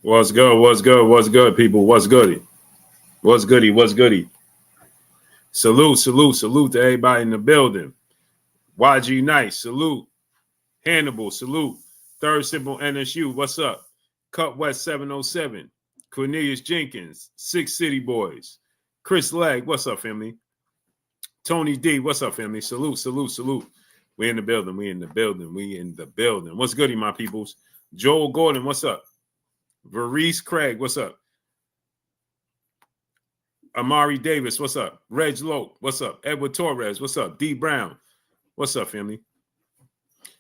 What's good? What's good? What's good, people? What's goody? What's goody? What's goody? Salute, salute, salute to everybody in the building. YG Nice, salute. Hannibal, salute. Third Simple NSU, what's up? Cut West 707. Cornelius Jenkins, Six City Boys. Chris Legg, what's up, family? Tony D, what's up, family? Salute, salute, salute. We in the building. We in the building. We in the building. What's goody, my peoples? Joel Gordon, what's up? Varice Craig, what's up? Amari Davis, what's up? Reg Loke, what's up? Edward Torres, what's up? D Brown, what's up, family?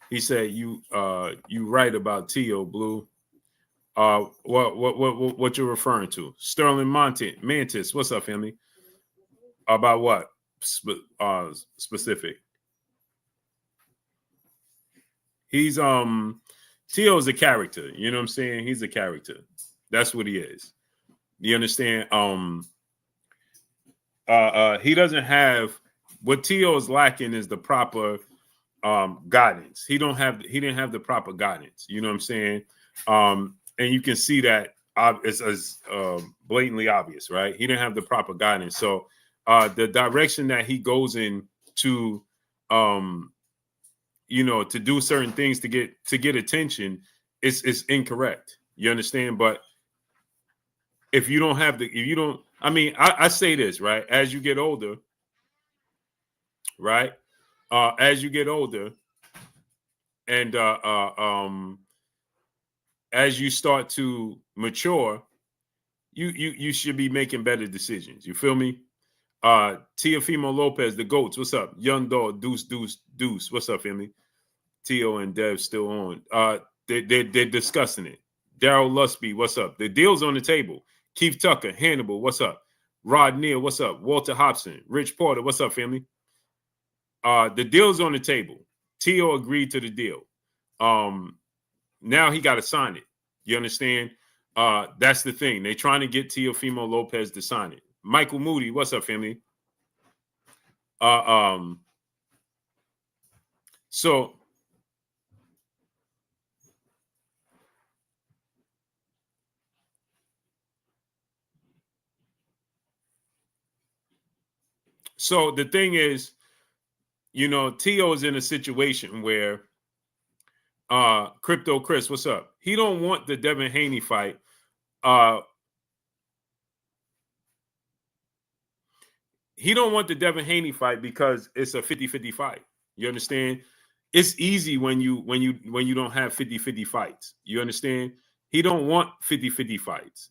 He said you right about Teo Blue. What you're referring to? Sterling Mantis, what's up, family? About what? Specific. He's Teo's a character, you know what I'm saying? He's a character. That's what he is. You understand? He doesn't have what Teo is lacking is the proper guidance. He didn't have the proper guidance. You know what I'm saying? And you can see that it's as blatantly obvious, right? He didn't have the proper guidance. So the direction that he goes in to to do certain things to get attention is incorrect. You understand? But if you don't have I say this, right? As you get older, right? As you get older, and as you start to mature, you should be making better decisions. You feel me? Teofimo Lopez, the GOATs, what's up? Young Dog, Deuce, what's up, family? Teo and Dev still on. They're discussing it. Daryl Lusby, what's up? The deal's on the table. Keith Tucker, Hannibal, what's up? Rod Neal, what's up? Walter Hobson, Rich Porter, what's up, family? The deal's on the table. Teo agreed to the deal. Now he got to sign it. You understand? That's the thing. They're trying to get Teofimo Lopez to sign it. Michael Moody, what's up, family? So the thing is, Teo is in a situation where Crypto Chris, what's up? He don't want the Devin Haney fight. He don't want the Devin Haney fight because it's a 50-50 fight. You understand? It's easy when you don't have 50-50 fights. You understand? He don't want 50-50 fights.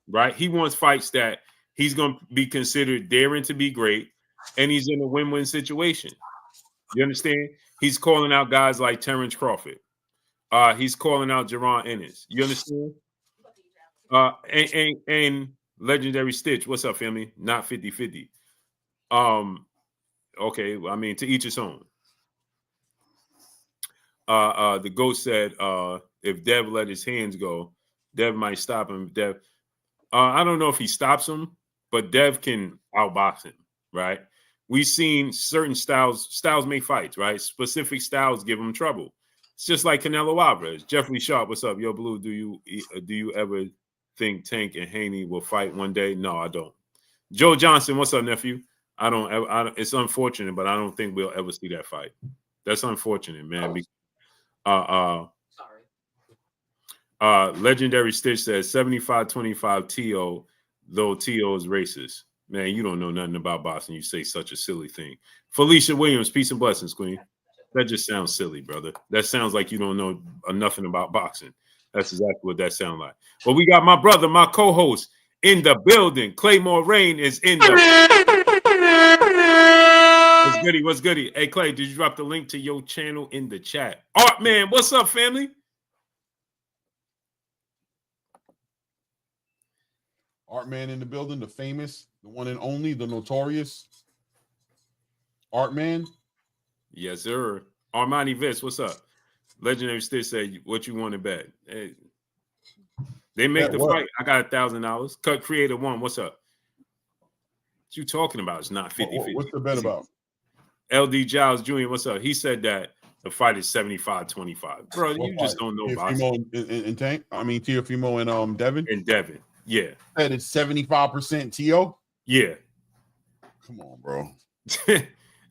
Right? He wants fights that he's going to be considered daring to be great, and he's in a win-win situation. You understand? He's calling out guys like Terrence Crawford. He's calling out Jaron Ennis. You understand? And Legendary Stitch. What's up, family? Not 50-50. Okay. I mean, to each his own. The ghost said, if Dev let his hands go, Dev might stop him. Dev, I don't know if he stops him, but Dev can outbox him, right? We've seen certain styles make fights, right? Specific styles give him trouble. It's just like Canelo Alvarez. Jeffrey Sharp, what's up? Yo, Blue, do you ever think Tank and Haney will fight one day? No, I don't. Joe Johnson, what's up, nephew? I don't. It's unfortunate, but I don't think we'll ever see that fight. That's unfortunate, man. Legendary Stitch says 75-25 Teo, though Teo is racist. Man, you don't know nothing about boxing. You say such a silly thing. Felicia Williams, peace and blessings, Queen. That just sounds silly, brother. That sounds like you don't know nothing about boxing. That's exactly what that sounds like. But we got my brother, my co-host in the building. Claymore Rain is in the What's goody? What's goody? Hey, Clay, did you drop the link to your channel in the chat? Art Man, what's up, family? Art Man in the building, the famous, the one and only, the notorious Art Man. Yes, sir. Armani Vest, what's up? Legendary Stitch said, what you want to bet? Hey, they make the fight. I got $1,000. Cut Creator 1, what's up? What you talking about? It's not 50-50. What's the bet about? LD Giles Jr., what's up? He said that The fight is 75-25. Bro, you just don't know boxing. Teofimo and Tank. I mean Teofimo and Devin. And Devin. Yeah. That is 75% Teo. Yeah. Come on, bro.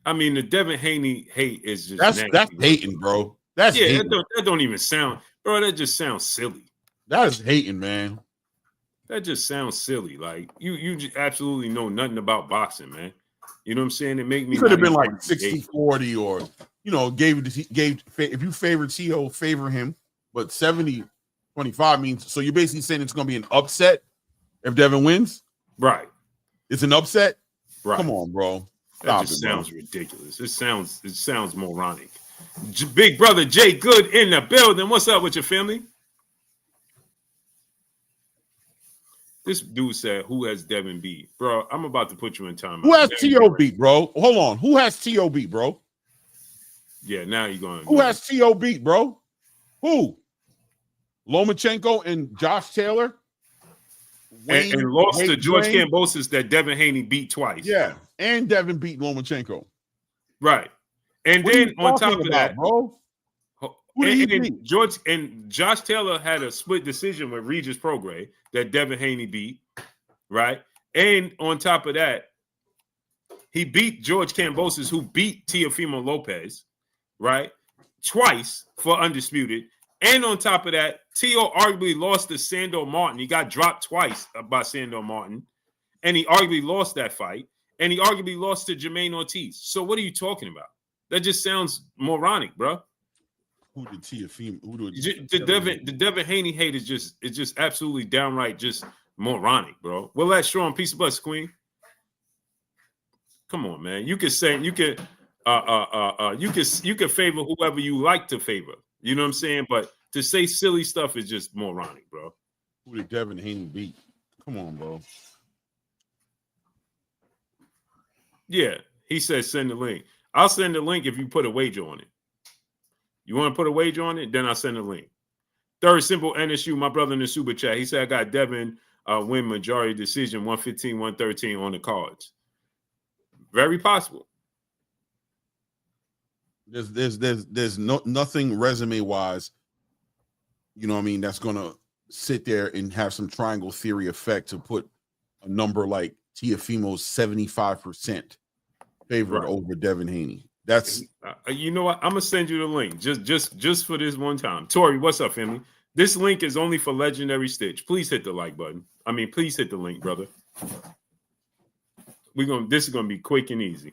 I mean, the Devin Haney hate is just that's hating, bro. That's hating. That don't even sound, bro. That just sounds silly. That is hating, man. That just sounds silly. Like you just absolutely know nothing about boxing, man. You know what I'm saying? It make me. It could have been like 60-40 or if you favor Teo, favor him. But 70-25 means so you're basically saying it's going to be an upset if Devin wins, right? It's an upset, right? Come on, bro. That just sounds ridiculous. It sounds moronic. Big brother Jay Good in the building. What's up with your family? This dude said, "Who has Devin beat, bro?" I'm about to put you in time. Who has Teo beat, bro? Hold on. Who has Teo beat, bro? Yeah, now you're going. Who has Teo beat, bro? Who? Lomachenko and Josh Taylor. And lost to George Kambosos that Devin Haney beat twice. Yeah, and Devin beat Lomachenko. Right. And then on top of that, bro, George and Josh Taylor had a split decision with Regis Prograis that Devin Haney beat, right? And on top of that, he beat George Kambosos, who beat Teofimo Lopez, right? Twice for undisputed. And on top of that, Teo arguably lost to Sandor Martin. He got dropped twice by Sandor Martin. And he arguably lost that fight. And he arguably lost to Jermaine Ortiz. So what are you talking about? That just sounds moronic, bro. Who did Teofimo? The Devin Haney hate is just absolutely downright just moronic, bro. Well, that's Sean. Peace of bless, Queen. Come on, man. You can say you can favor whoever you like to favor. You know what I'm saying? But to say silly stuff is just moronic, bro. Who did Devin Haney beat? Come on, bro. Yeah, he says send the link. I'll send the link if you put a wager on it. You want to put a wager on it? Then I'll send the link. Third Simple NSU, my brother in the super chat. He said I got Devin win majority decision 115-113 on the cards. Very possible. There's nothing resume wise, you know what I mean, that's gonna sit there and have some triangle theory effect to put a number like Teofimo's 75% favored over Devin Haney. That's you know what? I'm gonna send you the link just for this one time. Tori, what's up, family? This link is only for Legendary Stitch. Please hit the like button. I mean, please hit the link, brother. This is gonna be quick and easy.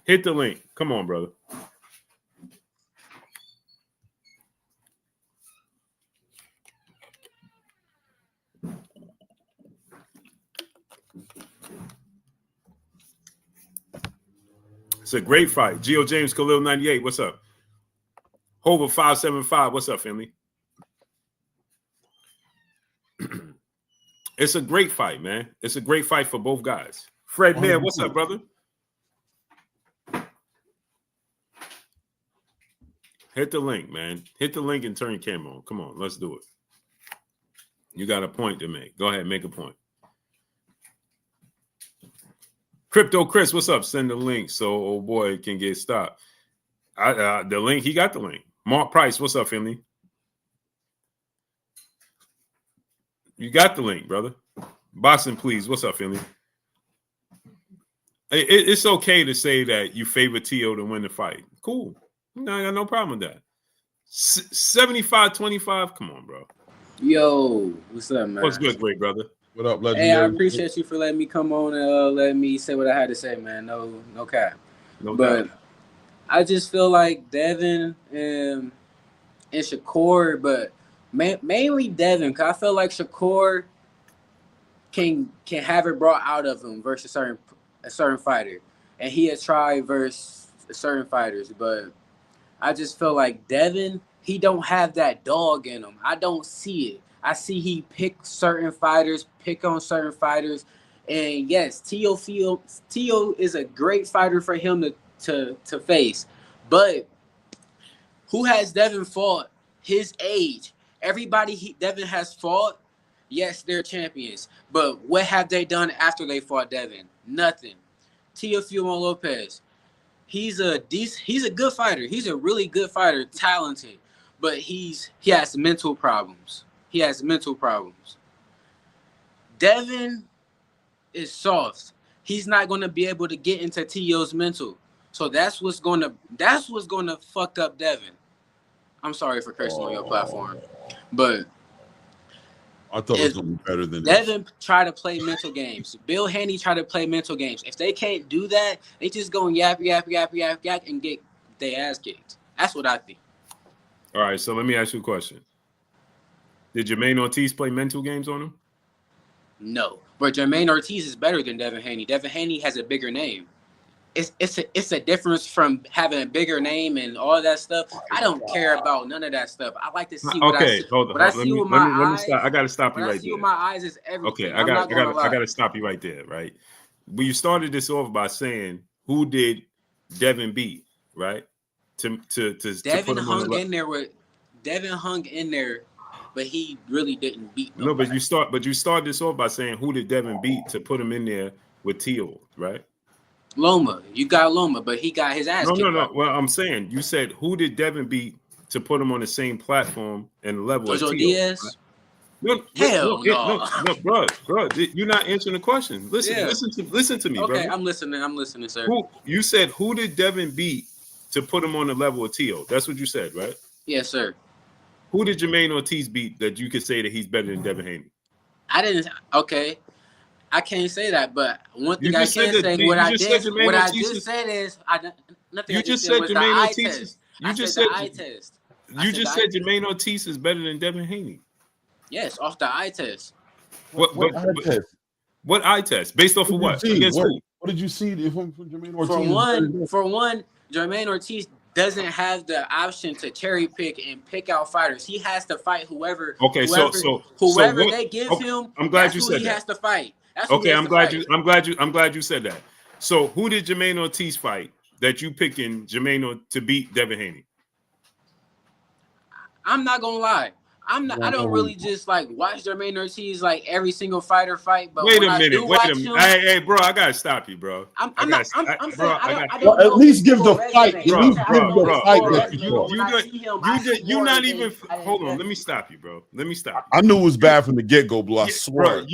Hit the link. Come on, brother. It's a great fight. Geo James Khalil 98. What's up? Hover 575. What's up, family? It's a great fight, man. It's a great fight for both guys. Fred Mayer, what's up, brother? Hit the link, man. Hit the link and turn your camera on. Come on, let's do it. You got a point to make. Go ahead, make a point. Crypto Chris, what's up? Send the link so old boy can get stopped. The link, he got the link. Mark Price, what's up, family? You got the link, brother. Boxing, please. What's up, family? It's okay to say that you favor Teo to win the fight. Cool. No, I got no problem with that. 75-25. Come on, bro. Yo, what's up, man? What's good, great brother? What up, Legendary? Hey, I appreciate you for letting me come on and let me say what I had to say, man. No cap. But I just feel like Devin and Shakur, but mainly Devin, because I feel like Shakur can have it brought out of him versus a certain fighter, and he has tried versus certain fighters, but I just feel like Devin, he don't have that dog in him. I don't see it. I see he pick certain fighters, pick on certain fighters, and yes, Teo is a great fighter for him to face, but who has Devin fought his age? Everybody Devin has fought, yes, they're champions, but what have they done after they fought Devin? Nothing. Teofimo Lopez, he's a good fighter. He's a really good fighter, talented, but he has mental problems. Devin is soft. He's not going to be able to get into T.O.'s mental. So that's what's going to fuck up Devin. I'm sorry for cursing on your platform, but I thought it was going to be better than Devin try to play mental games. Bill Haney try to play mental games. If they can't do that, they just go and yap, and get their ass kicked. That's what I think. All right, so let me ask you a question. Did Jermaine Ortiz play mental games on him? No, but Jermaine Ortiz is better than Devin Haney. Devin Haney has a bigger name. It's a difference from having a bigger name and all that stuff. I don't care about none of that stuff. I like to see what I see. What I see with my eyes. I got to stop you right there. What I see with my eyes is everything. Okay, I got to stop you right there, right? Well, you started this off by saying who did Devin beat, right? Devin hung in there, but he really didn't beat nobody. No, but you start this off by saying who did Devin beat to put him in there with Teal, right? Loma. You got Loma, but he got his ass kicked. No. Well, I'm saying you said who did Devin beat to put him on the same platform and level as Teal? Diaz? Right? No, bro. You're not answering the question. Listen to me, bro. Okay, I'm listening, sir. You said who did Devin beat to put him on the level of Teal? That's what you said, right? Yes, sir. Who did Jermaine Ortiz beat that you could say that he's better than Devin Haney? I didn't. Okay, I can't say that, but one thing I can say, what I just said is, nothing. You just said Jermaine Ortiz. You just said eye test. You just said Jermaine Ortiz is better than Devin Haney. Yes, off the eye test. What eye test? What eye test? Based off of what? What did you see from Jermaine Ortiz? For one, Jermaine Ortiz doesn't have the option to cherry pick and pick out fighters. He has to fight whoever. Okay, whoever they give him. I'm glad you said that. He has to fight. I'm glad you said that. So who did Jermaine Ortiz fight that you picking Jermaine to beat Devin Haney? I'm not gonna lie. I don't really just like watch Jermaine Ortiz like every single fighter fight. But wait a minute. Hey, bro, I gotta stop you, bro. I'm saying at least give the fight. You're not even. Hold on. Let me stop you, bro. I knew it was bad from the get go, but I swear. Bro,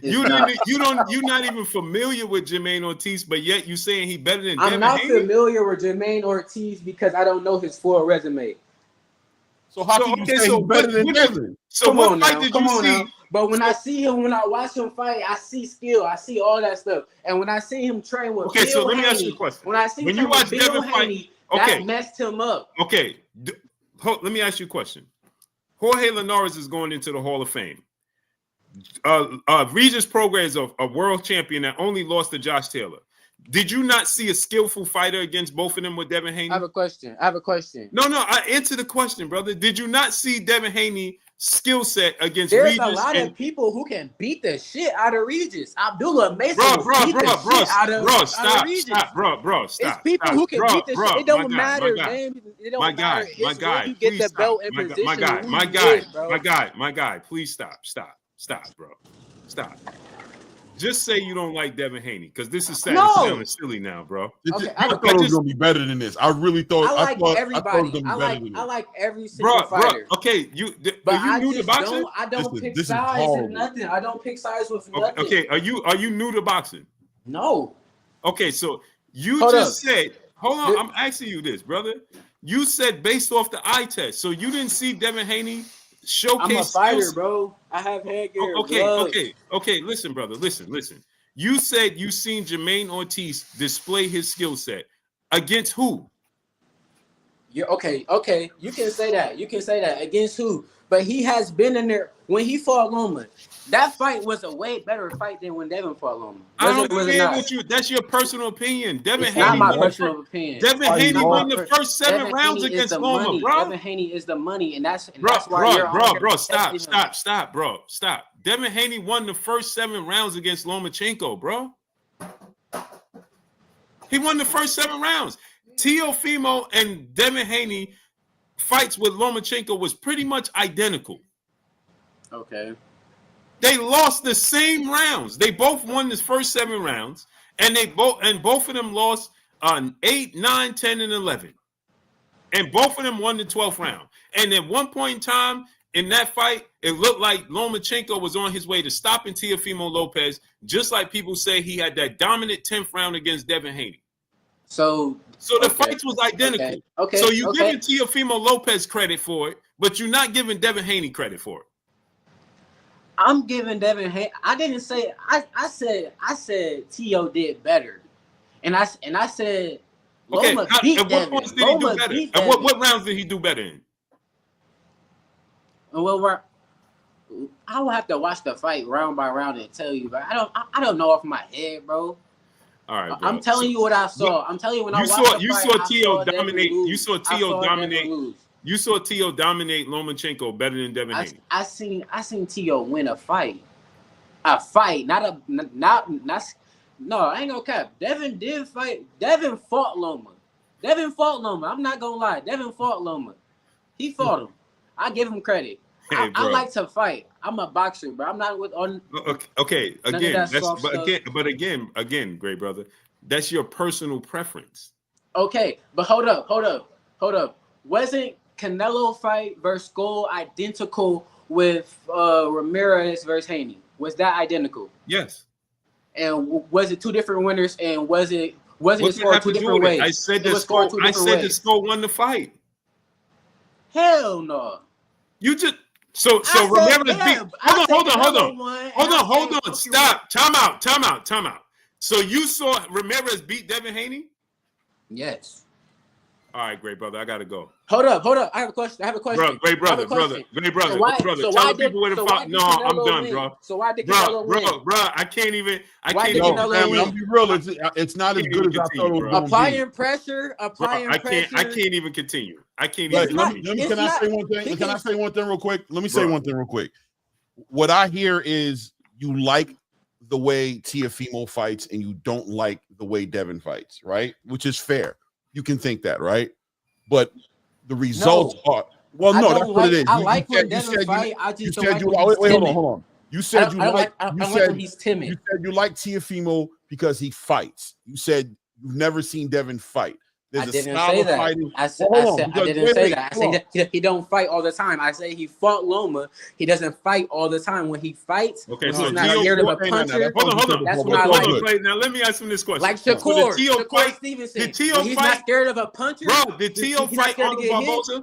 you're not even familiar with Jermaine Ortiz, but yet you saying he better than Devin Haney? I'm not familiar with Jermaine Ortiz because I don't know his full resume. So how can you say he's better than Devin? So what fight did you see? But when I see him, when I watch him fight, I see skill, I see all that stuff. And when I see him train with Bill so let me Haney, ask you a question. When I see him watch Bill Haney, that messed him up. Okay, let me ask you a question. Jorge Linares is going into the Hall of Fame. Regis Prograis is a world champion that only lost to Josh Taylor. Did you not see a skillful fighter against both of them with Devin Haney? I have a question. No, I answer the question, brother. Did you not see Devin Haney skill set against There's Regis? There's a lot of people who can beat the shit out of Regis. Abdullah Mason stop, It's people who can beat the shit. It don't matter, man. It don't matter. My guy, you get the belt in position. My guy, please stop, bro. Stop. Just say you don't like Devin Haney because this is sounding silly now, bro. I thought it was gonna be better than this. I really thought. I like everybody. I like every single fighter. Bro, okay, but are you new to boxing? I don't pick sides and nothing. I don't pick sides with nothing. Okay, are you new to boxing? No. Okay, so you said, hold on, I'm asking you this, brother. You said based off the eye test, so you didn't see Devin Haney showcase. I'm a fighter, bro. I have headgear. Okay. Listen, brother. Listen. You said you seen Jermaine Ortiz display his skill set against who? Yeah. Okay. You can say that. Against who? But he has been in there when he fought Loma. That fight was a way better fight than when Devin fought Loma. I don't care with you. That's your personal opinion. Devin Haney. Not my personal opinion. Devin Haney won the first 7 rounds against Loma, bro. Devin Haney is the money, and that's why bro. Stop, bro. Stop. Devin Haney won the first 7 rounds against Lomachenko, bro. He won the first 7 rounds. Teofimo and Devin Haney fights with Lomachenko was pretty much identical. Okay. They lost the same rounds. They both won the first 7 rounds, and both of them lost on 8, 9, 10, and 11. And both of them won the 12th round. And at one point in time in that fight, it looked like Lomachenko was on his way to stopping Teofimo Lopez, just like people say he had that dominant 10th round against Devin Haney. So the fights was identical. Okay. So you're giving Teofimo Lopez credit for it, but you're not giving Devin Haney credit for it. I'm giving Devin Haney. I didn't say. I said Teo did better, and I said Loma beat Devin. At what points did he do better? And what rounds did he do better in? Well, I will have to watch the fight round by round and tell you, but I don't know off my head, bro. All right, bro. I'm telling you what I saw. I'm telling you when I watched the fight, you saw Teo dominate. You saw Teo dominate. You saw Teo dominate Lomachenko better than Devin Haney. I seen Teo win a fight. A fight, not. No, I ain't gonna cap. Devin did fight. Devin fought Loma. I'm not gonna lie. Devin fought Loma. He fought him. I give him credit. Hey, I like to fight. I'm a boxer, bro. I'm not with on. Okay. Again, great brother. That's your personal preference. Okay, but hold up. Wasn't Canelo fight versus Skull identical with Ramirez versus Haney? Was that identical? Yes. And was it two different winners? And was it scored two different ways? I said the Skull won the fight. Hell no. You just so Ramirez beat. Hold on. Stop. Time out. So you saw Ramirez beat Devin Haney? Yes. All right, great brother. I gotta go. Hold up. I have a question. Bro, great brother. Tell people where to fight. No, I'm done, bro. So why did Canelo win? Bro, I can't even. I'll be real. It's not as good as I thought it was. Applying pressure. I can't even continue. I can't even. Can I say one thing? Can I say one thing real quick? Let me say one thing real quick. What I hear is you like the way Teofimo fights and you don't like the way Devin fights, right? Which is fair. You can think that, right? But the results are that's what it is. I like when Devin fight. I just don't like. Wait, hold on. You said you like. You said he's timid. You said you like Teofimo because he fights. You said you've never seen Devin fight. I didn't say that. I didn't say that. I said he don't fight all the time. I say he fought Loma. He doesn't fight all the time. When he fights, he's not scared of a puncher. Hold on. That's what I like. Now let me ask him this question. Like Shakur Stevenson. He's not scared of a puncher. Bro, did Teo fight Arnold Barboza?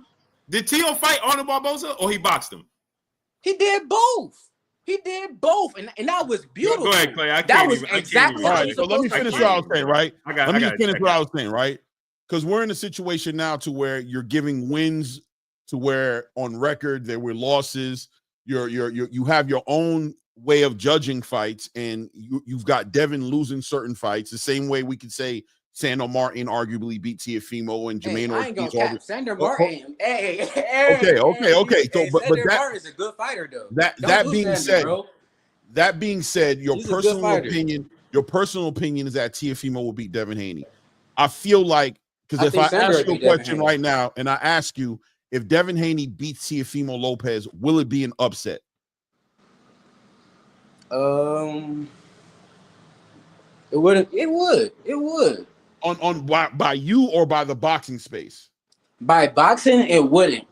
Did Teo fight Arnold Barboza or he boxed him? He did both. And that was beautiful. Go ahead, Clay. That was exactly how so let me finish what I was saying, right? Let me finish what I was saying, right? Because we're in a situation now to where you're giving wins to where on record there were losses. You have your own way of judging fights, and you've got Devin losing certain fights the same way we could say Sandor Martin arguably beat Teofimo and Jermaine Ortiz. I ain't gonna cap Sandor Martin. Okay. So, but Sandor Martin is a good fighter, though. That being said, your personal opinion is that Teofimo will beat Devin Haney. I feel like. Because if I ask you a question right now, and I ask you if Devin Haney beats Teofimo Lopez, will it be an upset? It would. On by you or by the boxing space? By boxing, it wouldn't.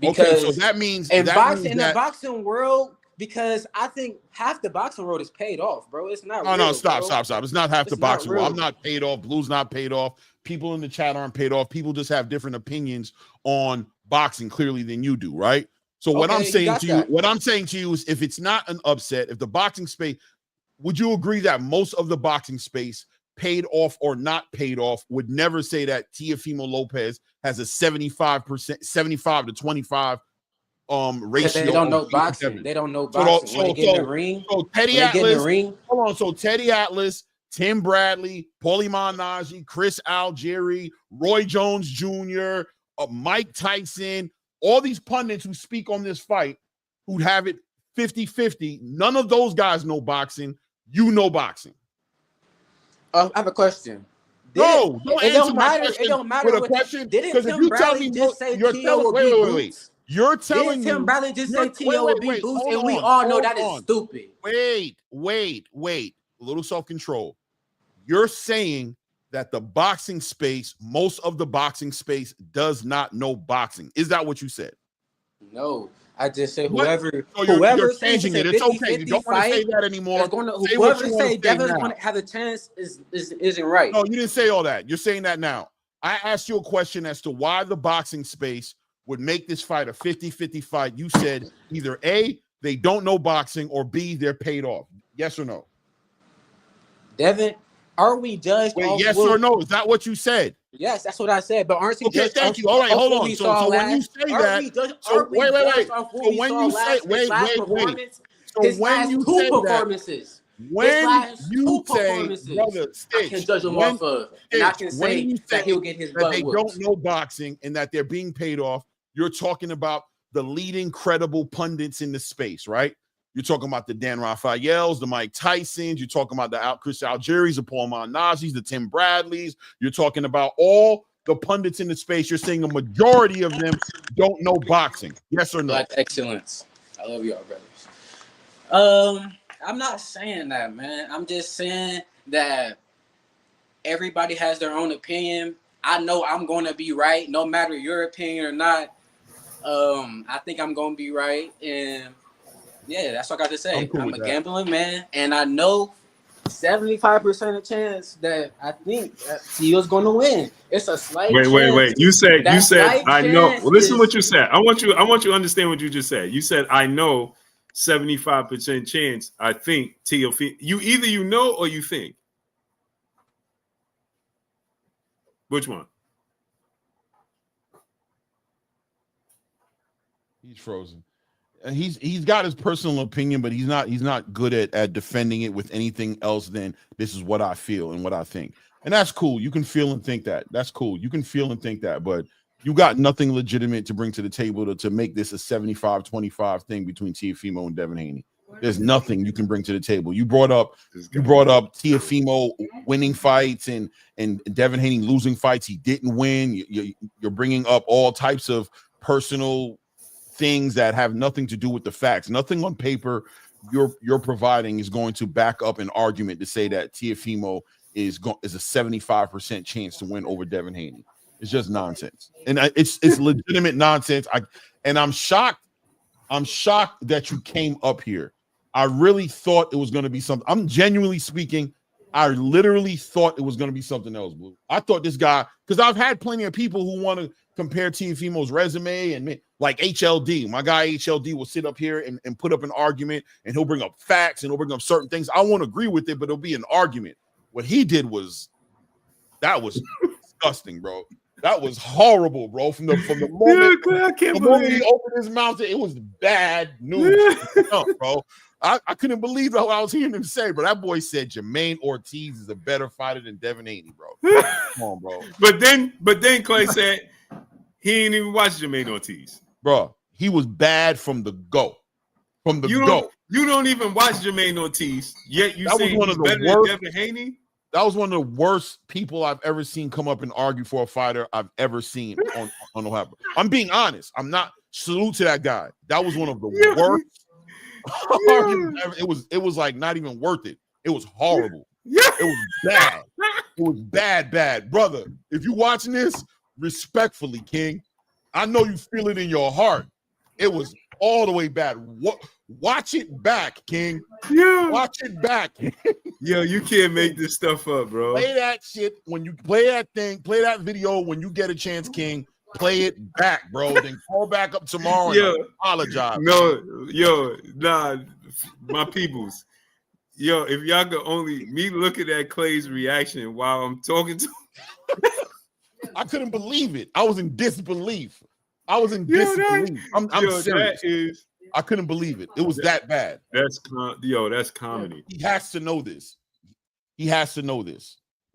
Because so that means in the boxing world, because I think half the boxing world is paid off, bro. It's not. No, stop. It's not half the boxing world. I'm not paid off. Blue's not paid off. People in the chat aren't paid off. People just have different opinions on boxing clearly than you do, right? So what I'm saying to you is if it's not an upset, if the boxing space, would you agree that most of the boxing space, paid off or not paid off, would never say that Teofimo Lopez has a 75 to 25 ratio? They don't know boxing. They don't know boxing. When they get in the ring. So Teddy Atlas, hold on. So Teddy Atlas, Tim Bradley, Paulie Malignaggi, Chris Algieri, Roy Jones Jr., Mike Tyson, all these pundits who speak on this fight, who'd have it 50-50, none of those guys know boxing. You know boxing. I have a question. It don't matter with a question. Didn't Tim Bradley just say Teo will beat Boots? You're telling me. Didn't Tim Bradley just say Teo will beat Boots? And we all know that is stupid. Wait. A little self-control. You're saying that the boxing space, most of the boxing space, does not know boxing. Is that what you said? No, I just said What? whoever So whoever you're says changing it's it. a It's 50, okay. You don't want to say that anymore. Say what whoever you want say to say Devin's now. going to have a chance isn't right. No, you didn't say all that. You're saying that now. I asked you a question as to why the boxing space would make this fight a 50-50 fight. You said either A, they don't know boxing, or B, they're paid off. Yes or no? Devin, are we judged Wait, off yes or no? Is that what you said? Yes, that's what I said. But aren't we Okay, judged thank off, you. All right, off hold what on. we So saw when you last? say Aren't that, we judged, so aren't we wait. judged off what So we when saw you say last his last performance? So His when last you two say performances. that, when you say, Performances. brother, I can Stitch, judge him off of, and I can when say you that say he'll get his that butt they whooped. don't know boxing and that they're being paid off, you're talking about the leading credible pundits in the space, right? You're talking about the Dan Rafaels, the Mike Tysons. You're talking about the Chris Algieri's, the Paul Monazis, the Tim Bradleys. You're talking about all the pundits in the space. You're saying a majority of them don't know boxing. Yes or no? Black excellence. I love y'all, brothers. I'm not saying that, man. I'm just saying that everybody has their own opinion. I know I'm going to be right, no matter your opinion or not. I think I'm going to be right, and yeah, that's what I got to say. I'm a gambling man, and I know 75% of chance that I think that Teo's going to win. It's a slight chance. Wait. You said I know. Well, listen to what you said. I want you to understand what you just said. You said I know 75% chance. I think Teofimo. You know or you think. Which one? He's frozen. He's got his personal opinion, but he's not good at defending it with anything else than this is what I feel and what I think. And that's cool. You can feel and think that. That's cool. You can feel and think that, but you got nothing legitimate to bring to the table to make this a 75-25 thing between Teofimo and Devin Haney. There's nothing you can bring to the table. You brought up Teofimo winning fights and Devin Haney losing fights he didn't win. You're bringing up all types of personal things that have nothing to do with the facts. Nothing on paper you're providing is going to back up an argument to say that Teofimo is a 75% chance to win over Devin Haney. It's just nonsense, and it's legitimate nonsense. I'm shocked. I'm shocked that you came up here. I really thought it was going to be something. I'm genuinely speaking. I literally thought it was going to be something else, Blue. I thought this guy, because I've had plenty of people who want to compare Teofimo's resume and like HLD. My guy HLD will sit up here and put up an argument, and he'll bring up facts and he'll bring up certain things. I won't agree with it, but it'll be an argument. What he did was disgusting, bro. That was horrible, bro. From the moment, the moment he opened his mouth, it was bad news, bro. I couldn't believe what I was hearing him say, but that boy said Jermaine Ortiz is a better fighter than Devin Haney, bro. Come on, bro. But then Clay said he ain't even watched Jermaine Ortiz, bro. He was bad from the go. From the go. You don't even watch Jermaine Ortiz yet. You say one of the worst. Than Devin Haney. That was one of the worst people I've ever seen come up and argue for a fighter I've ever seen on Ohio. I'm being honest. I'm not. Salute to that guy. That was one of the worst arguments ever. It was like not even worth it. It was horrible. It was bad. It was bad. Brother, if you watching this, respectfully, King, I know you feel it in your heart. It was all the way bad. Watch it back, King. Yeah. Watch it back. Yo, you can't make this stuff up, bro. Play that shit when you play that thing. Play that video when you get a chance, King. Play it back, bro. Then call back up tomorrow and apologize. Nah, my peoples. Yo, if y'all could only me looking at Clay's reaction while I'm talking to him. I couldn't believe it. I was in disbelief. disbelief. I'm serious. I couldn't believe it. It was that bad. That's comedy. He has to know this.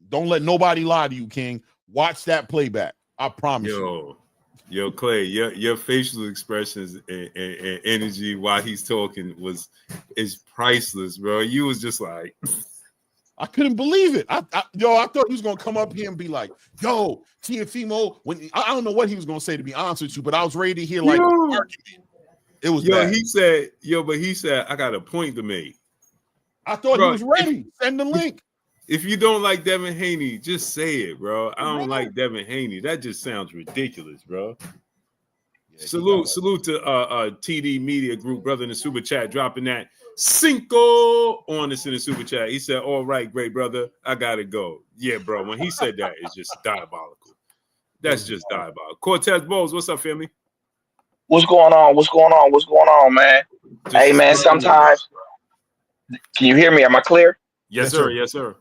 Don't let nobody lie to you, King. Watch that playback. I promise you. Yo, Clay, your facial expressions and energy while he's talking is priceless, bro. You was just like, I couldn't believe it. I thought he was gonna come up here and be like, "Yo, Teofimo." When I don't know what he was gonna say, to be honest with you, but I was ready to hear like an argument. It was bad. He said, I got a point to make. I thought he was ready. Send the link. If you don't like Devin Haney, just say it, bro. I don't like Devin Haney. That just sounds ridiculous, bro. Yeah, salute to TD Media Group, brother, in the super chat, dropping that cinco on us in the super chat. He said, "All right, great brother, I gotta go." Yeah, bro. When he said that, it's just diabolical. That's just diabolical. Cortez Bowles, what's up, family? What's going on? What's going on? What's going on, man? Hey, man. Sometimes, can you hear me? Am I clear? Yes, sir. Yes, sir.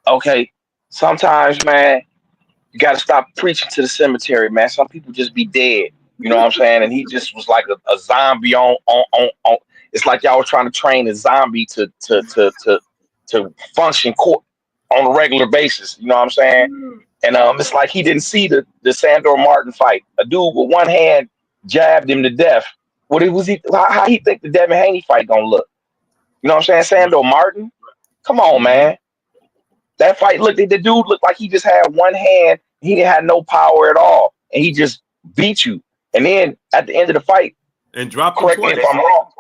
Okay. Sometimes, man, you got to stop preaching to the cemetery, man. Some people just be dead. You know what I'm saying? And he just was like a zombie on. It's like y'all was trying to train a zombie to function on a regular basis. You know what I'm saying? And it's like he didn't see the Sandor Martin fight. A dude with one hand jabbed him to death. How he think the Devin Haney fight gonna look? You know what I'm saying? Sandor Martin? Come on, man. That fight the dude looked like he just had one hand. He didn't have no power at all. And he just beat you. And then at the end of the fight, and dropped correct me if I'm wrong.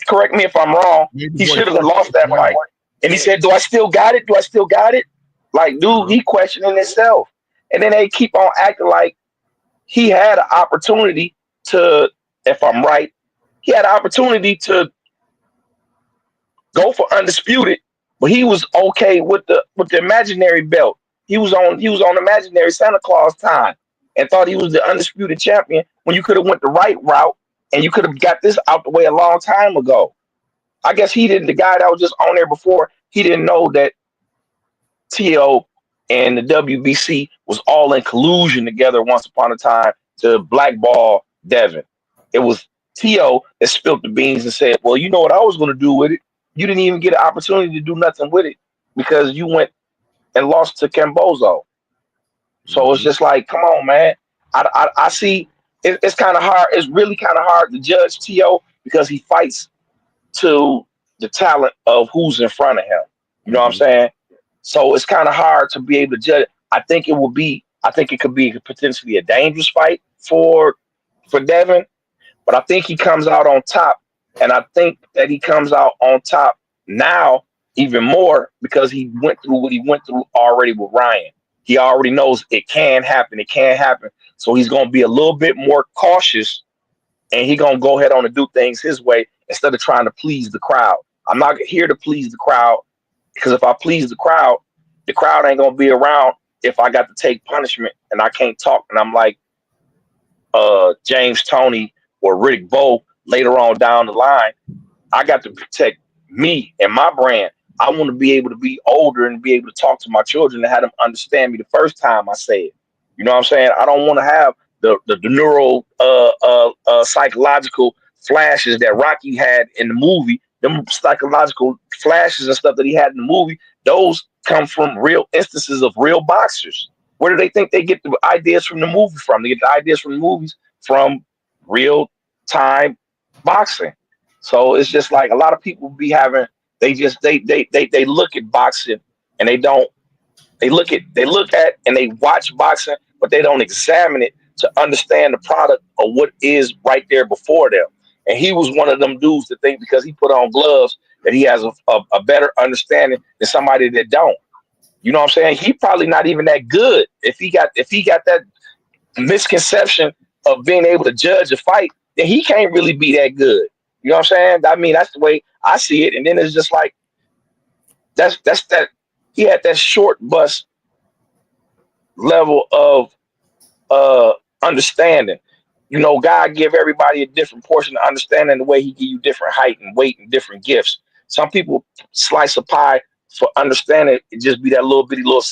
Correct me if I'm wrong. He should have lost that fight. And he said, "Do I still got it? Do I still got it?" Like, dude, he questioning himself. And then they keep on acting like he had an opportunity to, if I'm right, he had an opportunity to go for undisputed, but he was okay with the imaginary belt. He was on imaginary Santa Claus time and thought he was the undisputed champion when you could have went the right route and you could have got this out the way a long time ago. I guess the guy that was just on there before, he didn't know that Teo and the WBC was all in collusion together once upon a time to blackball Devin. It was Teo that spilled the beans and said, "Well, you know what I was going to do with it? You didn't even get an opportunity to do nothing with it because you went and lost to Cambozo." So it's just like, come on, man. I see it's kind of hard. It's really kind of hard to judge Teo because he fights to the talent of who's in front of him. You know what I'm saying? So it's kind of hard to be able to judge. I think it could be potentially a dangerous fight for Devin, but I think he comes out on top. And I think that he comes out on top now even more because he went through what he went through already with Ryan. He already knows it can happen. It can happen. So he's going to be a little bit more cautious and he's going to go ahead on and do things his way instead of trying to please the crowd. I'm not here to please the crowd because if I please the crowd ain't going to be around if I got to take punishment and I can't talk. And I'm like James Toney or Riddick Bowe later on down the line. I got to protect me and my brand. I want to be able to be older and be able to talk to my children and have them understand me the first time I say it. You know what I'm saying? I don't want to have the neural psychological flashes that Rocky had in the movie. Them psychological flashes and stuff that he had in the movie, those come from real instances of real boxers. Where do they think they get the ideas from the movie from? They get the ideas from the movies from real time boxing. So it's just like a lot of people be having, they look at boxing and they look at and they watch boxing, but they don't examine it to understand the product of what is right there before them. And he was one of them dudes that think because he put on gloves that he has a better understanding than somebody that don't. You know what I'm saying? He probably not even that good. If he got that misconception of being able to judge a fight, then he can't really be that good. You know what I'm saying? I mean, that's the way I see it. And then it's just like that's that he had that short bus level of understanding. You know, God give everybody a different portion of understanding the way he give you different height and weight and different gifts. Some people slice a pie for understanding it just be that little bitty little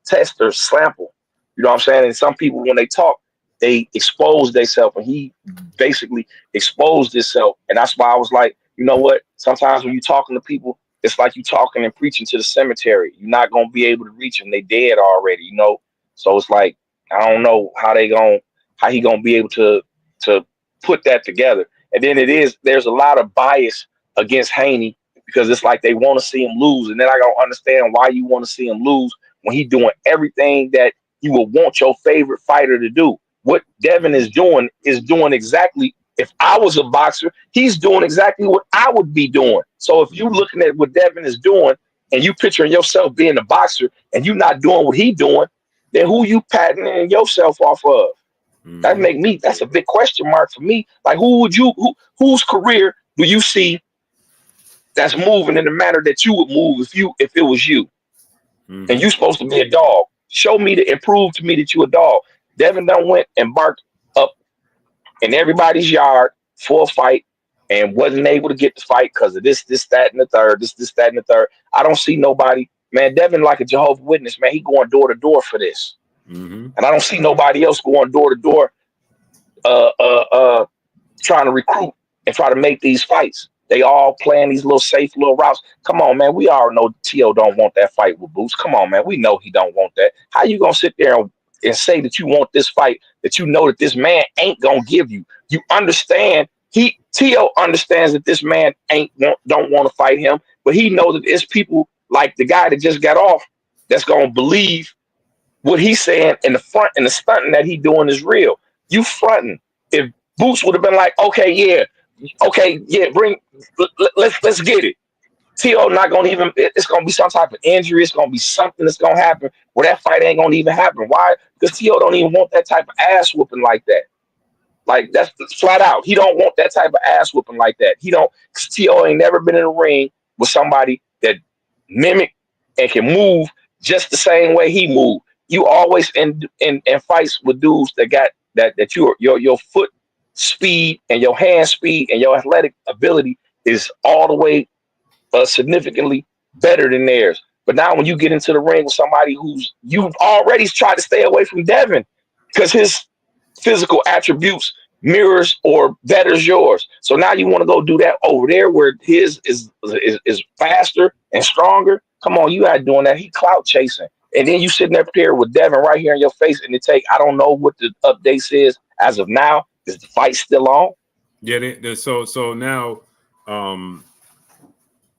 test or sample. You know what I'm saying? And some people, when they talk, they expose themselves, and he basically exposed himself. And that's why I was like, you know what? Sometimes when you're talking to people, it's like you talking and preaching to the cemetery. You're not gonna be able to reach them; they dead already, you know. So it's like I don't know how he gonna be able to put that together. And then there's a lot of bias against Haney because it's like they want to see him lose, and then I don't understand why you want to see him lose when he's doing everything that you would want your favorite fighter to do. What Devin is doing exactly. If I was a boxer, he's doing exactly what I would be doing. So if you're looking at what Devin is doing and you picturing yourself being a boxer and you not doing what he doing, then who you patenting yourself off of? That's a big question mark for me. Like, whose career do you see that's moving in the manner that you would move if it was you? And you supposed to be a dog. Show me and prove to me that you a dog. Devin done went and barked up in everybody's yard for a fight and wasn't able to get the fight because of this, that, and the third, this, that, and the third. I don't see nobody, man. Devin like a Jehovah's Witness, man. He going door to door for this. And I don't see nobody else going door to door trying to recruit and try to make these fights. They all playing these little safe little routes. Come on, man. We all know T.O. don't want that fight with Boots. Come on, man. We know he don't want that. How you gonna sit there and say that you want this fight that you know that this man ain't gonna give you? You understand T.O. understands that this man don't want to fight him, but he knows that it's people like the guy that just got off that's gonna believe what he's saying in the front, and the stunting that he doing is real. You fronting. If Boots would have been like, okay, yeah, let's get it. T.O. not gonna even. It's gonna be some type of injury. It's gonna be something that's gonna happen where that fight ain't gonna even happen. Why? Because T.O. don't even want that type of ass whooping like that. Like, that's flat out. He don't want that type of ass whooping like that. He don't. T.O. ain't never been in a ring with somebody that mimic and can move just the same way he moved. You always in fights with dudes that got that your foot speed and your hand speed and your athletic ability is all the way significantly better than theirs. But now when you get into the ring with somebody you've already tried to stay away from Devin because his physical attributes mirrors or betters yours. So now you want to go do that over there where his is faster and stronger. Come on, you out doing that. He clout chasing. And then you sitting up here with Devin right here in your face, and I don't know what the updates is as of now. Is the fight still on? Yeah, so now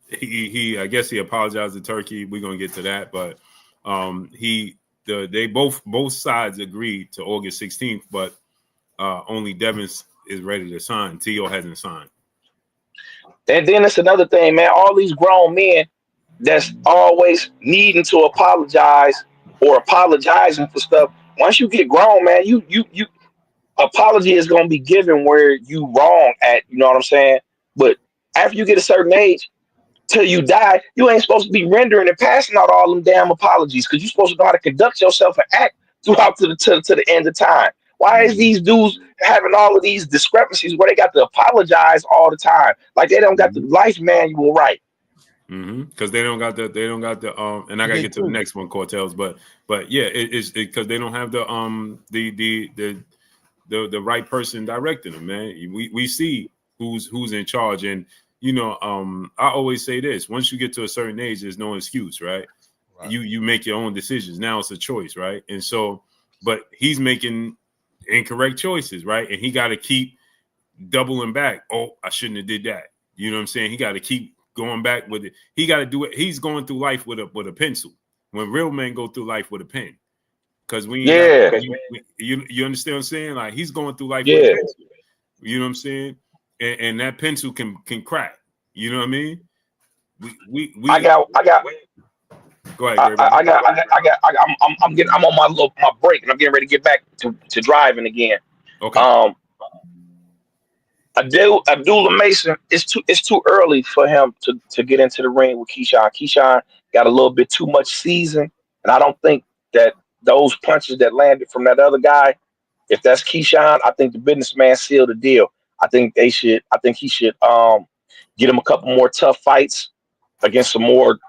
he I guess he apologized to Turki. We're gonna get to that, but they both sides agreed to August 16th, but only Devin is ready to sign. T.O. hasn't signed. And then it's another thing, man. All these grown men that's always needing to apologize or apologizing for stuff. Once you get grown, man, you apology is gonna be given where you wrong at. You know what I'm saying? But after you get a certain age, till you die, you ain't supposed to be rendering and passing out all them damn apologies because you're supposed to know how to conduct yourself and act throughout to the end of time. Why is these dudes having all of these discrepancies where they got to apologize all the time? Like they don't got the life manual right. Because they don't got the and I gotta get to the next one, Cortez, but yeah, it's because they don't have the right person directing them, man. We see who's in charge, and I always say this: once you get to a certain age, there's no excuse, right? You make your own decisions. Now it's a choice, right? And so, but he's making incorrect choices, right? And he got to keep doubling back. Oh, I shouldn't have did that. You know what I'm saying? He got to keep going back with it. He got to do it. He's going through life with a pencil. When real men go through life with a pen, because you understand what I'm saying? Like he's going through life with a pencil. You know what I'm saying? And that pencil can crack. You know what I mean? I got. Go ahead, I'm on my break and I'm getting ready to get back to driving again. Okay. Abdullah Mason, it's too early for him to get into the ring with Keyshawn. Keyshawn got a little bit too much season, and I don't think that those punches that landed from that other guy, if that's Keyshawn, I think the businessman sealed the deal. I think he should get him a couple more tough fights against some more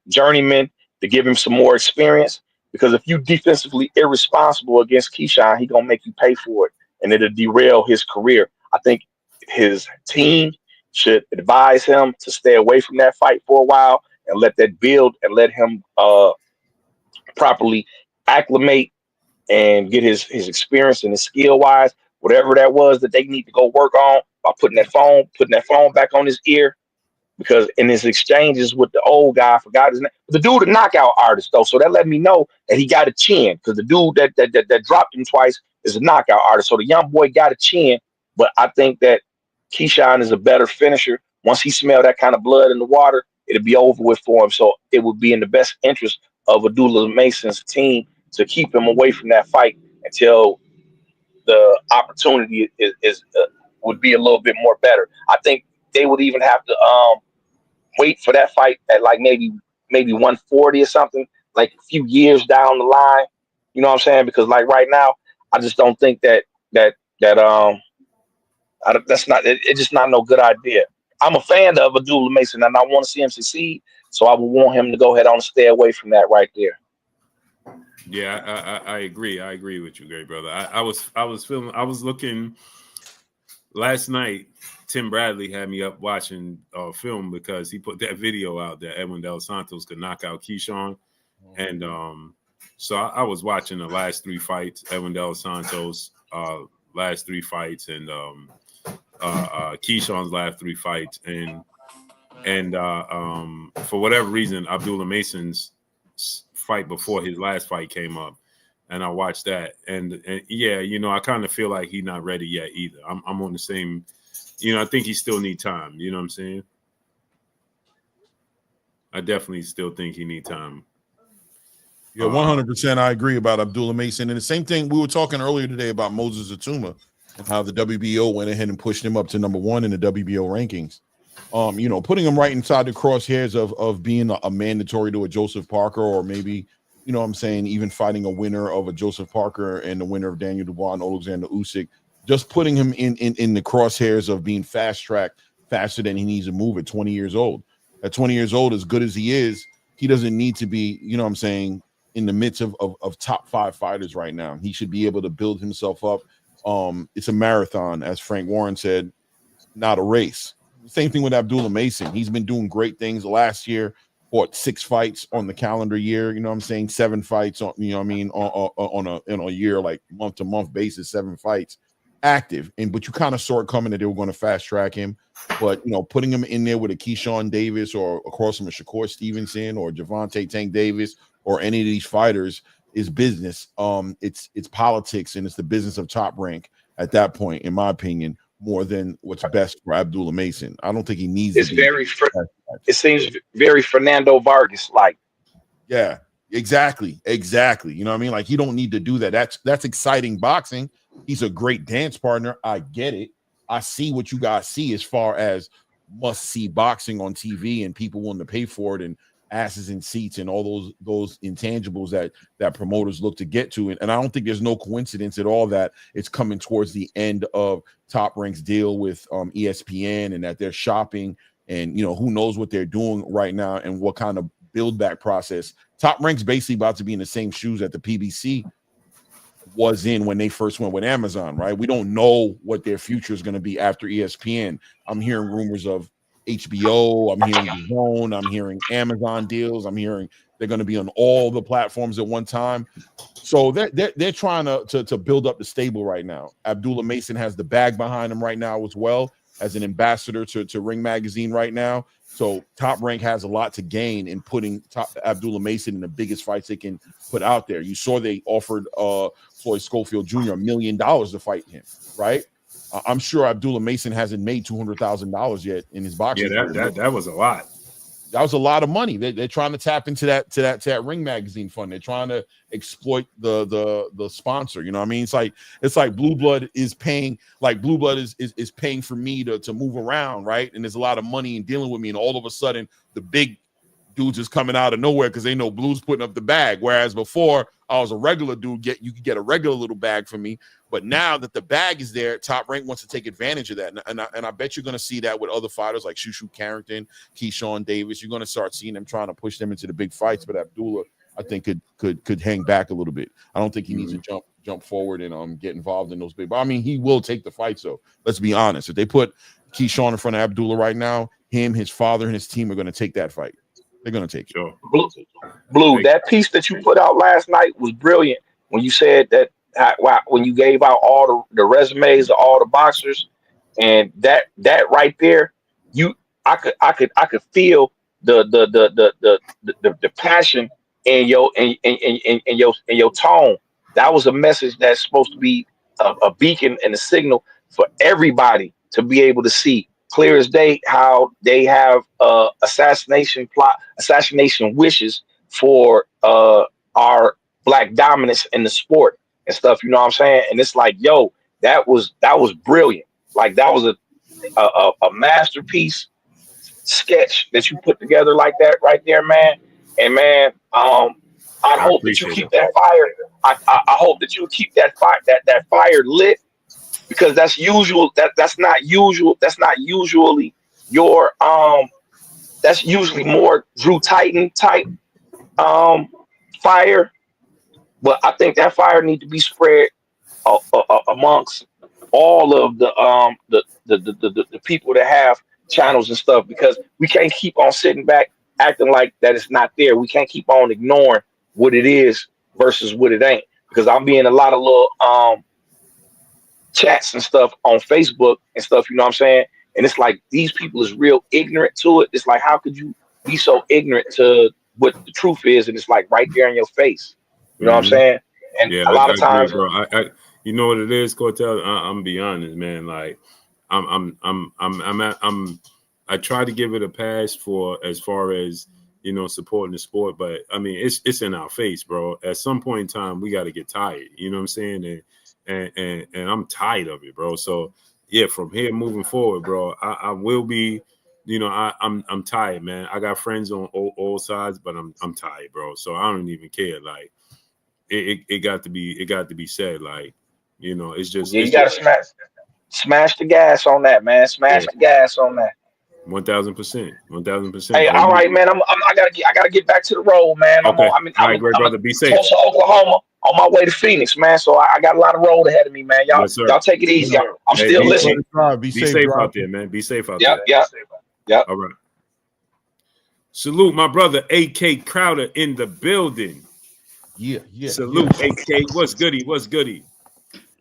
journeymen to give him some more experience. Because if you defensively irresponsible against Keyshawn, he gonna make you pay for it, and it'll derail his career. I think his team should advise him to stay away from that fight for a while and let that build and let him properly acclimate and get his experience and his skill wise, whatever that was that they need to go work on by putting that phone back on his ear. Because in his exchanges with the old guy, I forgot his name. The dude, a knockout artist though, so that let me know that he got a chin. Because the dude that dropped him twice is a knockout artist. So the young boy got a chin, but I think that Keyshawn is a better finisher. Once he smelled that kind of blood in the water, it'll be over with for him. So it would be in the best interest of Abdullah Mason's team to keep him away from that fight until the opportunity is would be a little bit more better. I think they would even have to wait for that fight at like maybe 140 or something, like a few years down the line. You know what I'm saying? Because like right now, I just don't think that's not it's just not no good idea. I'm a fan of Abdullah Mason and I want to see him succeed. So I would want him to go ahead on and stay away from that right there. Yeah, I agree. I agree with you, great brother. I was looking last night. Tim Bradley had me up watching film because he put that video out that Edwin Dos Santos could knock out Keyshawn, and so I was watching the last 3 fights, Edwin Dos Santos last 3 fights, and Keyshawn's last 3 fights, and for whatever reason, Abdullah Mason's fight before his last fight came up, and I watched that, and yeah, you know, I kind of feel like he's not ready yet either. I'm on the same, you know, I think he still need time. You know what I'm saying? I definitely still think he need time. Yeah, 100%. I agree about Abdullah Mason, and the same thing we were talking earlier today about Moses Atuma and how the WBO went ahead and pushed him up to number 1 in the WBO rankings. You know, putting him right inside the crosshairs of being a mandatory to a Joseph Parker, or maybe, you know what I'm saying, even fighting a winner of a Joseph Parker and the winner of Daniel Dubois and Alexander Usyk, just putting him in the crosshairs of being fast-tracked faster than he needs to move at 20 years old. At 20 years old, as good as he is, he doesn't need to be, you know what I'm saying, in the midst of top 5 fighters right now. He should be able to build himself up. It's a marathon, as Frank Warren said, not a race. Same thing with Abdullah Mason. He's been doing great things last year. Fought 6 fights on the calendar year. You know what I'm saying? 7 fights on, you know what I mean, on a year, like month to month basis, 7 fights active. But you kind of saw it coming that they were going to fast track him. But, you know, putting him in there with a Keyshawn Davis or across from a Shakur Stevenson or Javante Tank Davis or any of these fighters is business. It's politics, and it's the business of Top Rank at that point, in my opinion, more than what's best for Abdullah Mason. I don't think he needs it seems very Fernando Vargas like. Yeah, exactly. You know what I mean? Like, you don't need to do that. That's exciting boxing. He's a great dance partner. I get it. I see what you guys see as far as must-see boxing on TV and people willing to pay for it and asses in seats and all those intangibles that promoters look to get to. And I don't think there's no coincidence at all that it's coming towards the end of Top Rank's deal with ESPN, and that they're shopping, and, you know, who knows what they're doing right now and what kind of build back process. Top Rank's basically about to be in the same shoes that the PBC was in when they first went with Amazon, right? We don't know what their future is going to be after ESPN. I'm hearing rumors of HBO, I'm hearing DAZN, I'm hearing Amazon deals, I'm hearing they're going to be on all the platforms at one time. So they're trying to build up the stable right now. Abdullah Mason has the bag behind him right now as well, as an ambassador to Ring Magazine right now. So Top Rank has a lot to gain in putting Abdullah Mason in the biggest fights they can put out there. You saw they offered Floyd Schofield Jr. $1 million to fight him, right? I'm sure Abdullah Mason hasn't made $200,000 yet in his boxing career. That was a lot. That was a lot of money. They're trying to tap into that Ring Magazine fund. They're trying to exploit the sponsor. You know what I mean? It's like Blue Blood is paying, like Blue Blood is paying for me to move around, right? And there's a lot of money in dealing with me, and all of a sudden the big dudes is coming out of nowhere because they know Blue's putting up the bag. Whereas before I was a regular dude, you could get a regular little bag from me. But now that the bag is there, Top Rank wants to take advantage of that. And I bet you're going to see that with other fighters like Shushu Carrington, Keyshawn Davis. You're going to start seeing them trying to push them into the big fights. But Abdullah, I think, could hang back a little bit. I don't think he needs to jump forward and get involved in those big. But I mean, he will take the fights, though. Let's be honest. If they put Keyshawn in front of Abdullah right now, him, his father, and his team are going to take that fight. They're going to take it. Sure. Blue, that piece that you put out last night was brilliant when you said that when you gave out all the resumes of all the boxers, and that right there, I could feel the passion in your tone. That was a message that's supposed to be a beacon and a signal for everybody to be able to see. clear as day how they have assassination wishes for our black dominance in the sport and stuff. You know what I'm saying? And it's like, yo, that was brilliant. Like that was a masterpiece sketch that you put together like that right there, man. And man, I hope that you keep that fire. I hope that you keep that fire that fire lit, because that's usual. That's not usual. That's not usually your That's usually more Drew Titan type fire. But I think that fire need to be spread amongst all of the people that have channels and stuff, because we can't keep on sitting back acting like that it's not there. We can't keep on ignoring what it is versus what it ain't, because I'm being a lot of little chats and stuff on Facebook and stuff, you know what I'm saying? And it's like these people is real ignorant to it. It's like, how could you be so ignorant to what the truth is? And it's like right there in your face. You know what I'm saying? And yeah, a lot of times, agree, bro. I you know what it is, Cortez? I'm be honest, man. Like I try to give it a pass for as far as, you know, supporting the sport, but I mean it's in our face, bro. At some point in time, we got to get tired. You know what I'm saying? And I'm tired of it, bro. So yeah, from here moving forward, bro, I will be, you know, I'm tired, man. I got friends on all sides, but I'm tired, bro. So I don't even care. Like it got to be said. Like, you know, it's just you gotta smash the gas on that, man. Smash the gas on that. 1,000%. Hey, all right, man. I gotta get back to the road, man. Okay. I'm in brother. Be safe. Tulsa, Oklahoma, on my way to Phoenix, man. So I got a lot of road ahead of me, man. Y'all take it easy. I'm still listening. Be safe out there, man. Be safe out there. Yep. All right. Salute my brother AK Crowder in the building. Yeah. Salute AK. What's goody?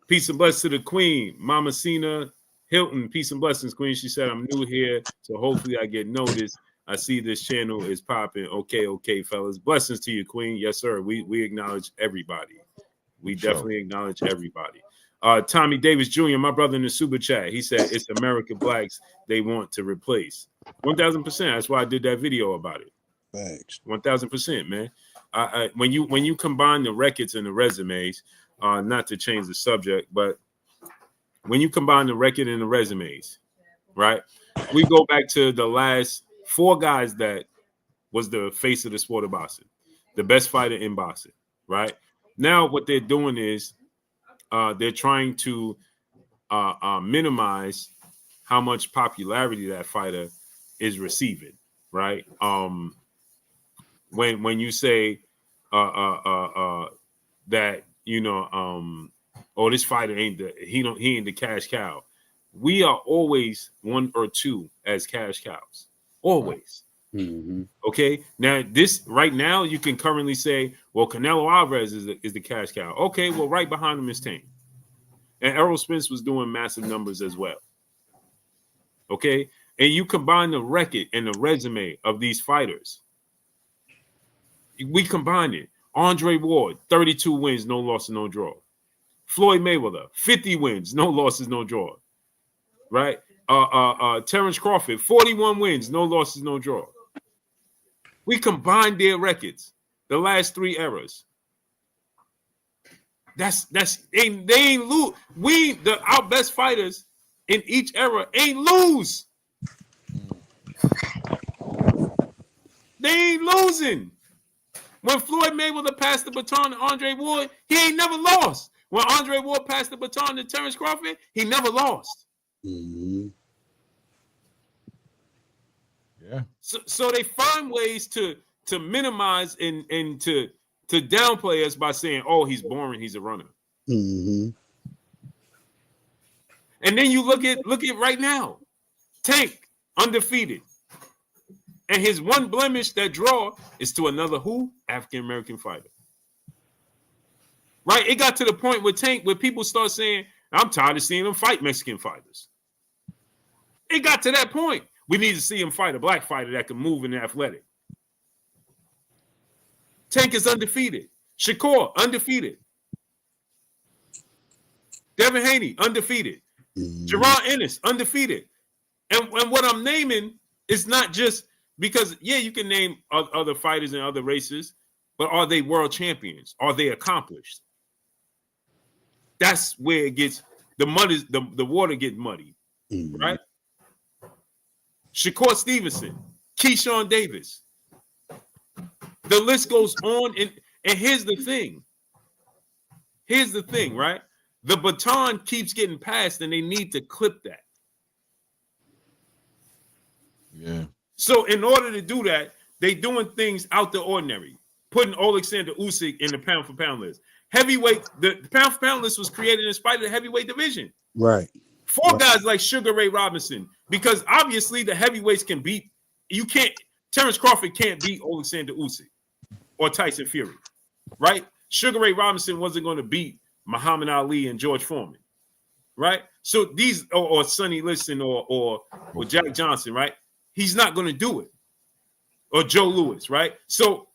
Peace and blessings to the queen, Mama Cena Hilton. Peace and blessings, queen. She said, I'm new here, so hopefully I get noticed. I see this channel is popping. Okay, fellas. Blessings to you, queen. Yes, sir. We acknowledge everybody. We definitely acknowledge everybody. Tommy Davis Jr., my brother in the super chat, he said it's America blacks they want to replace. 1,000%. That's why I did that video about it. Thanks. 1,000%, man. When you combine the records and the resumes, not to change the subject, but when you combine the record and the resumes, right? We go back to the last 4 guys that was the face of the sport of boxing, the best fighter in boxing, right? Now what they're doing is they're trying to minimize how much popularity that fighter is receiving, right? When you say that, you know, oh, this fighter ain't he ain't the cash cow. We are always 1 or 2 as cash cows, always. Mm-hmm. Okay, now this right now you can currently say, well, Canelo Alvarez is the cash cow. Okay, well, right behind him is Tank, and Errol Spence was doing massive numbers as well. Okay, and you combine the record and the resume of these fighters. We combine it. Andre Ward, 32 wins, no losses, no draw. Floyd Mayweather, 50 wins, no losses, no draw. Right? Terrence Crawford, 41 wins, no losses, no draw. We combined their records, the last 3 eras. They ain't lose. Our best fighters in each era ain't lose. They ain't losing. When Floyd Mayweather passed the baton to Andre Ward, he ain't never lost. When Andre Ward passed the baton to Terrence Crawford, he never lost. Mm-hmm. Yeah. So they find ways to minimize and to downplay us by saying, "Oh, he's boring. He's a runner." Mm-hmm. And then you look at right now, Tank undefeated, and his one blemish, that draw, is to another African American fighter. Right? It got to the point with Tank where people start saying, "I'm tired of seeing him fight Mexican fighters." It got to that point. We need to see him fight a black fighter that can move and athletic. Tank is undefeated. Shakur, undefeated. Devin Haney, undefeated. Mm-hmm. Jerron Ennis, undefeated. And what I'm naming is not just because, yeah, you can name other fighters in other races, but are they world champions? Are they accomplished? That's where it gets the water gets muddy, right? Shakur Stevenson, Keyshawn Davis. The list goes on, and here's the thing. Here's the thing, right? The baton keeps getting passed, and they need to clip that. Yeah. So in order to do that, they doing things out the ordinary. Putting Alexander Usyk in the pound for pound list. Heavyweight, the pound for pound list was created in spite of the heavyweight division. Right. For guys like Sugar Ray Robinson, because obviously the heavyweights can beat. You can't. Terrence Crawford can't beat Alexander Usyk or Tyson Fury, right? Sugar Ray Robinson wasn't going to beat Muhammad Ali and George Foreman, right? So these or Sonny Liston or Jack Johnson, right? He's not going to do it. Or Joe Louis, right? So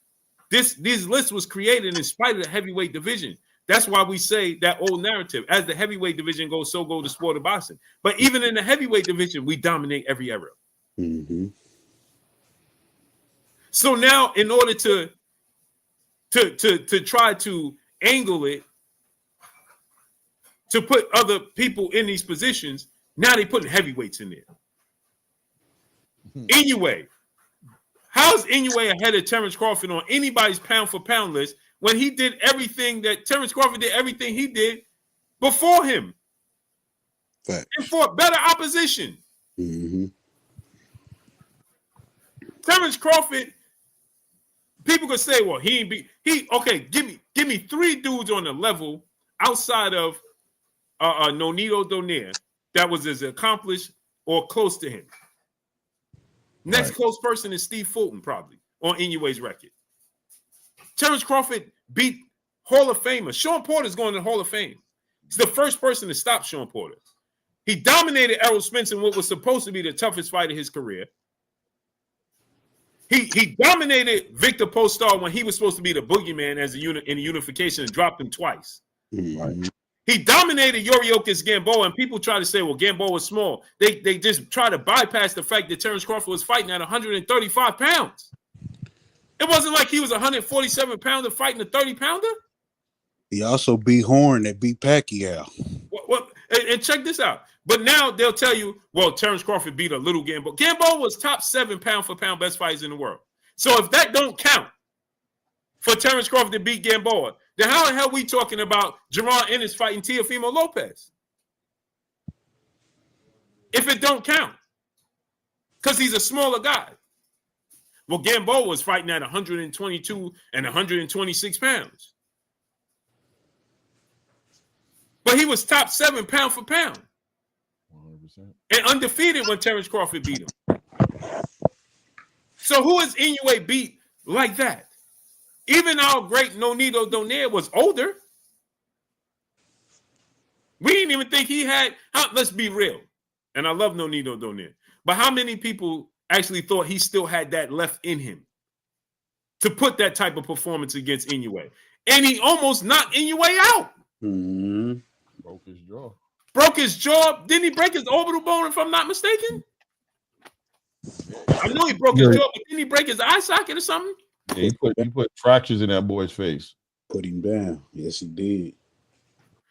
this list was created in spite of the heavyweight division. That's why we say that old narrative: as the heavyweight division goes, so go the sport of boxing. But even in the heavyweight division, we dominate every era. Mm-hmm. So now, in order to try to angle it, to put other people in these positions, now they putting heavyweights in there. Inoue. How's Inoue ahead of Terrence Crawford on anybody's pound for pound list when he did everything that Terrence Crawford did, everything he did before him? Facts. And for better opposition. Mm-hmm. Terrence Crawford, people could say, well, okay, give me three dudes on the level outside of Nonito Donaire that was as accomplished or close to him. Next close person is Steve Fulton, probably, on Inoue's record. Terrence Crawford beat Hall of Famer. Sean Porter's going to the Hall of Fame. He's the first person to stop Sean Porter. He dominated Errol Spence in what was supposed to be the toughest fight of his career. He dominated Victor Postal when he was supposed to be the boogeyman as a unit in the unification and dropped him twice. Mm-hmm. He dominated Yuriorkis Gamboa, and people try to say, well, Gamboa was small. They just try to bypass the fact that Terrence Crawford was fighting at 135 pounds. It wasn't like he was a 147-pounder fighting a 30-pounder. He also beat Horn that beat Pacquiao. And check this out. But now they'll tell you, well, Terrence Crawford beat a little Gamboa. Gamboa was top 7 pound-for-pound best fighters in the world. So if that don't count for Terrence Crawford to beat Gamboa, then how the hell are we talking about Jerron Ennis fighting Teofimo Lopez? If it don't count. Because he's a smaller guy. Well, Gamboa was fighting at 122 and 126 pounds. But he was top 7 pound for pound. 100%. And undefeated when Terrence Crawford beat him. So who is Inoue beat like that? Even our great Nonito Donaire was older. We didn't even think he had. Let's be real. And I love Nonito Donaire. But how many people actually thought he still had that left in him to put that type of performance against Inoue? And he almost knocked Inoue out. Mm-hmm. Broke his jaw. Broke his jaw. Didn't he break his orbital bone, if I'm not mistaken? I know he broke his jaw, but didn't he break his eye socket or something? Yeah, he put fractures in that boy's face. Put him down. Yes, he did.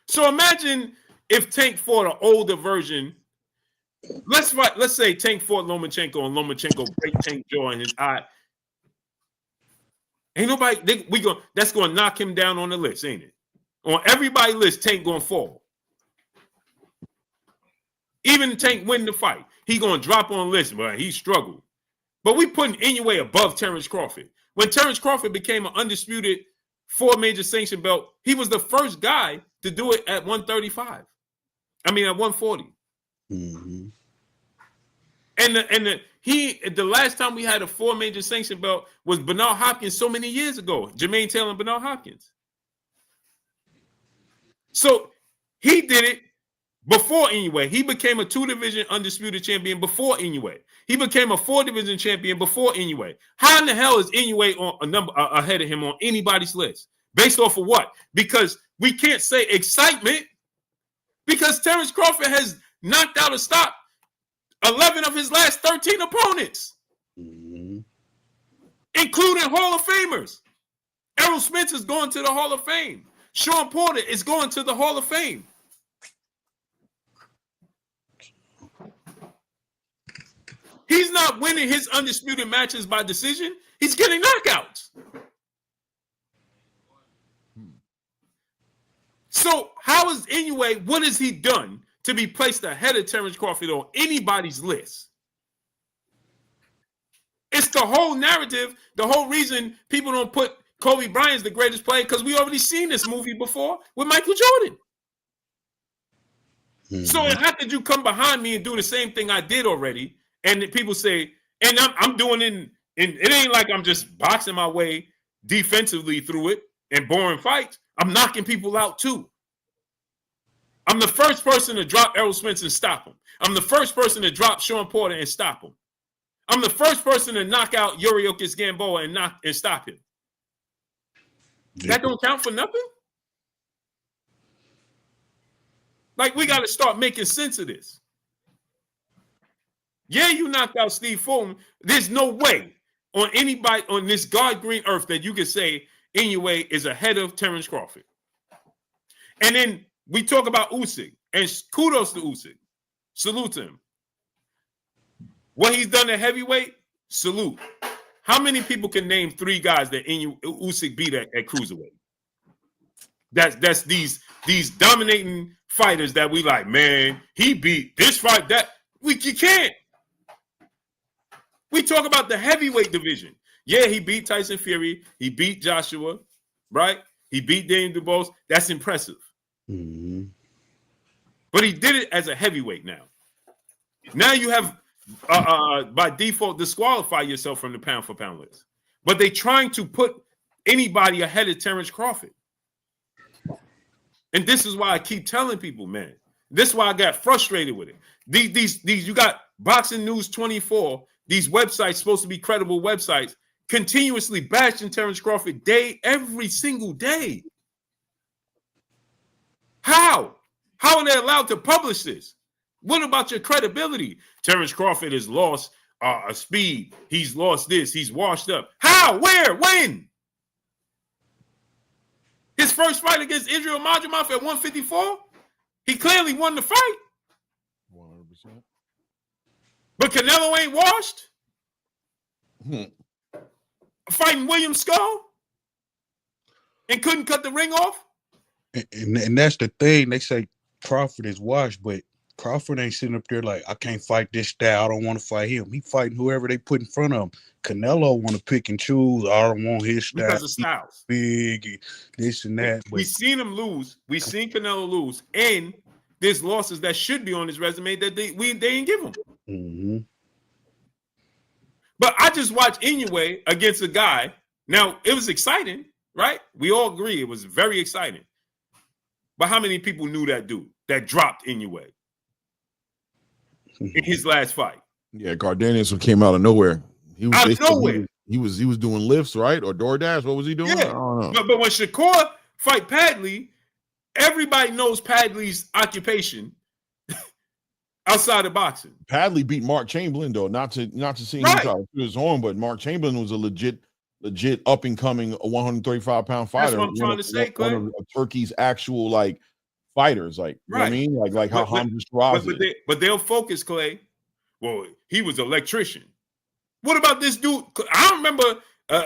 So imagine if Tank fought an older version. Let's say Tank fought Lomachenko and Lomachenko break Tank's jaw in his eye. Ain't nobody that's gonna knock him down on the list, ain't it? On everybody's list, Tank gonna fall. Even Tank win the fight, he gonna drop on the list, but he struggled. But we putting Inoue above Terrence Crawford. When Terrence Crawford became an undisputed 4 major sanction belt, he was the first guy to do it at 135. I mean, at 140. Mm-hmm. And the last time we had a 4 major sanction belt was Bernard Hopkins so many years ago. Jermaine Taylor and Bernard Hopkins. So he did it before Inoue. He became a 2-division undisputed champion before Inoue. He became a 4-division champion before Inoue. How in the hell is Inoue on a number ahead of him on anybody's list? Based off of what? Because we can't say excitement, because Terrence Crawford has knocked out a 11 of his last 13 opponents, including Hall of Famers. Errol Spence is going to the Hall of Fame. Sean Porter is going to the Hall of Fame. He's not winning his undisputed matches by decision. He's getting knockouts. So how is Inoue, what has he done to be placed ahead of Terrence Crawford on anybody's list? It's the whole narrative, the whole reason people don't put Kobe Bryant as the greatest player, because we already seen this movie before with Michael Jordan. So how could you come behind me and do the same thing I did already? And people say, and I'm doing it, and it ain't like I'm just boxing my way defensively through it and boring fights. I'm knocking people out too. I'm the first person to drop Errol Spence and stop him. I'm the first person to drop Sean Porter and stop him. I'm the first person to knock out Yuriorkis Gamboa and stop him. That don't count for nothing? Like, we got to start making sense of this. Yeah, you knocked out Steve Fulton. There's no way on anybody on this God green earth that you could say Inoue is ahead of Terrence Crawford. And then we talk about Usyk, and kudos to Usyk. Salute to him. What he's done at heavyweight, salute. How many people can name 3 guys that Usyk beat at cruiserweight? That's these dominating fighters that we like, man, he beat this fight, that. You can't. We talk about the heavyweight division. Yeah, he beat Tyson Fury. He beat Joshua, right? He beat Daniel Dubois. That's impressive. But he did it as a heavyweight now. Now you have, by default, disqualify yourself from the pound-for-pound list. But they're trying to put anybody ahead of Terrence Crawford. And this is why I keep telling people, man. This is why I got frustrated with it. These you got Boxing News 24, these websites supposed to be credible websites, continuously bashing Terrence Crawford every single day. How? How are they allowed to publish this? What about your credibility? Terrence Crawford has lost a speed. He's lost this. He's washed up. How? Where? When? His first fight against Israel Madrimov at 154, he clearly won the fight. 100%. But Canelo ain't washed. Fighting William Skull and couldn't cut the ring off. And that's the thing. They say Crawford is washed, but Crawford ain't sitting up there like, I can't fight this style. I don't want to fight him. He fighting whoever they put in front of him. Canelo want to pick and choose. I don't want his style. Because of styles. Big, this and that. But we've seen him lose. We've seen Canelo lose. And there's losses that should be on his resume that they didn't give him. But I just watched Inoue against a guy. Now, it was exciting, right? We all agree it was very exciting. But how many people knew that dude that dropped Inoue in his last fight? Yeah, Cardenas came out of nowhere. He was out of nowhere. He was doing lifts, right? Or DoorDash. What was he doing? Yeah. I don't know. But when Shakur fight Padley, everybody knows Padley's occupation outside of boxing. Padley beat Mark Chamberlain, though. Not to see him try to his horn, but Mark Chamberlain was a legit up and coming 135-pound fighter. That's what I'm trying to say, Clay. One of Turkey's actual fighters, you know what I mean? Like how Hamza Shiraz. But they'll focus, Clay. Well, he was an electrician. What about this dude? I don't remember.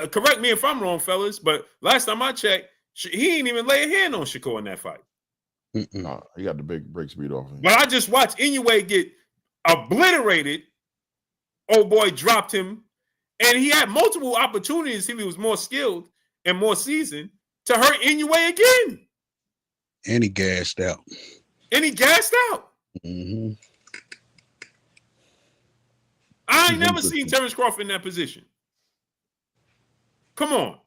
Correct me if I'm wrong, fellas, but last time I checked, he ain't even lay a hand on Shakur in that fight. Nah, he got the big break speed off him. But I just watched Inoue get obliterated. Old boy dropped him, and he had multiple opportunities if he was more skilled and more seasoned to hurt Inoue again. And he gassed out. I ain't never seen Terrence Crawford in that position. Come on.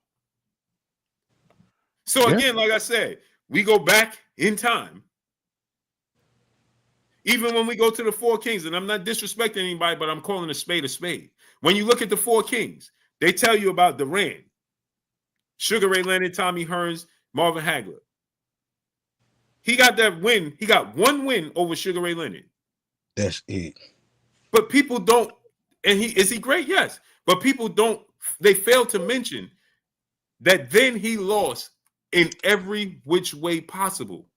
So again, like I said, we go back in time. Even when we go to the Four Kings, and I'm not disrespecting anybody, but I'm calling a spade a spade. When you look at the Four Kings, they tell you about Duran, Sugar Ray Leonard, Tommy Hearns, Marvin Hagler. He got that win. He got one win over Sugar Ray Leonard. That's it. But people don't, and is he great? Yes. But people don't, they fail to mention that then he lost in every which way possible.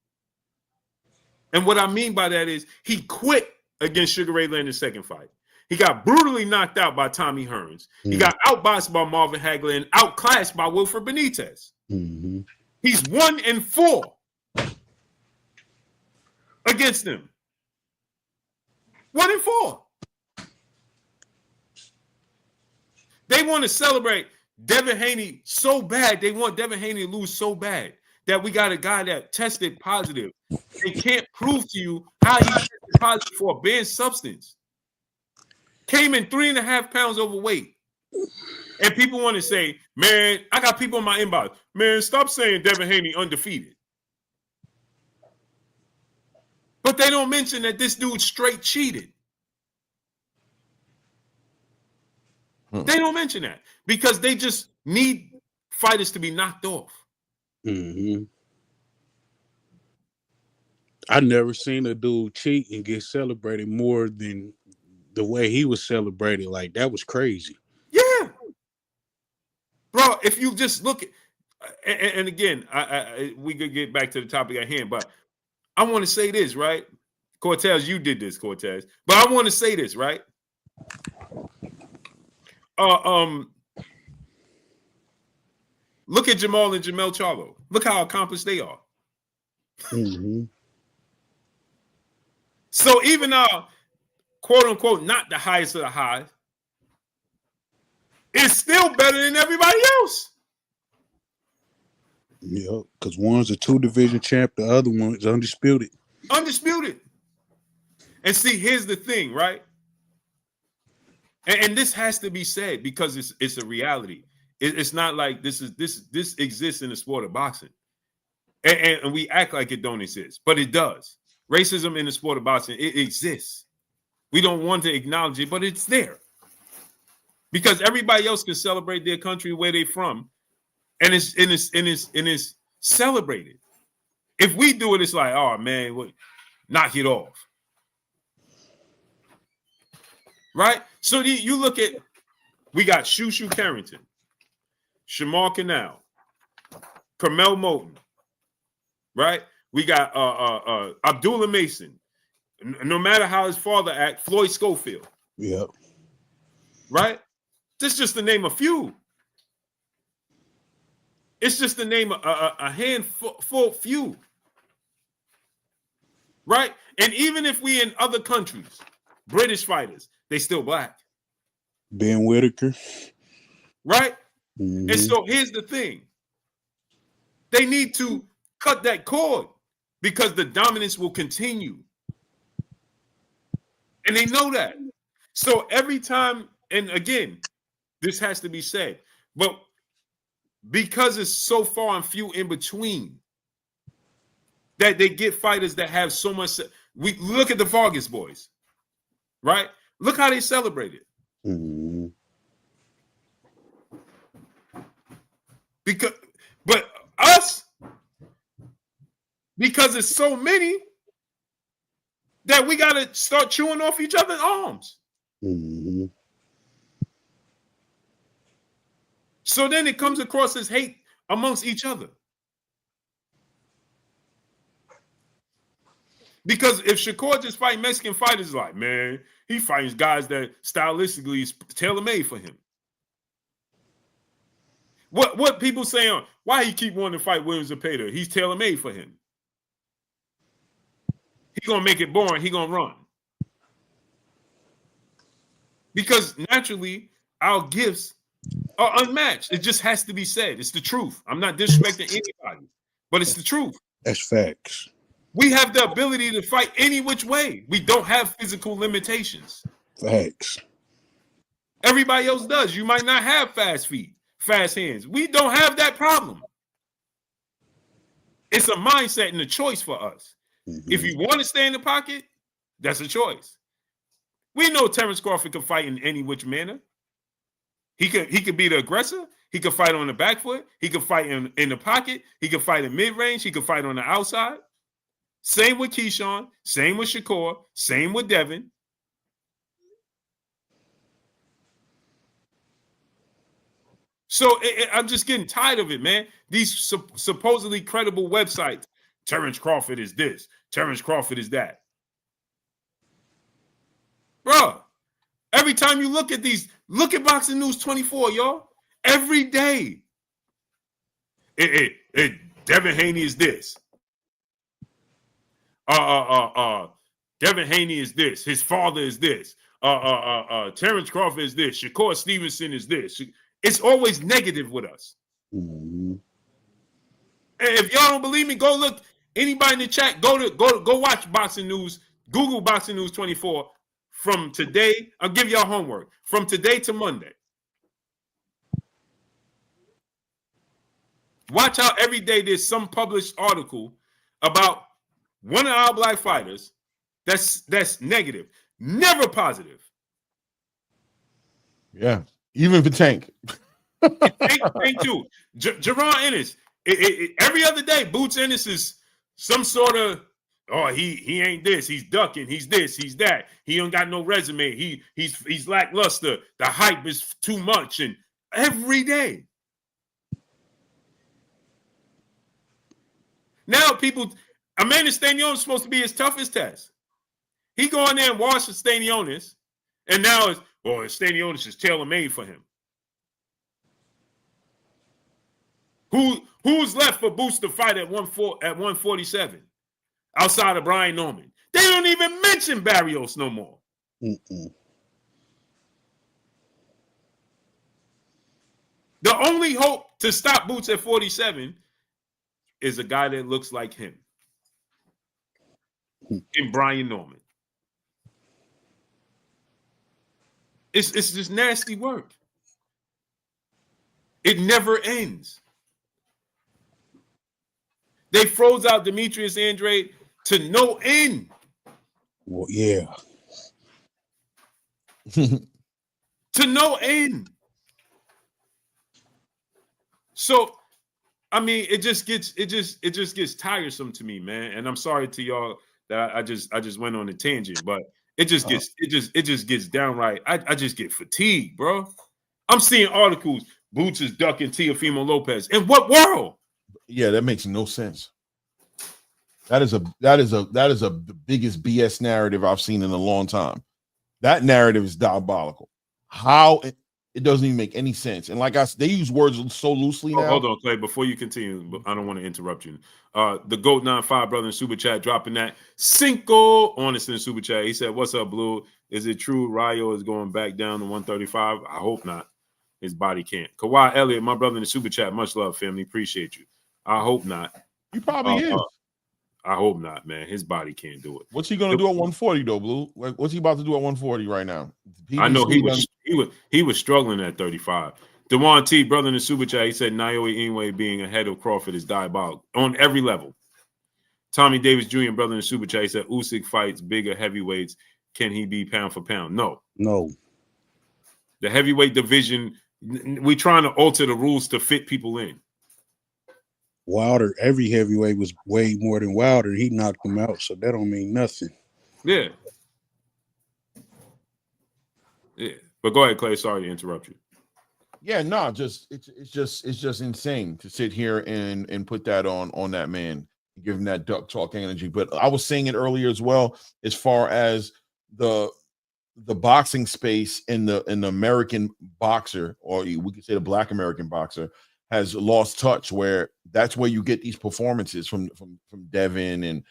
And what I mean by that is he quit against Sugar Ray Leonard in the second fight. He got brutally knocked out by Tommy Hearns. He got outboxed by Marvin Hagler and outclassed by Wilfred Benitez. He's 1-4 against them. 1-4. They want to celebrate Devin Haney so bad. They want Devin Haney to lose so bad that we got a guy that tested positive. They can't prove to you how he tested positive for a banned substance. Came in 3.5 pounds overweight. And people want to say, man, I got people in my inbox. Man, stop saying Devin Haney undefeated. But they don't mention that this dude straight cheated. They don't mention that because they just need fighters to be knocked off. I never seen a dude cheat and get celebrated more than the way he was celebrated. Like, that was crazy. Yeah. Bro, if you just look at, and again, we could get back to the topic at hand, but I want to say this, right? Cortez, you did this, Cortez. But I want to say this, right? Look at Jamal and Jamel Charlo. Look how accomplished they are. So even though, quote unquote, not the highest of the highs, it's still better than everybody else. Yeah, because one's a 2-division champ, the other one is undisputed. Undisputed. And see, here's the thing, right? And this has to be said because it's a reality. It's not like this exists in the sport of boxing. And we act like it don't exist, but it does. Racism in the sport of boxing, it exists. We don't want to acknowledge it, but it's there. Because everybody else can celebrate their country where they're from, and it's celebrated. If we do it, it's like, oh man, knock it off. Right? So you look at, we got Shushu Carrington, Shamar Canal, Carmel Moulton, right? We got Abdullah Mason. No matter how his father act, Floyd Schofield. Yep. Right? This is just to name a few. It's just to name a handful few. Right? And even if we in other countries, British fighters, they still black. Ben Whitaker. Right? And so here's the thing. They need to cut that cord because the dominance will continue. And they know that. So every time, and again, this has to be said, but because it's so far and few in between, that they get fighters that have so much. We look at the Vargas boys, right? Look how they celebrated. But us, because it's so many, that we got to start chewing off each other's arms. So then it comes across as hate amongst each other. Because if Shakur just fight Mexican fighters, like, man, he fights guys that stylistically is tailor-made for him. What people saying, why he keep wanting to fight Williams Zepeda? He's tailor-made for him. He's going to make it boring. He's going to run. Because naturally, our gifts are unmatched. It just has to be said. It's the truth. I'm not disrespecting anybody, but it's the truth. That's facts. We have the ability to fight any which way. We don't have physical limitations. Facts. Everybody else does. You might not have fast feet, fast hands. We don't have that problem. It's a mindset and a choice for us. If you want to stay in the pocket, that's a choice. We know Terrence Crawford can fight in any which manner. He could be the aggressor. He could fight on the back foot. He could fight in the pocket. He could fight in mid-range. He could fight on the outside. Same with Keyshawn. Same with Shakur. Same with Devin. So I'm just getting tired of it, man. These supposedly credible websites. Terrence Crawford is this. Terrence Crawford is that. Bro, every time you look at these, look at Boxing News 24, y'all. Every day. Devin Haney is this. Devin Haney is this. His father is this. Terrence Crawford is this. Shakur Stevenson is this. It's always negative with us. Mm-hmm. And if y'all don't believe me, go look. Anybody in the chat, go watch Boxing News. Google Boxing News 24 from today. I'll give y'all homework from today to Monday. Watch how every day there's some published article about one of our black fighters that's negative, never positive. Yeah, even for Tank. Tank too. Jerron Ennis. Every other day, Boots Ennis is some sort of, oh, he ain't this, he's ducking, he's this, he's that. He don't got no resume. He's lackluster. The hype is too much, and every day. Now people, Amanda Stanionis is supposed to be his toughest test. He go in there and wash Stanionis, and now Stanionis is tailor-made for him. Who's left for Boots to fight at 147 outside of Brian Norman? They don't even mention Barrios no more. Mm-mm. The only hope to stop Boots at 47 is a guy that looks like him in Brian Norman. It's just nasty work. It never ends. They froze out Demetrius Andrade to no end. Well, yeah. To no end. So, I mean, it just gets tiresome to me, man. And I'm sorry to y'all that I just went on a tangent, but it just gets downright. I just get fatigued, bro. I'm seeing articles. Boots is ducking Teofimo Lopez. In what world? Yeah, that makes no sense. That is the biggest BS narrative I've seen in a long time. That narrative is diabolical. How it doesn't even make any sense. And like I said, they use words so loosely now. Hold on, Clay. Before you continue, I don't want to interrupt you. The GOAT 95 brother in Super Chat dropping that Cinco honest in Super Chat. He said, "What's up, Blue? Is it true Rayo is going back down to 135? I hope not. His body can't." Kawhi Elliott, my brother in the Super Chat. Much love, family. Appreciate you. I hope not. He probably is. I hope not, man. His body can't do it. What's he gonna do at 140 though, Blue? What's he about to do at 140 right now? I know he was struggling at 35. Dewan T, brother in the Super Chat, he said Naoya Inoue being ahead of Crawford is diabolical on every level. Tommy Davis Jr., brother in the Super Chat, he said Usyk fights bigger heavyweights. Can he be pound for pound? No. The heavyweight division, we're trying to alter the rules to fit people in. Wilder, every heavyweight was way more than Wilder. He knocked him out, so that don't mean nothing. Yeah. Yeah. But go ahead, Clay. Sorry to interrupt you. Yeah, no, it's just insane to sit here and put that on that man, give him that duck talk energy. But I was saying it earlier as well, as far as the boxing space in the American boxer, or we could say the Black American boxer, has lost touch, where that's where you get these performances from Devin, and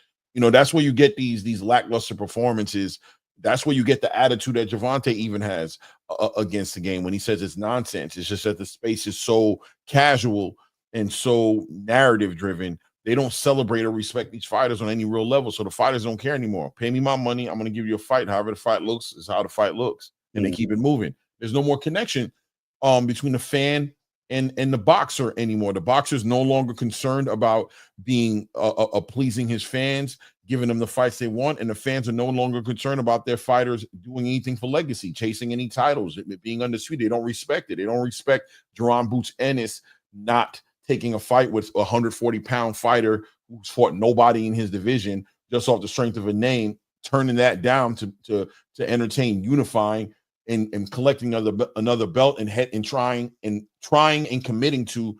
that's where you get these lackluster performances. That's where you get the attitude that Gervonta even has against the game when he says it's nonsense. It's just that the space is so casual and so narrative driven. They don't celebrate or respect these fighters on any real level. So the fighters don't care anymore. Pay me my money. I'm going to give you a fight. However the fight looks is how the fight looks. And they keep it moving. There's no more connection between the fan and the boxer anymore. The boxer is no longer concerned about being pleasing his fans, giving them the fights they want, and the fans are no longer concerned about their fighters doing anything for legacy, chasing any titles, being undisputed. They don't respect it. They don't respect Jerron Boots Ennis not taking a fight with a 140-pound fighter who's fought nobody in his division just off the strength of a name, turning that down to entertain unifying and collecting another belt and trying and committing to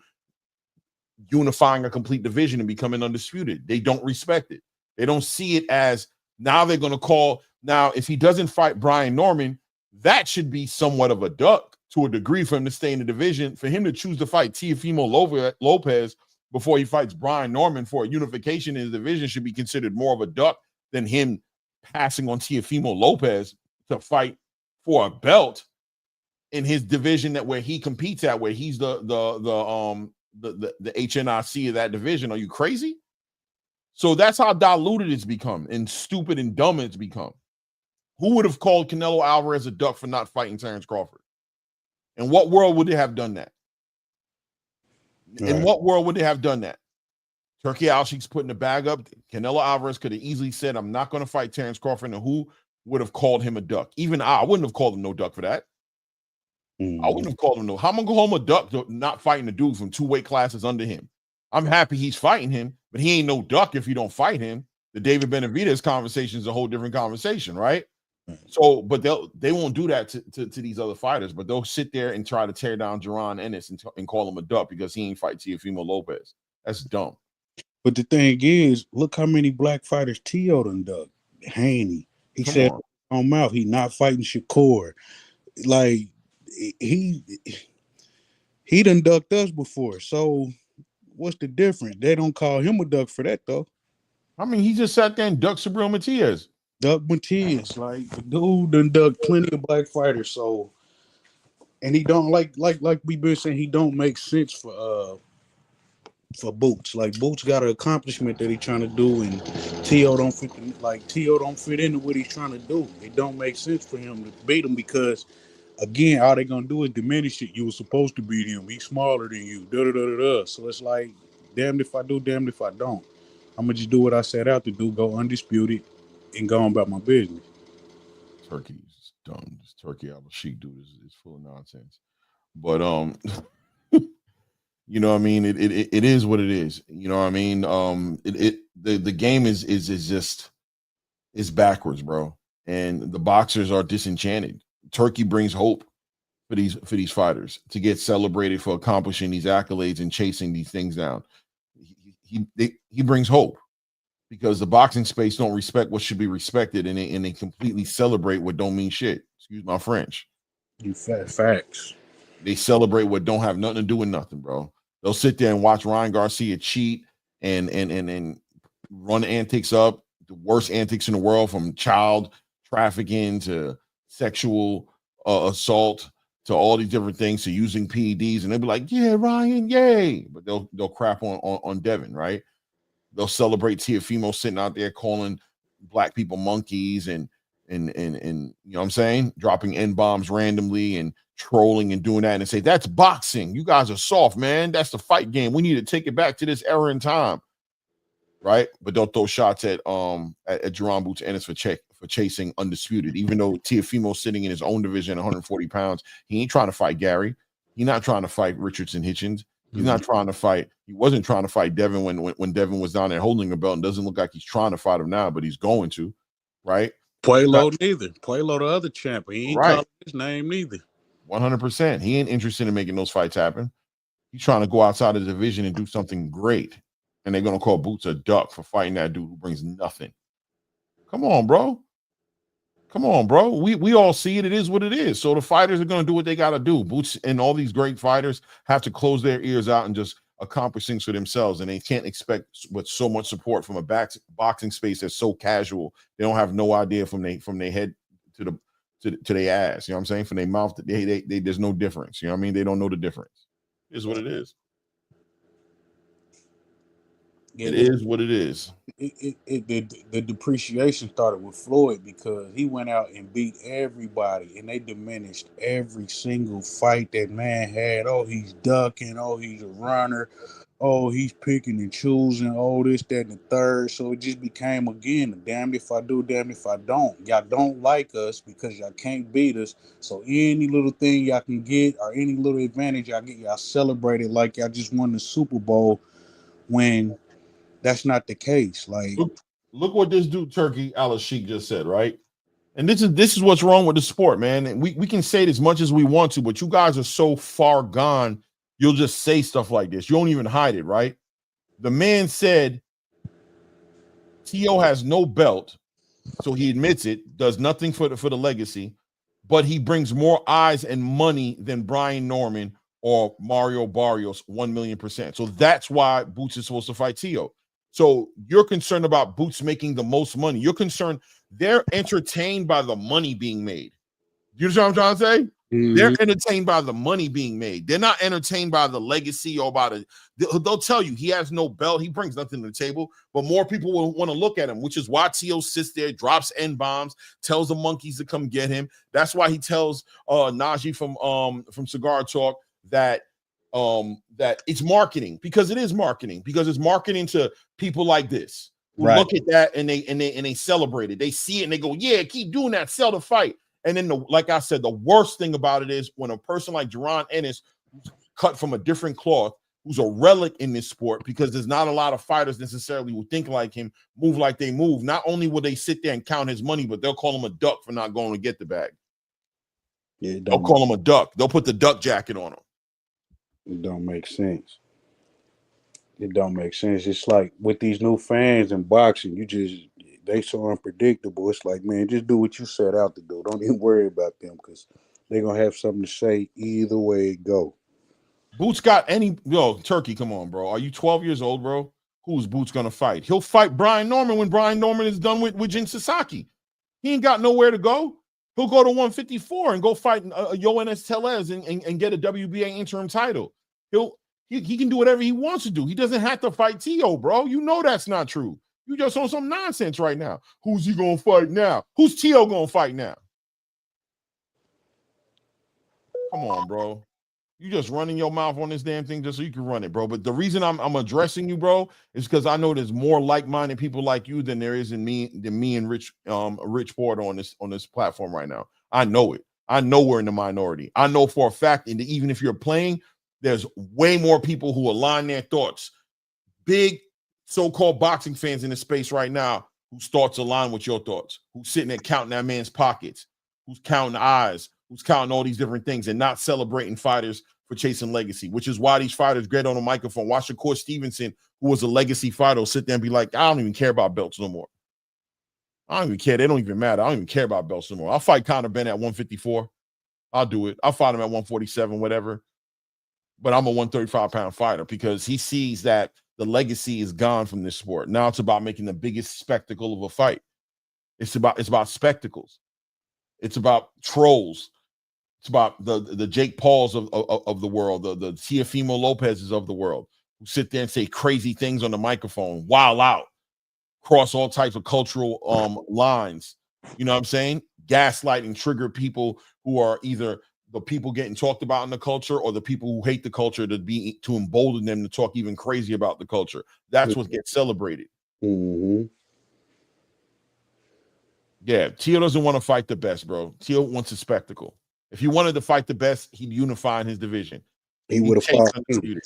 unifying a complete division and becoming undisputed. They don't respect it. They don't see it as now they're going to call. Now, if he doesn't fight Brian Norman, that should be somewhat of a duck to a degree for him to stay in the division. For him to choose to fight Teofimo Lopez before he fights Brian Norman for a unification in the division should be considered more of a duck than him passing on Teofimo Lopez to fight for a belt in his division where he competes at, where he's the HNIC of that division. Are you crazy? So that's how diluted it's become and stupid and dumb it's become. Who would have called Canelo Alvarez a duck for not fighting Terrence Crawford? In what world would they have done that? In what world would they have done that? Turki Al-Sheikh's putting the bag up. Canelo Alvarez could have easily said, I'm not going to fight Terrence Crawford. And who would have called him a duck? Even I wouldn't have called him no duck for that. I wouldn't have called him no. How am I going to call him a duck not fighting a dude from 2 weight classes under him? I'm happy he's fighting him, but he ain't no duck if you don't fight him. The David Benavidez conversation is a whole different conversation, right? So, but they won't do that to these other fighters, but they'll sit there and try to tear down Jaron Ennis and call him a duck because he ain't fight Teofimo Lopez. That's dumb. But the thing is, look how many black fighters Teo done ducked. Haney. He said on mouth, he not fighting Shakur. Like, he done ducked us before. So what's the difference? They don't call him a duck for that, though. I mean, he just sat there and ducked Subriel Matias. Duck Matias. Like, the dude done ducked plenty of black fighters. So, and he don't, like we've been saying, he don't make sense for Boots. Like, Boots got an accomplishment that he's trying to do, and Teo don't fit into what he's trying to do. It don't make sense for him to beat him because, again, all they're gonna do is diminish it. You were supposed to beat him. He's smaller than you. So it's like, damned if I do, damned if I don't. I'm gonna just do what I set out to do, go undisputed, and go on about my business. Turkey is dumb. This Turki Al-Sheikh dude is full of nonsense. But you know what I mean? It is what it is. You know what I mean? The game is backwards, bro. And the boxers are disenchanted. Turkey brings hope for these fighters to get celebrated for accomplishing these accolades and chasing these things down. He brings hope because the boxing space don't respect what should be respected, and they completely celebrate what don't mean shit. Excuse my French. You facts. They celebrate what don't have nothing to do with nothing, bro. They'll sit there and watch Ryan Garcia cheat and run antics up, the worst antics in the world, from child trafficking to sexual assault to all these different things, to using PEDs, and they'll be like, "Yeah, Ryan, yay!" But they'll crap on Devin, right? They'll celebrate Teofimo sitting out there calling black people monkeys and you know what I'm saying, dropping N-bombs randomly and trolling and doing that, and say that's boxing. You guys are soft, man. That's the fight game. We need to take it back to this era in time, right? But they'll throw shots at Jaron Boots Ennis for chasing undisputed, even though Teofimo's sitting in his own division, 140 pounds. He ain't trying to fight Gary. He's not trying to fight Richardson Hitchens. He's not trying to fight. He wasn't trying to fight Devin when Devin was down there holding a belt, and doesn't look like he's trying to fight him now, but he's going to, right? Puelo neither. Puelo the other champ. He ain't calling his name neither. 100%. He ain't interested in making those fights happen. He's trying to go outside of the division and do something great. And they're going to call Boots a duck for fighting that dude who brings nothing. Come on, bro. We all see it. It is what it is. So the fighters are going to do what they got to do. Boots and all these great fighters have to close their ears out and just accomplish things for themselves. And they can't expect with so much support from a boxing space that's so casual. They don't have no idea from their head to their ass. You know what I'm saying? From their mouth, there's no difference. You know what I mean? They don't know the difference. It is what it is. It is what it is. The depreciation started with Floyd because he went out and beat everybody, and they diminished every single fight that man had. Oh, he's ducking. Oh, he's a runner. Oh, he's picking and choosing. Oh, this, that, and the third. So it just became, again, damned if I do, damned if I don't. Y'all don't like us because y'all can't beat us. So any little thing y'all can get or any little advantage y'all get, y'all celebrate it like y'all just won the Super Bowl, when that's not the case. Like, look what this dude Turki Al-Sheikh just said, right? And this is what's wrong with the sport, man. And we can say it as much as we want to, but you guys are so far gone. You'll just say stuff like this. You don't even hide it, right? The man said Tio has no belt, so he admits it, does nothing for the legacy, but he brings more eyes and money than Brian Norman or Mario Barrios 1,000,000%. So that's why Boots is supposed to fight Tio. So you're concerned about Boots making the most money. You're concerned they're entertained by the money being made. You know what I'm trying to say? Mm-hmm. They're entertained by the money being made. They're not entertained by the legacy or by they'll tell you he has no belt. He brings nothing to the table, but more people will want to look at him, which is why Tio sits there, drops N-bombs, tells the monkeys to come get him. That's why he tells Najee from Cigar Talk that it's marketing, because it is marketing, because it's marketing to people like this who look at that and they celebrate it. They see it and they go, yeah, keep doing that, sell the fight. And then, like I said, the worst thing about it is when a person like Jaron Ennis, who's cut from a different cloth, who's a relic in this sport, because there's not a lot of fighters necessarily who think like him, move like they move. Not only will they sit there and count his money, but they'll call him a duck for not going to get the bag. Yeah, they'll call him a duck. They'll put the duck jacket on him. It don't make sense. It don't make sense. It's like with these new fans in boxing, they so unpredictable. It's like, man, just do what you set out to do. Don't even worry about them, because they're gonna have something to say either way it go. Boots got Turkey, come on, bro. Are you 12 years old, bro? Who's Boots gonna fight? He'll fight Brian Norman when Brian Norman is done with Jin Sasaki. He ain't got nowhere to go. He'll go to 154 and go fight Yoenis Tellez and get a WBA interim title. He can do whatever he wants to do. He doesn't have to fight Tio, bro. You know that's not true. You just on some nonsense right now. Who's he gonna fight now? Who's Tio gonna fight now? Come on, bro. You just running your mouth on this damn thing just so you can run it, bro. But the reason I'm addressing you, bro, is because I know there's more like-minded people like you than there is in me and Rich Porter on this platform right now. I know it. I know we're in the minority. I know for a fact, and even if you're playing, there's way more people who align their thoughts. Big so-called boxing fans in the space right now whose thoughts align with your thoughts, who's sitting there counting that man's pockets, who's counting eyes, who's counting all these different things and not celebrating fighters for chasing legacy, which is why these fighters get on a microphone. Watch Shakur Stevenson, who was a legacy fighter, will sit there and be like, I don't even care about belts no more. I don't even care. They don't even matter. I don't even care about belts no more. I'll fight Conor Bennett at 154. I'll do it. I'll fight him at 147, whatever. But I'm a 135-pound fighter because he sees that the legacy is gone from this sport. Now it's about making the biggest spectacle of a fight. It's about spectacles. It's about trolls. It's about the Jake Pauls of the world, the Teofimo Lopez's of the world, who sit there and say crazy things on the microphone, wild out, cross all types of cultural lines. You know what I'm saying? Gaslight and trigger people who are either the people getting talked about in the culture or the people who hate the culture to embolden them to talk even crazy about the culture. That's what gets celebrated. Mm-hmm. Yeah, Tio doesn't want to fight the best, bro. Tio wants a spectacle. If he wanted to fight the best, he'd unify in his division. He would have fought Haney.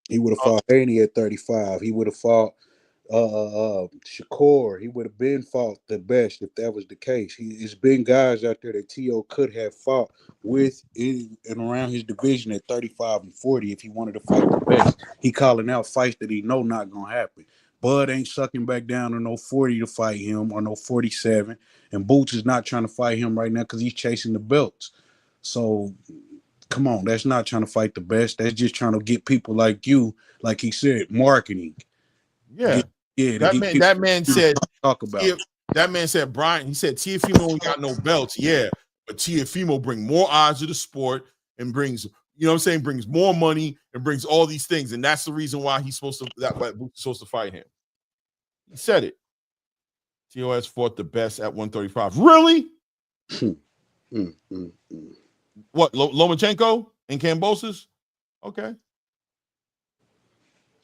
He would have fought Haney at 35. He would have fought Shakur. He would have been fought the best if that was the case. It's been guys out there that Tio could have fought with in and around his division at 35 and 40 if he wanted to fight the best. He calling out fights that he know not gonna happen. Bud ain't sucking back down to no 40 to fight him or no 47. And Boots is not trying to fight him right now because he's chasing the belts. So come on, that's not trying to fight the best. That's just trying to get people like you, like he said, marketing. Yeah. That man said talk about. That man said, Brian, he said Teofimo ain't got no belts. Yeah, but Teofimo bring more eyes to the sport and brings, you know what I'm saying, brings more money and brings all these things. And that's the reason why he's supposed to fight him. He said it. Tio has fought the best at 135. Really? What, Lomachenko and Kambosos? Okay.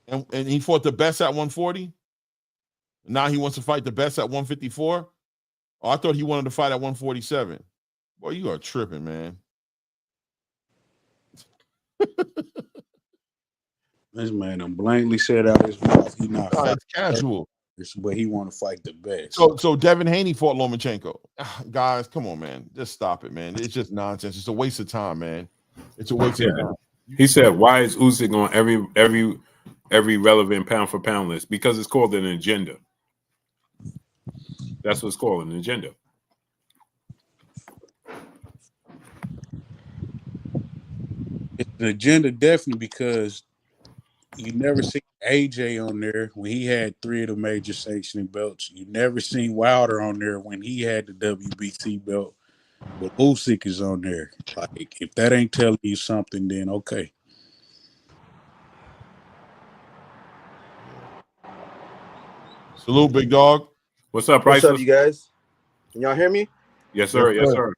And he fought the best at 140? Now he wants to fight the best at 154? Oh, I thought he wanted to fight at 147. Boy, you are tripping, man. This man done blankly said out his mouth he not fighting. It's casual. but he want to fight the best. So Devin Haney fought Lomachenko. Guys, come on, man. Just stop it, man. It's just nonsense. It's a waste of time, man. It's a waste of time. He said, "Why is Usyk on every relevant pound for pound list? Because it's called an agenda. That's what it's called, an agenda." It's an agenda, definitely, because you never seen AJ on there when he had 3 of the major sanctioning belts. You never seen Wilder on there when he had the WBC belt. But Usyk is on there. Like, if that ain't telling you something, then okay. Salute, big dog. What's up, What's Priceless? up, you guys? Can y'all hear me? Yes, sir. Yes, sir.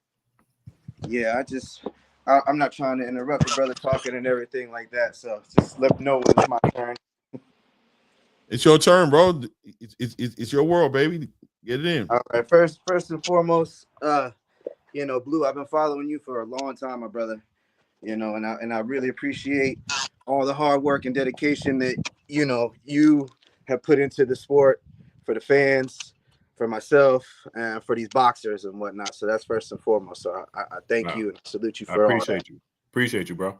Yeah, I'm not trying to interrupt the brother talking and everything like that. So just let me know when it's my turn. It's your turn, bro. It's your world, baby. Get it in. All right. First and foremost, Blue, I've been following you for a long time, my brother. And I really appreciate all the hard work and dedication that you have put into the sport for the fans, for myself, and for these boxers and whatnot. So that's first and foremost. So I thank you and salute you for all that. Appreciate you, bro.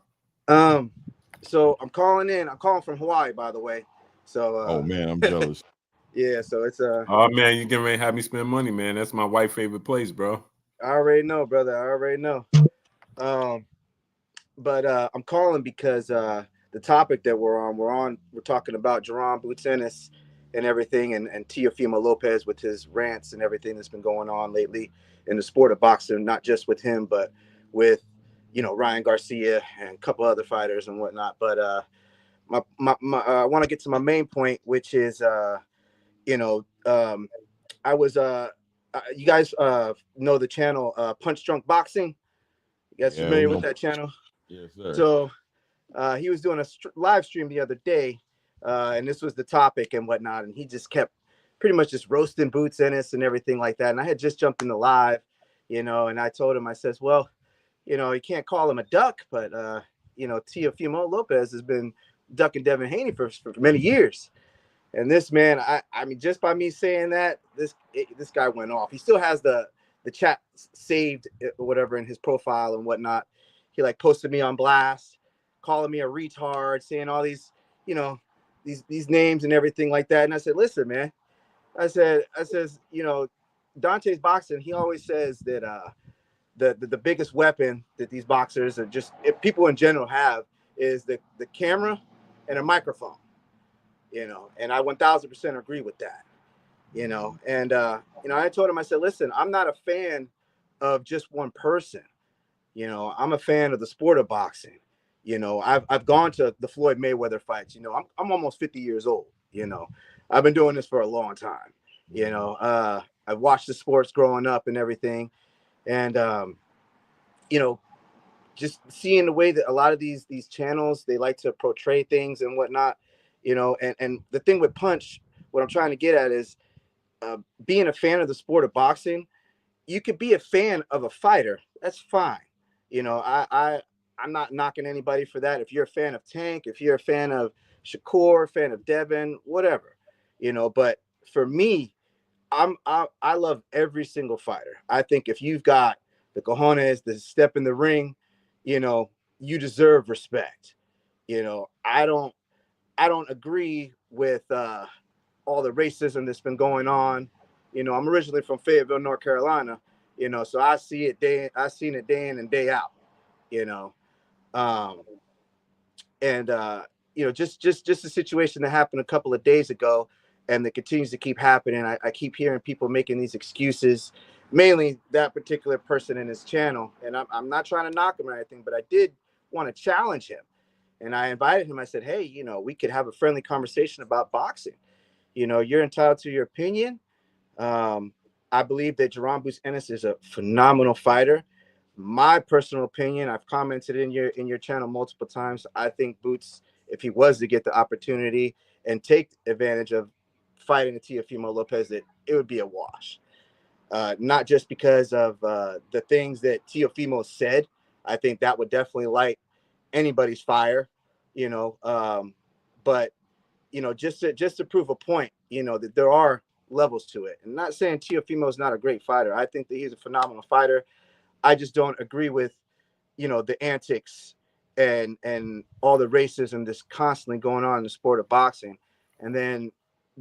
So I'm calling in. I'm calling from Hawaii, by the way. So oh man, I'm jealous. Yeah, so it's oh man, you getting ready to have me spend money, man. That's my wife's favorite place, bro. I already know, brother. I already know. But I'm calling because the topic that we're talking about Jerome Boots Ennis and everything, and Teofimo Lopez with his rants and everything that's been going on lately in the sport of boxing, not just with him, but with Ryan Garcia and a couple other fighters and whatnot. But I want to get to my main point, which is I was you guys know the channel Punch Drunk Boxing. You guys familiar with that channel? Yes, sir. So he was doing a live stream the other day, and this was the topic and whatnot, and he just kept pretty much just roasting Boots Ennis and everything like that. And I had just jumped in the live, and I told him, I says, well, you can't call him a duck, but Teofimo Lopez has been ducking Devin Haney for many years. And this man, I mean, just by me saying that, this guy went off. He still has the chat saved or whatever in his profile and whatnot. He posted me on blast, calling me a retard, saying all these, these names and everything like that. And I said, listen, man, I says, Dante's boxing. He always says that the biggest weapon that these boxers are people in general have is the camera and a microphone. And I 1000% agree with that, and I told him, I said, listen, I'm not a fan of just one person. I'm a fan of the sport of boxing. I've gone to the Floyd Mayweather fights. I'm almost 50 years old. I've been doing this for a long time. I've watched the sports growing up and everything. And, just seeing the way that a lot of these channels, they like to portray things and whatnot, and the thing with Punch, what I'm trying to get at is being a fan of the sport of boxing. You could be a fan of a fighter. That's fine. I'm not knocking anybody for that. If you're a fan of Tank, if you're a fan of Shakur, fan of Devin, whatever, but for me, I love every single fighter. I think if you've got the cojones to step in the ring, you deserve respect. I don't agree with all the racism that's been going on. I'm originally from Fayetteville, North Carolina, so I've seen it day in and day out, just a situation that happened a couple of days ago and that continues to keep happening. I keep hearing people making these excuses, mainly that particular person in his channel. And I'm not trying to knock him or anything, but I did want to challenge him. And I invited him. I said, hey, we could have a friendly conversation about boxing. You're entitled to your opinion. I believe that Jerome Boots Ennis is a phenomenal fighter. My personal opinion, I've commented in your channel multiple times. I think Boots, if he was to get the opportunity and take advantage of fighting Teofimo Lopez, that it would be a wash. Not just because of the things that Teofimo said. I think that would definitely light anybody's fire, but just to prove a point, that there are levels to it. And not saying Teofimo is not a great fighter. I think that he's a phenomenal fighter. I just don't agree with, the antics and all the racism that's constantly going on in the sport of boxing. And then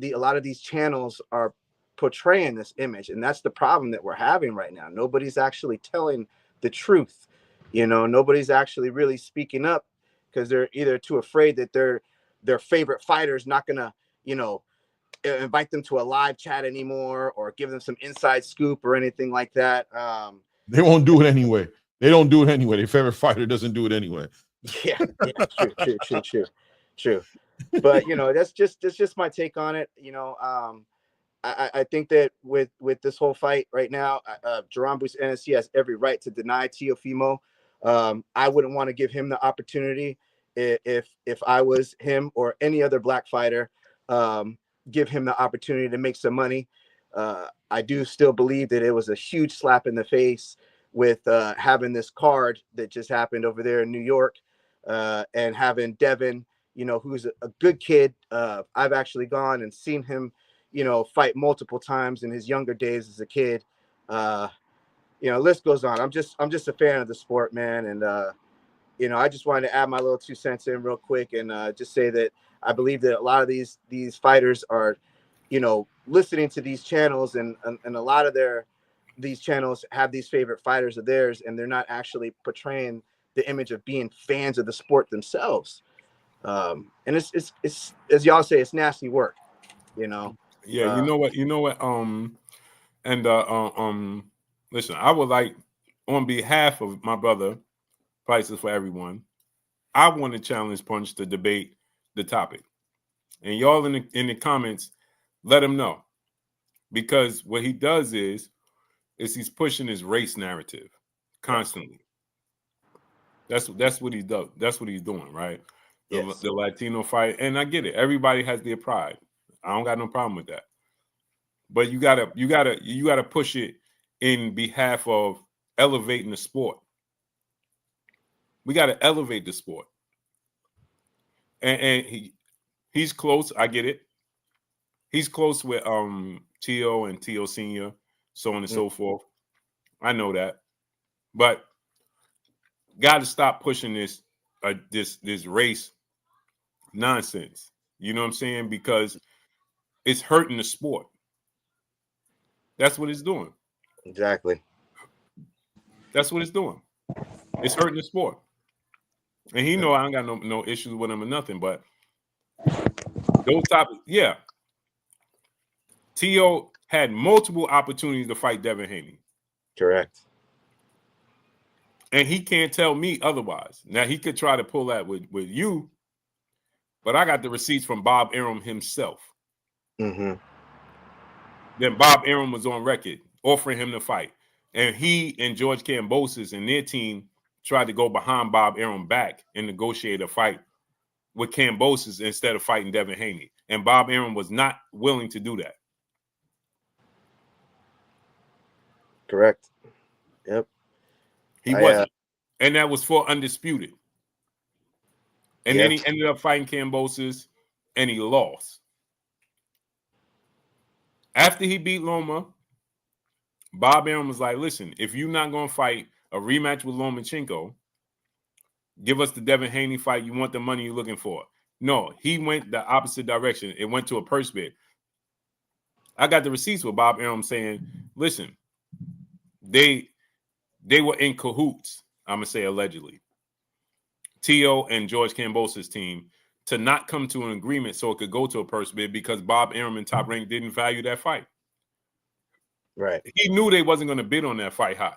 a lot of these channels are portraying this image, and that's the problem that we're having right now. Nobody's actually telling the truth. Nobody's actually really speaking up because they're either too afraid that their favorite fighter is not gonna, invite them to a live chat anymore or give them some inside scoop or anything like that. They won't do it anyway. They don't do it anyway. Their favorite fighter doesn't do it anyway. Yeah, true. But that's just my take on it. I think that with this whole fight right now, Jerome NSC has every right to deny Teofimo. I wouldn't want to give him the opportunity if I was him or any other black fighter. Give him the opportunity to make some money. I do still believe that it was a huge slap in the face with having this card that just happened over there in New York, and having Devin, who's a good kid. I've actually gone and seen him, fight multiple times in his younger days as a kid. List goes on. I'm just a fan of the sport, man. And, I just wanted to add my little 2 cents in real quick and just say that I believe that a lot of these fighters are, listening to these channels and a lot of these channels have these favorite fighters of theirs, and they're not actually portraying the image of being fans of the sport themselves. And it's as y'all say, it's nasty work, Yeah, you know what? Listen, I would like, on behalf of my brother, Prices for Everyone, I want to challenge Punch to debate the topic. And y'all in the comments, let him know. Because what he does is he's pushing his race narrative constantly. That's what he does. That's what he's doing, right? Yes. The Latino fight. And I get it. Everybody has their pride. I don't got no problem with that. But you gotta push it in behalf of elevating the sport. We gotta elevate the sport. And he's close. I get it. He's close with Teo and Teo Senior, so on and so forth. I know that. But gotta stop pushing this race nonsense. You know what I'm saying? Because it's hurting the sport. That's what it's doing. Exactly. That's what it's doing. It's hurting the sport. And he know I ain't got no issues with him or nothing, but those topics, yeah. Teo had multiple opportunities to fight Devin Haney. Correct. And he can't tell me otherwise. Now, he could try to pull that with you, but I got the receipts from Bob Arum himself. Mm-hmm. Then Bob Arum was on record offering him to fight. And he and George Kambosos and their team tried to go behind Bob Arum back and negotiate a fight with Kambosos instead of fighting Devin Haney. And Bob Arum was not willing to do that. Correct. Yep. He wasn't. And that was for undisputed. And then he ended up fighting Kambosos and he lost. After he beat Loma, Bob Arum was like, listen, if you're not going to fight a rematch with Lomachenko, give us the Devin Haney fight. You want the money you're looking for. No, he went the opposite direction. It went to a purse bid. I got the receipts with Bob Arum saying, listen, they were in cahoots, I'm going to say allegedly, Teo and George Kambosos' team, to not come to an agreement so it could go to a purse bid because Bob Arum and Top Rank didn't value that fight. Right. He knew they wasn't going to bid on that fight high.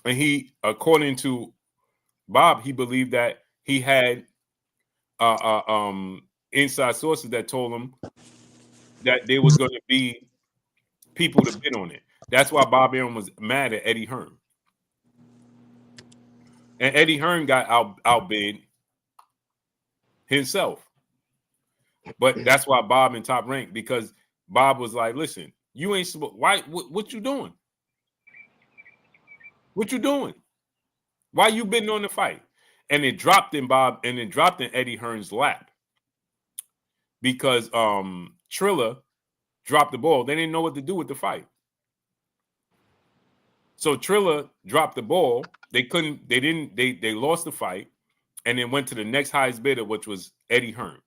And he, according to Bob, he believed that he had inside sources that told him that there was going to be people to bid on it. That's why Bob Arum was mad at Eddie Hearn. And Eddie Hearn got outbid himself. But that's why Bob and Top Rank, because Bob was like, listen, you ain't supposed, why, what you doing? What you doing? Why you bidding on the fight? And it dropped in Eddie Hearn's lap. Because Triller dropped the ball. They didn't know what to do with the fight. So Triller dropped the ball. They lost the fight and then went to the next highest bidder, which was Eddie Hearn.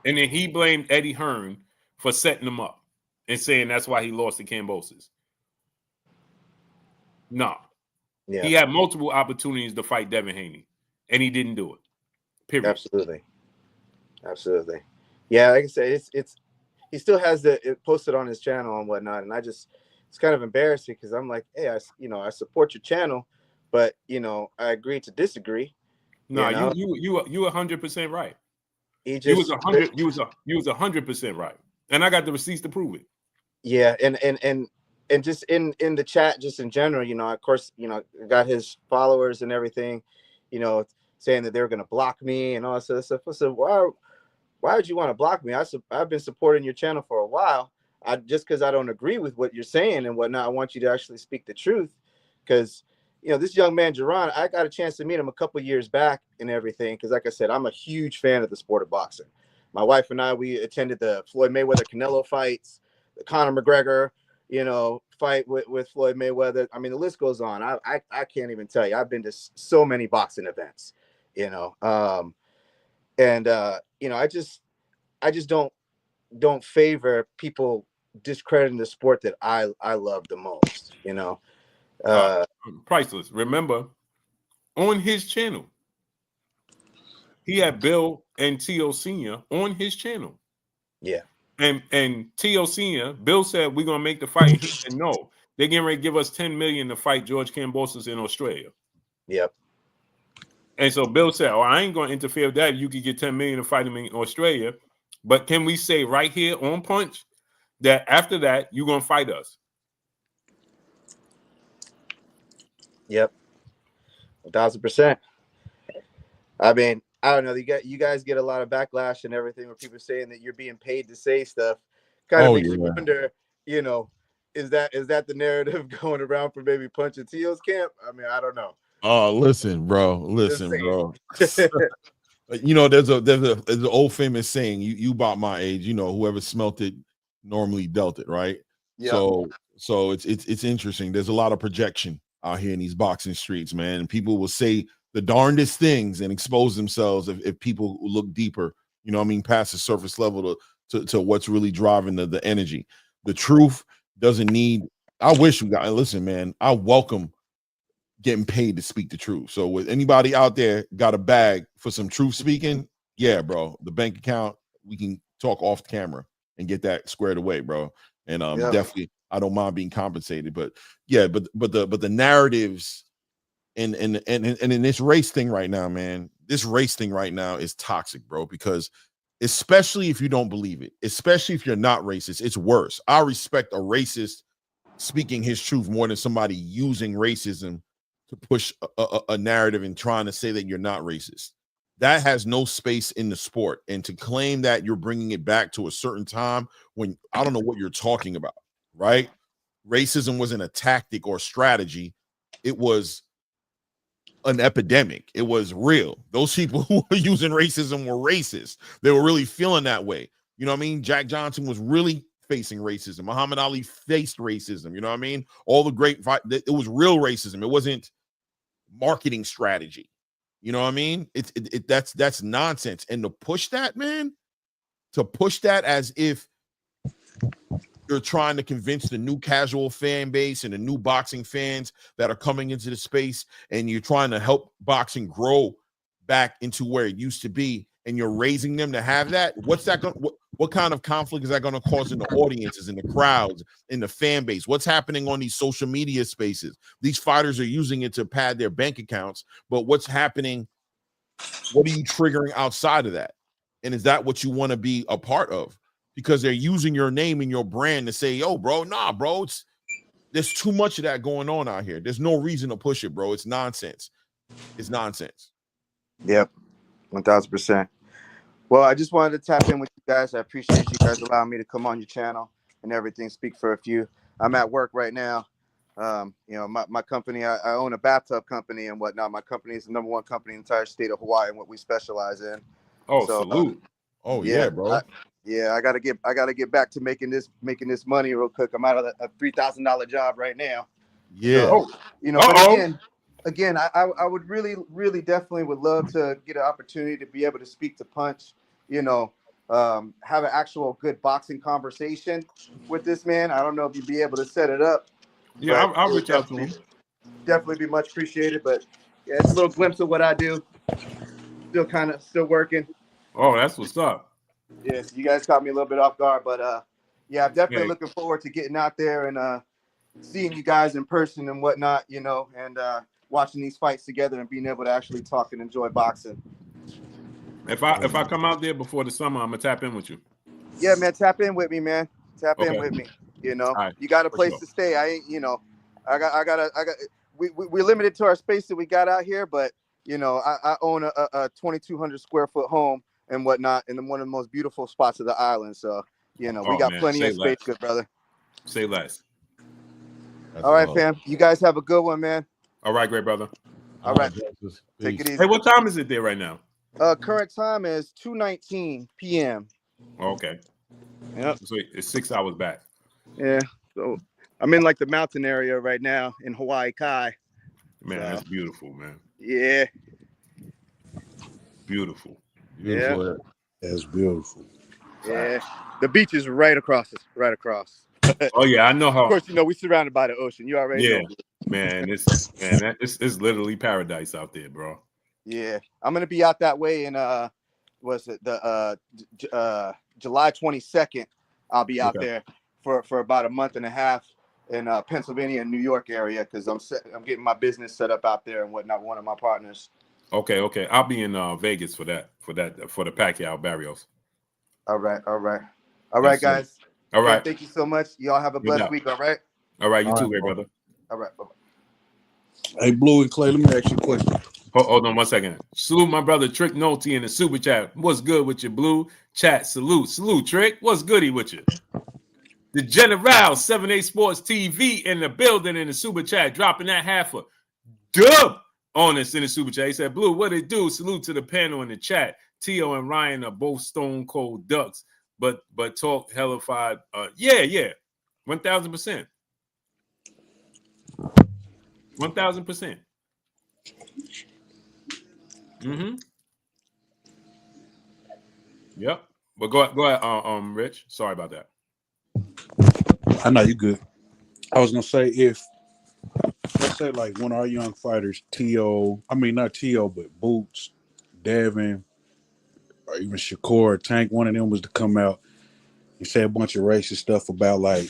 And then he blamed Eddie Hearn for setting him up and saying that's why he lost to Kambosos. No. Yeah. He had multiple opportunities to fight Devin Haney, and he didn't do it. Period. Absolutely. Yeah, like I said, it's he still has it posted on his channel and whatnot, and it's kind of embarrassing because I'm like, hey, I support your channel, but I agree to disagree. No, you 100% right. You was 100% right, and I got the receipts to prove it. Yeah, and just in the chat, just in general, of course, got his followers and everything, saying that they're gonna block me and all that sort of stuff. I said, why would you want to block me? I've been supporting your channel for a while. Just because I don't agree with what you're saying and whatnot, I want you to actually speak the truth. Because this young man, Jerron, I got a chance to meet him a couple years back and everything. Because like I said, I'm a huge fan of the sport of boxing. My wife and I, we attended the Floyd Mayweather Canelo fights, the Conor McGregor, fight with Floyd Mayweather. I mean, the list goes on. I can't even tell you. I've been to so many boxing events, I just don't favor people discrediting the sport that I love the most, Priceless. Remember, on his channel, he had Bill and Tio Sr. on his channel. Yeah. And Tio Sr., Bill said, we're going to make the fight. And he said, no, they're getting ready to give us $10 million to fight George Kambosos in Australia. Yep. And so Bill said, I ain't going to interfere with that. You could get $10 million to fight him in Australia. But can we say right here on Punch that after that, you're going to fight us? Yep. 1,000%. I mean, I don't know. You guys get a lot of backlash and everything where people saying that you're being paid to say stuff. Kind of makes you wonder, is that the narrative going around for maybe Punch and Tio's camp? I mean, I don't know. Oh, listen, bro. There's an old famous saying, you about my age, whoever smelt it normally dealt it, right? Yep. So it's interesting. There's a lot of projection out here in these boxing streets, man. And people will say the darndest things and expose themselves if people look deeper, past the surface level to what's really driving the energy. The truth doesn't need. I wish we got. Listen, man. I welcome getting paid to speak the truth. So with anybody out there got a bag for some truth speaking, yeah, bro, the bank account, we can talk off camera and get that squared away, bro. And definitely I don't mind being compensated, but yeah, but the narratives and in this race thing right now, man, this race thing right now is toxic, bro, because especially if you don't believe it, especially if you're not racist, it's worse. I respect a racist speaking his truth more than somebody using racism to push a narrative and trying to say that you're not racist. That has no space in the sport. And to claim that you're bringing it back to a certain time when I don't know what you're talking about, right? Racism wasn't a tactic or strategy. It was an epidemic. It was real. Those people who were using racism were racist. They were really feeling that way. You know what I mean? Jack Johnson was really facing racism. Muhammad Ali faced racism. You know what I mean? All the great fight, it was real racism. It wasn't marketing strategy. You know what I mean? That's nonsense. And to push that, man, as if you're trying to convince the new casual fan base and the new boxing fans that are coming into the space, and you're trying to help boxing grow back into where it used to be, and you're raising them to have that. What's that going? What kind of conflict is that going to cause in the audiences, in the crowds, in the fan base? What's happening on these social media spaces? These fighters are using it to pad their bank accounts, but what's happening? What are you triggering outside of that? And is that what you want to be a part of? Because they're using your name and your brand to say, yo, bro, nah, bro, there's too much of that going on out here. There's no reason to push it, bro. It's nonsense. It's nonsense. Yep, 1,000%. Well, I just wanted to tap in with you guys. I appreciate you guys allowing me to come on your channel and everything, speak for a few. I'm at work right now. My company, I own a bathtub company and whatnot. My company is the #1 company in the entire state of Hawaii and what we specialize in. Oh, so, salute. Oh yeah, bro. I gotta get back to making this money real quick. I'm out of a $3,000 job right now. Yeah. So, but again, I would really definitely would love to get an opportunity to be able to speak to Punch, have an actual good boxing conversation with this man. I don't know if you'd be able to set it up. Yeah, I'll reach out to him. Definitely be much appreciated. But yeah, it's a little glimpse of what I do. Still working. Oh, that's what's up. Yes, you guys caught me a little bit off guard, but I'm definitely looking forward to getting out there and seeing you guys in person and whatnot, and watching these fights together and being able to actually talk and enjoy boxing. If I come out there before the summer, I'm gonna tap in with you. Yeah, man, tap in with me, man. Tap in with me. Right. You got a place to stay. I ain't, we're limited to our space that we got out here, but I own a 2,200 square foot home and whatnot in one of the most beautiful spots of the island. So, we got plenty of space, good brother. Say less. All right, fam. You guys have a good one, man. All right, great brother. All right. Take it easy. Hey, what time is it there right now? Current time is 2:19 p.m. Okay. Yep. So it's 6 hours back. Yeah. So I'm in like the mountain area right now in Hawaii Kai. Man, that's beautiful, man. Yeah. Beautiful. Yeah. That's beautiful. Yeah. The beach is right across us. Right across. Oh yeah, I know how. Of course, we're surrounded by the ocean. You already know. Man, it's literally paradise out there, bro. Yeah, I'm gonna be out that way in July 22nd. I'll be out there for about a month and a half in Pennsylvania and New York area because I'm getting my business set up out there and whatnot. One of my partners. Okay. I'll be in Vegas for the Pacquiao Barrios. All right, guys. All right. Thank you so much. Y'all have a blessed week. All right. All right. You too, great brother. All right. Bye-bye. Hey, Blue and Clay, let me ask you a question. Hold on 1 second. Salute my brother Trick Nolte in the super chat. What's good with you, Blue? Chat, salute, Trick. What's goody with you? The General 7A Sports TV in the building in the super chat, dropping that half a dub on us in the super chat. He said, Blue, what it do? Salute to the panel in the chat. Tio and Ryan are both stone cold ducks, but talk hellified. Yeah. 1,000%. 1,000%. Yep. But go ahead, Rich. Sorry about that. I know you good. I was gonna say let's say like one of our young fighters, not Tio, but Boots, Devin, or even Shakur, Tank, one of them was to come out and say a bunch of racist stuff about like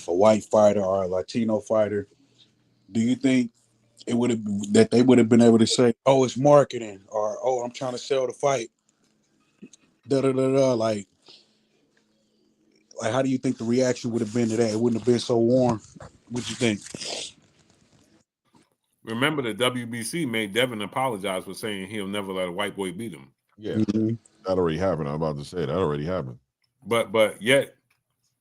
a white fighter or a Latino fighter. Do you think they would have been able to say, "Oh, it's marketing," or "Oh, I'm trying to sell the fight"? Like how do you think the reaction would have been to that? It wouldn't have been so warm. What you think? Remember, the WBC made Devin apologize for saying he'll never let a white boy beat him. Yeah, that already happened. I'm about to say that already happened. But yet,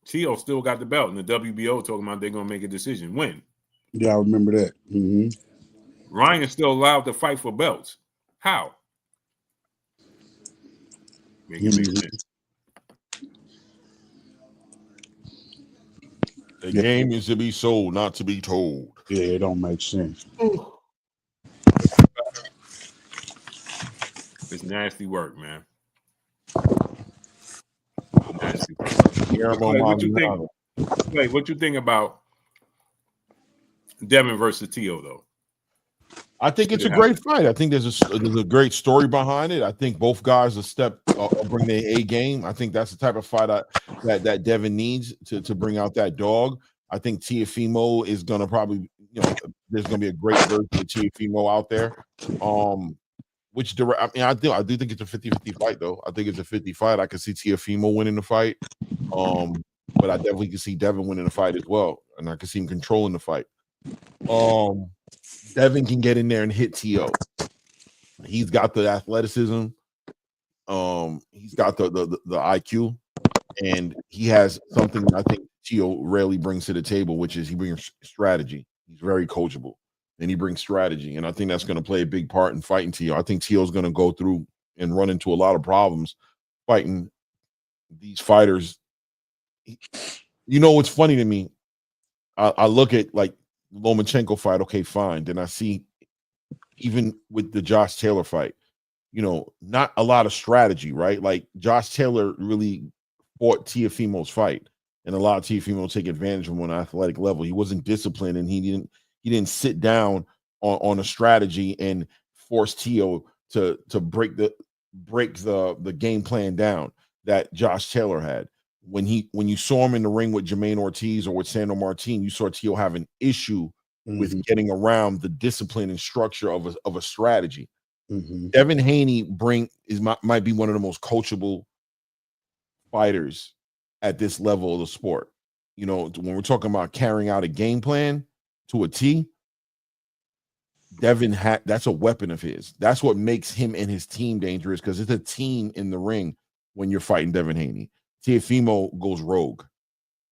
Tio still got the belt, and the WBO talking about they're gonna make a decision. When? Yeah, I remember that. Ryan is still allowed to fight for belts. How? Make it make sense. The game is to be sold, not to be told. Yeah, it don't make sense. It's nasty work, man. Nasty work. What you think about Devin versus Tio, though? I think it's a great fight. I think there's a great story behind it. I think both guys bring their A game. I think that's the type of fight that Devin needs to bring out that dog. I think Teofimo is gonna probably, there's gonna be a great version of Teofimo out there. I do think it's a 50-50 fight, though. I think it's a 50 fight. I can see Teofimo winning the fight. But I definitely can see Devin winning the fight as well. And I can see him controlling the fight. Devin can get in there and hit Tio. He's got the athleticism. He's got the IQ, and he has something I think Tio rarely brings to the table, which is he brings strategy. He's very coachable, and he brings strategy, and I think that's going to play a big part in fighting Tio. I think Tio's going to go through and run into a lot of problems fighting these fighters. You know what's funny to me? I look at like Lomachenko fight. Okay, fine. Then I see even with the Josh Taylor fight, you know, not a lot of strategy, right? Like Josh Taylor really fought Teofimo's fight, and a lot of Teofimo take advantage of him on an athletic level. He wasn't disciplined, and he didn't sit down on a strategy and force Teo to break the game plan down that Josh Taylor had. When you saw him in the ring with Jermaine Ortiz or with Sandro Martin, you saw Teo have an issue with getting around the discipline and structure of a strategy. Devin Haney might be one of the most coachable fighters at this level of the sport. You know, when we're talking about carrying out a game plan to a T, that's a weapon of his. That's what makes him and his team dangerous, because it's a team in the ring when you're fighting Devin Haney. Teofimo goes rogue.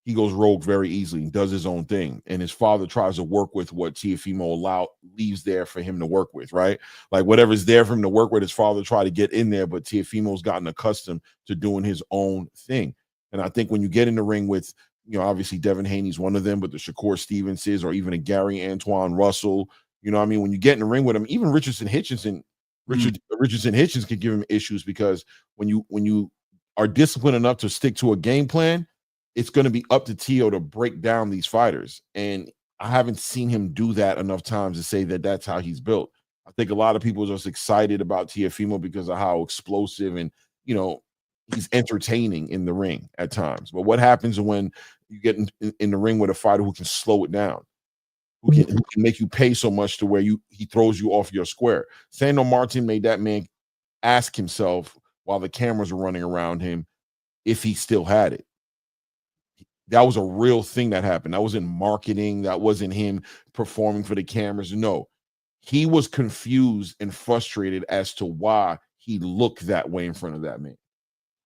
He goes rogue very easily and does his own thing. And his father tries to work with what Teofimo leaves there for him to work with, right? Like whatever's there for him to work with, his father tried to get in there, but Teofimo's gotten accustomed to doing his own thing. And I think when you get in the ring with, you know, obviously Devin Haney's one of them, but the Shakur Stevenses or even a Gary Antoine Russell, you know what I mean? When you get in the ring with him, even Richardson Hitchens could give him issues, because when you are disciplined enough to stick to a game plan, it's going to be up to Teo to break down these fighters. And I haven't seen him do that enough times to say that that's how he's built. I think a lot of people are just excited about Teofimo because of how explosive and, you know, he's entertaining in the ring at times. But what happens when you get in the ring with a fighter who can slow it down, who can make you pay so much to where he throws you off your square? Sandro Martin made that man ask himself while the cameras were running around him if he still had it. That was a real thing that happened. That wasn't marketing. That wasn't him performing for the cameras. No, he was confused and frustrated as to why he looked that way in front of that man.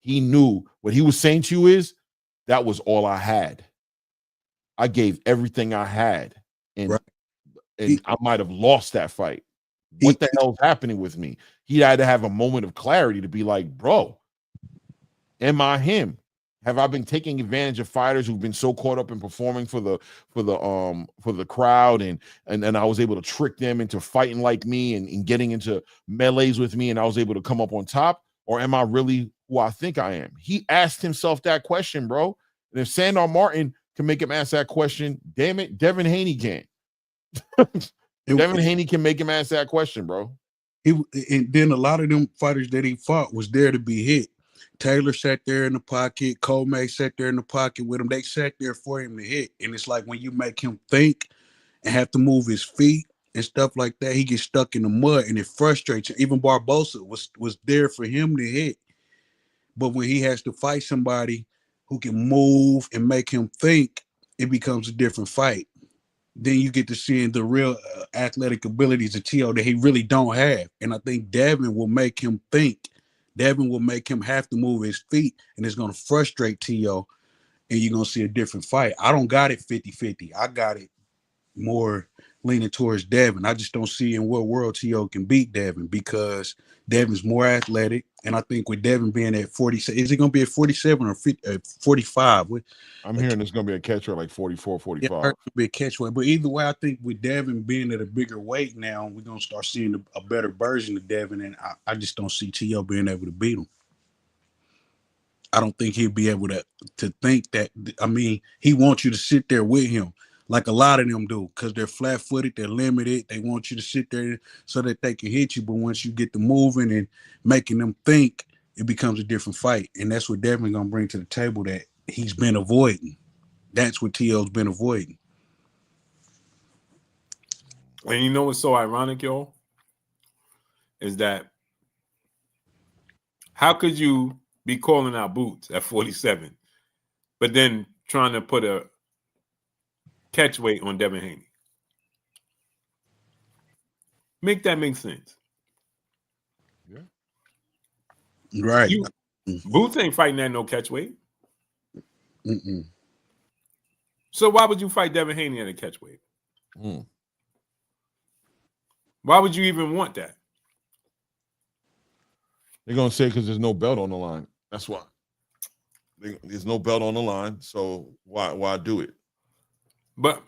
He knew what he was saying to you is, that was all I had. I gave everything I had, and I might have lost that fight. What the hell is happening with me? He had to have a moment of clarity to be like, bro, am I him? Have I been taking advantage of fighters who've been so caught up in performing for the crowd, and I was able to trick them into fighting like me and getting into melees with me, and I was able to come up on top? Or am I really who I think I am? He asked himself that question, bro. And if Sandor Martin can make him ask that question, damn it, Devin Haney can. Devin Haney can make him ask that question, bro. And then a lot of them fighters that he fought was there to be hit. Taylor sat there in the pocket. Comey sat there in the pocket with him. They sat there for him to hit. And it's like when you make him think and have to move his feet and stuff like that, he gets stuck in the mud and it frustrates him. Even Barbosa was there for him to hit. But when he has to fight somebody who can move and make him think, it becomes a different fight. Then you get to seeing the real athletic abilities of Teo that he really don't have. And I think Devin will make him think. Devin will make him have to move his feet, and it's going to frustrate Teo, and you're going to see a different fight. I don't got it 50-50. I got it more leaning towards Devin. I just don't see in what world Teo can beat Devin, because Devin's more athletic. And I think with Devin being at 47, is it going to be at 47 or 45? I'm hearing it's going to be a catcher like 44, 45. Yeah, it's be a catchweight. But either way, I think with Devin being at a bigger weight now, we're going to start seeing a better version of Devin. And I just don't see Teo being able to beat him. I don't think he'll be able to think that. I mean, he wants you to sit there with him like a lot of them do, because they're flat-footed, they're limited. They want you to sit there so that they can hit you. But once you get to moving and making them think, it becomes a different fight. And that's what Devin going to bring to the table that he's been avoiding. That's what Teo's been avoiding. And you know what's so ironic, y'all? Is that how could you be calling out Boots at 47, but then trying to put a catch weight on Devin Haney? Make that make sense. Yeah. Right. Boots ain't fighting at no catch weight. So why would you fight Devin Haney at a catch weight? Why would you even want that? They're going to say because there's no belt on the line. That's why. There's no belt on the line, so why do it? But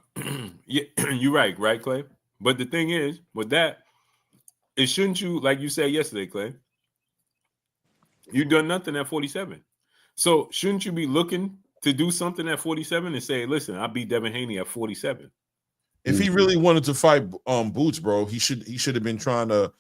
yeah, you're right, Clay? But the thing is, with that, it shouldn't you, like you said yesterday, Clay, you done nothing at 47. So shouldn't you be looking to do something at 47 and say, listen, I beat Devin Haney at 47? If he really wanted to fight Boots, bro, he should have been trying to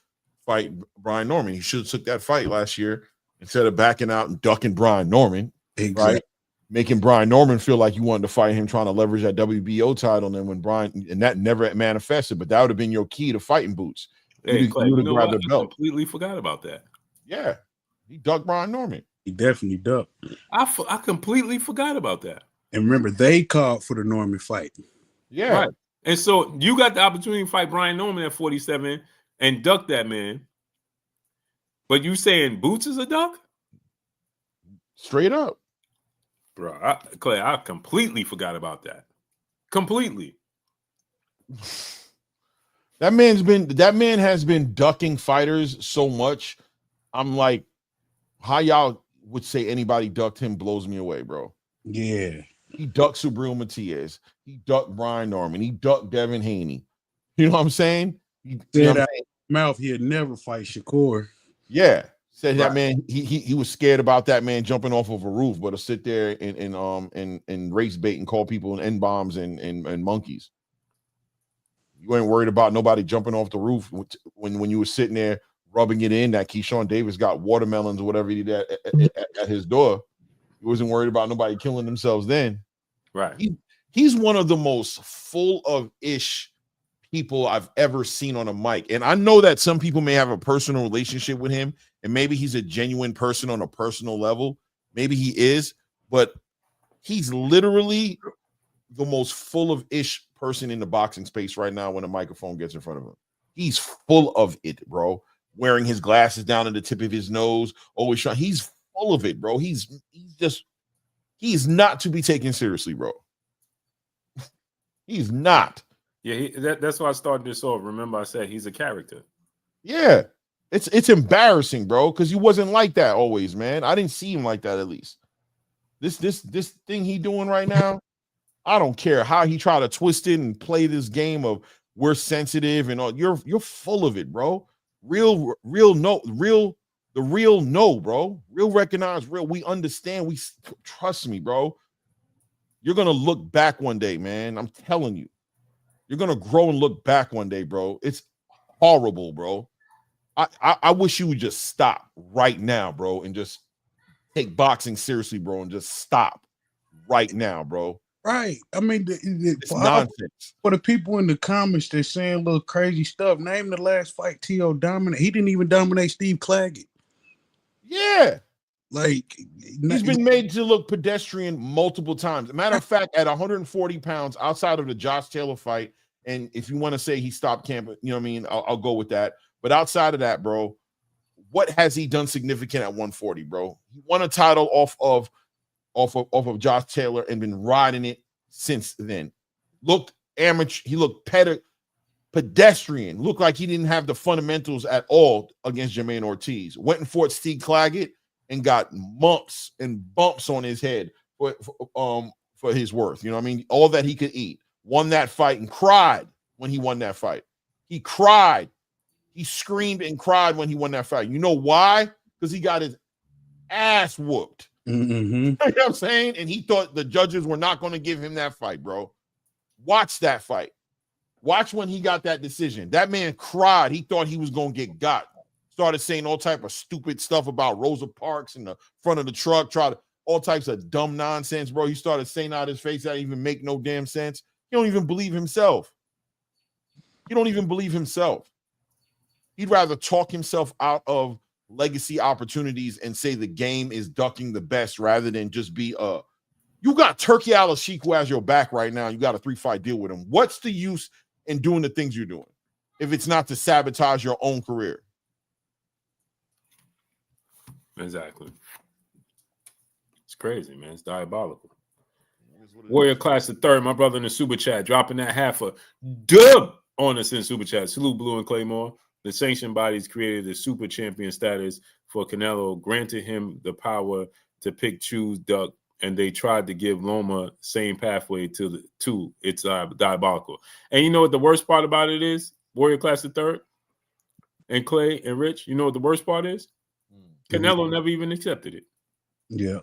fight Brian Norman. He should have took that fight last year instead of backing out and ducking Brian Norman. Exactly. Right? Making Brian Norman feel like you wanted to fight him, trying to leverage that WBO title. And then when and that never manifested, but that would have been your key to fighting Boots. Hey, Clay, you know what? I completely forgot about that. Yeah. He ducked Brian Norman. He definitely ducked. I completely forgot about that. And remember, they called for the Norman fight. Yeah. Right. And so you got the opportunity to fight Brian Norman at 47 and duck that man. But you saying Boots is a duck? Straight up. Bro, Clay, I completely forgot about that. Completely. That man has been ducking fighters so much. I'm like, how y'all would say anybody ducked him blows me away, bro. Yeah. He ducked Subriel Matias. He ducked Brian Norman. He ducked Devin Haney. You know what I'm saying? He said out mouth he'd never fight Shakur. Yeah. Said that man, he was scared about that man jumping off of a roof, but to sit there and race bait and call people N-bombs and monkeys. You ain't worried about nobody jumping off the roof when you were sitting there rubbing it in that Keyshawn Davis got watermelons or whatever he did at his door. He wasn't worried about nobody killing themselves then. Right. He's one of the most full of ish people I've ever seen on a mic. And I know that some people may have a personal relationship with him, and maybe he's a genuine person on a personal level. Maybe he is, but he's literally the most full of ish person in the boxing space right now when a microphone gets in front of him. He's full of it, bro. Wearing his glasses down to the tip of his nose, always trying. He's full of it, bro. He's not to be taken seriously, bro. He's not. Yeah, that's why I started this off. Remember, I said he's a character. Yeah, it's embarrassing, bro, because he wasn't like that always, man. I didn't see him like that at least. This thing he doing right now, I don't care how he try to twist it and play this game of we're sensitive and all. You're full of it, bro. Real no, bro. Real recognize, real. We understand. We trust me, bro. You're gonna look back one day, man. I'm telling you. You're gonna grow and look back one day, bro. It's horrible, bro. I wish you would just stop right now, bro, and just take boxing seriously, bro, and just stop right now, bro. Right. I mean, it's nonsense. For the people in the comments that saying little crazy stuff, name the last fight T.O. dominated. He didn't even dominate Steve Claggett. Yeah. Like, he's been made to look pedestrian multiple times. Matter of fact, at 140 pounds, outside of the Josh Taylor fight, and if you want to say he stopped camp, you know what I mean? I'll go with that. But outside of that, bro, what has he done significant at 140, bro? He won a title off of Josh Taylor and been riding it since then. Looked amateur. He looked pedestrian. Looked like he didn't have the fundamentals at all against Jermaine Ortiz. Went and fought Steve Claggett and got mumps and bumps on his head for his worth. You know what I mean? All that he could eat. Won that fight and cried when he won that fight. He cried. He screamed and cried when he won that fight. You know why? Because he got his ass whooped. Mm-hmm. You know what I'm saying? And he thought the judges were not going to give him that fight, bro. Watch that fight. Watch when he got that decision. That man cried. He thought he was going to get got. Started saying all type of stupid stuff about Rosa Parks in the front of the truck. Tried all types of dumb nonsense, bro. He started saying out his face that didn't even make no damn sense. He don't even believe himself. He don't even believe himself. He'd rather talk himself out of legacy opportunities and say the game is ducking the best rather than just be you got Turki Al-Sheikh who has your back right now. You got a 3-fight deal with him. What's the use in doing the things you're doing if it's not to sabotage your own career? Exactly. It's crazy, man. It's diabolical. Warrior Class the Third, my brother in the super chat, dropping that half a dub on us in super chat. Salute Blue and Claymore. the sanctioned bodies created a super champion status for Canelo, granted him the power to pick, choose, duck, and they tried to give Loma same pathway to it's diabolical. And you know what the worst part about it is? Warrior Classic third and Clay and Rich, you know what the worst part is? Canelo never even accepted it. Yeah.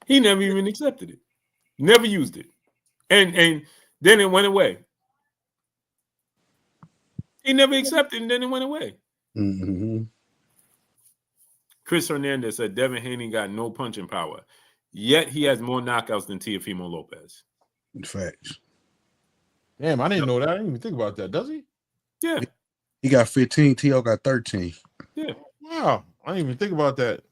He never even accepted it. Never used it. And then it went away. He never accepted it, and then it went away. Mm-hmm. Chris Hernandez said Devin Haney got no punching power, yet he has more knockouts than Teofimo Lopez. Facts. Damn, I didn't know that. I didn't even think about that. Does he? Yeah. He got 15. T.O. got 13. Yeah. Wow. I didn't even think about that.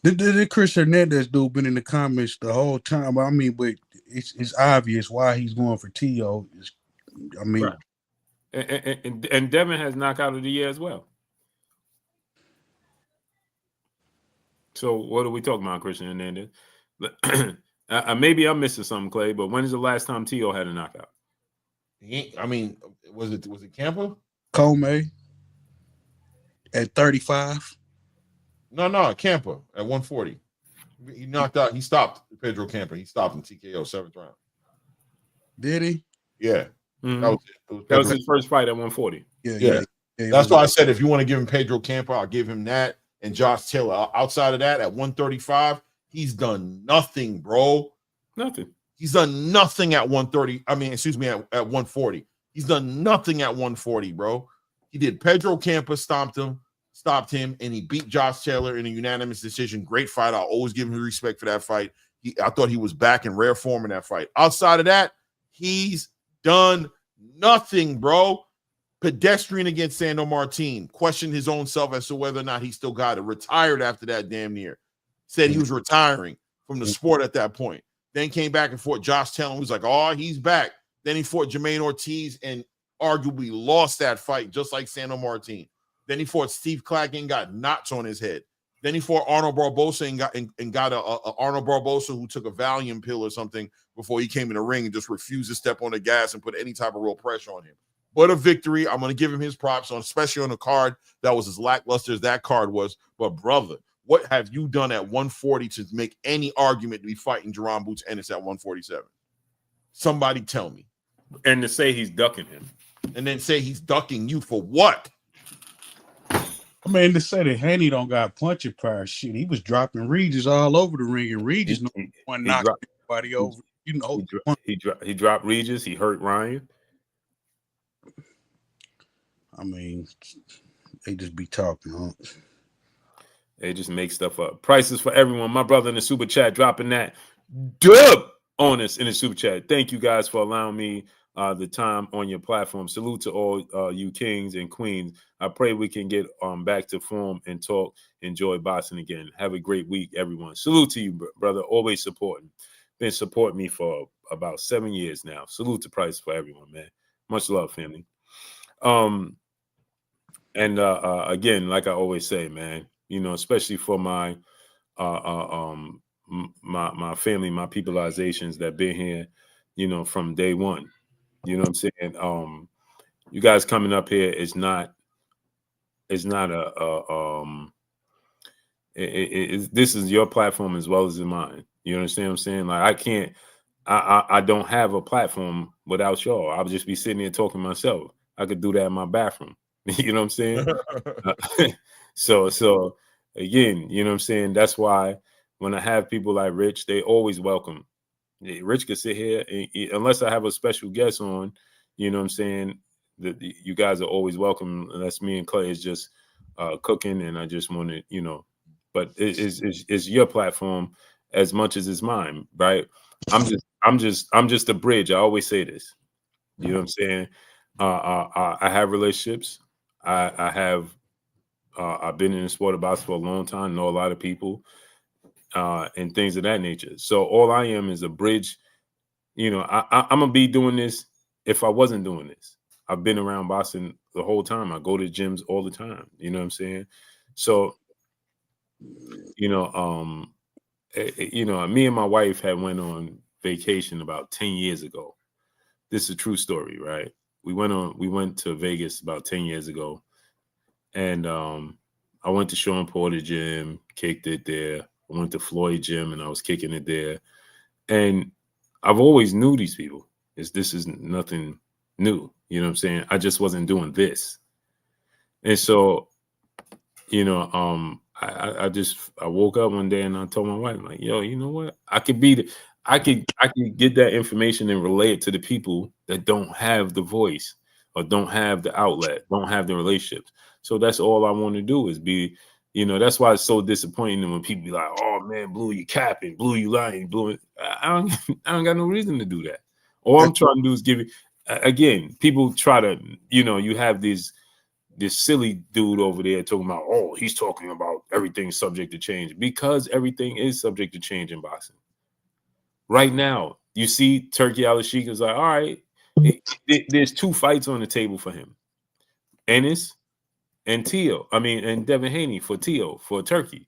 The Chris Hernandez dude been in the comments the whole time. I mean, but it's obvious why he's going for T.O. I mean, right. And Devin has knockout of the year as well. So what are we talking about, Christian Hernandez? Maybe I'm missing something, Clay. But when is the last time T.O. had a knockout? I mean, was it Campa? Comey at 35. No, Campa at 140. He knocked out. He stopped Pedro Campa. He stopped in TKO 7th round. Did he? Yeah. Mm-hmm. That was his first fight at 140. Yeah. That's why I said if you want to give him Pedro Campa, I'll give him that. And Josh Taylor. Outside of that, at 135, he's done nothing, bro. Nothing. He's done nothing at 130. I mean, excuse me, at 140. He's done nothing at 140, bro. He did Pedro Campa, stopped him, and he beat Josh Taylor in a unanimous decision. Great fight. I'll always give him respect for that fight. I thought he was back in rare form in that fight. Outside of that, he's done nothing, bro. Pedestrian against Sandor Martin. Questioned his own self as to whether or not he still got it. Retired after that damn near. Said he was retiring from the sport at that point. Then came back and fought Josh Taylor. He was like, oh, he's back. Then he fought Jermaine Ortiz and arguably lost that fight, just like Sandor Martin. Then he fought Steve Clack and got knots on his head. Then he fought Arnold Barbosa and got a Arnold Barbosa who took a Valium pill or something before he came in the ring and just refused to step on the gas and put any type of real pressure on him. But a victory. I'm going to give him his props, especially on a card that was as lackluster as that card was. But, brother, what have you done at 140 to make any argument to be fighting Jerome Boots Ennis at 147? Somebody tell me. And to say he's ducking him. And then say he's ducking you for what? I mean, to say that Haney don't got punching power, shit, he was dropping Regis all over the ring, and Regis knocked everybody over. You know, he dropped Regis. He hurt Ryan. I mean, they just be talking, huh? They just make stuff up. Prices for everyone. My brother in the super chat dropping that dub on us in the super chat. Thank you guys for allowing me the time on your platform. Salute to all you kings and queens. I pray we can get back to form and talk. Enjoy boxing again. Have a great week, everyone. Salute to you, brother. Always supporting. Been supporting me for about 7 years now. Salute to Price for everyone, man. Much love, family. And again, like I always say, man, you know, especially for my my family, my peopleizations that been here, you know, from day one. You know what I'm saying? You guys coming up here is not this is your platform as well as mine. You understand what I'm saying? Like I don't have a platform without y'all. I'll just be sitting here talking to myself. I could do that in my bathroom. You know what I'm saying? So again, you know what I'm saying? That's why when I have people like Rich, they always welcome. Rich could sit here unless I have a special guest on, you know what I'm saying? You guys are always welcome unless me and Clay is just cooking and I just want to, you know, but it's your platform as much as it's mine, right? I'm just a bridge. I always say this. You know what I'm saying? I have relationships. I've been in the sport of boxing for a long time, know a lot of people, and things of that nature. So all I am is a bridge. You know, I'm gonna be doing this if I wasn't doing this. I've been around boxing the whole time. I go to gyms all the time. You know what I'm saying? So, you know, me and my wife had went on vacation about 10 years ago. this is a true story, right? We went to Vegas about 10 years ago, and I went to Sean Porter gym, kicked it there. I went to Floyd gym, and I was kicking it there. And I've always knew these people. This is nothing new. You know what I'm saying? I just wasn't doing this. And so, you know, I woke up one day and I told my wife, like, yo, you know what? I could get that information and relay it to the people that don't have the voice or don't have the outlet, don't have the relationships. So that's all I want to do is be, you know, that's why it's so disappointing when people be like, oh man, Blue, you capping, Blue, you lying, Blue. I don't got no reason to do that. All I'm trying to do is give you, again, people try to, you know, you have this silly dude over there talking about, oh, he's talking about everything subject to change, because everything is subject to change in boxing. Right now, you see Turki Al-Sheikh is like, all right, there's 2 fights on the table for him. Ennis and Devin Haney for Turki.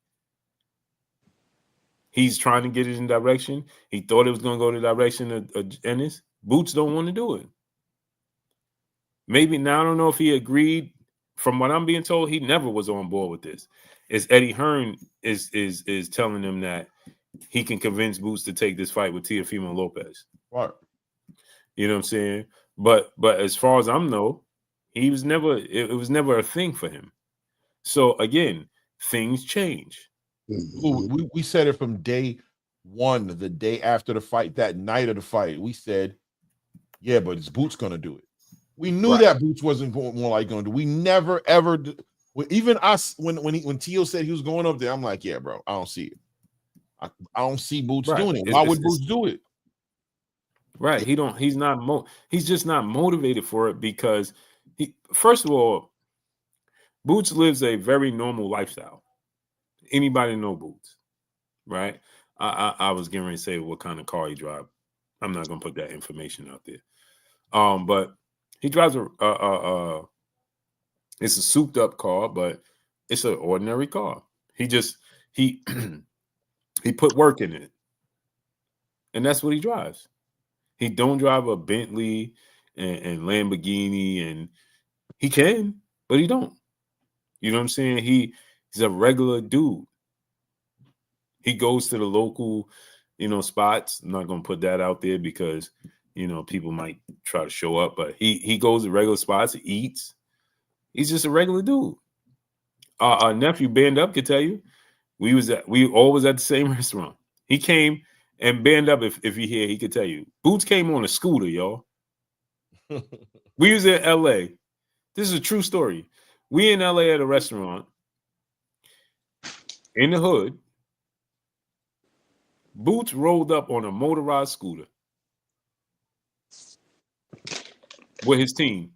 He's trying to get it in direction. He thought it was going to go in the direction of Ennis. Boots don't want to do it. Maybe now, I don't know if he agreed. From what I'm being told, he never was on board with this. Is Eddie Hearn is telling him that he can convince Boots to take this fight with Teofimo Lopez. Right. You know what I'm saying? But as far as I know, it was never a thing for him. So again, things change. We said it from day one, the day after the fight, that night of the fight. We said, yeah, but is Boots going to do it? We knew that Boots wasn't more like going to do. We never ever even us when Teo said he was going up there, I'm like, yeah, bro, I don't see it. I don't see Boots doing it. Why would Boots do it? Right. He's just not motivated for it because first of all, Boots lives a very normal lifestyle. Anybody know Boots, right? I was getting ready to say what kind of car he drives. I'm not gonna put that information out there. But he drives it's a souped up car, but it's an ordinary car. He put work in it. And that's what he drives. He don't drive a Bentley and Lamborghini, and he can, but he don't. You know what I'm saying? He's a regular dude. He goes to the local, you know, spots. I'm not gonna put that out there because, you know, people might try to show up, but he goes to regular spots, he eats. He's just a regular dude. Our nephew Band Up could tell you, we always at the same restaurant. He came and Band Up, if he here, he could tell you. Boots came on a scooter, y'all. We was in LA. This is a true story. We in LA at a restaurant in the hood. Boots rolled up on a motorized scooter with his team.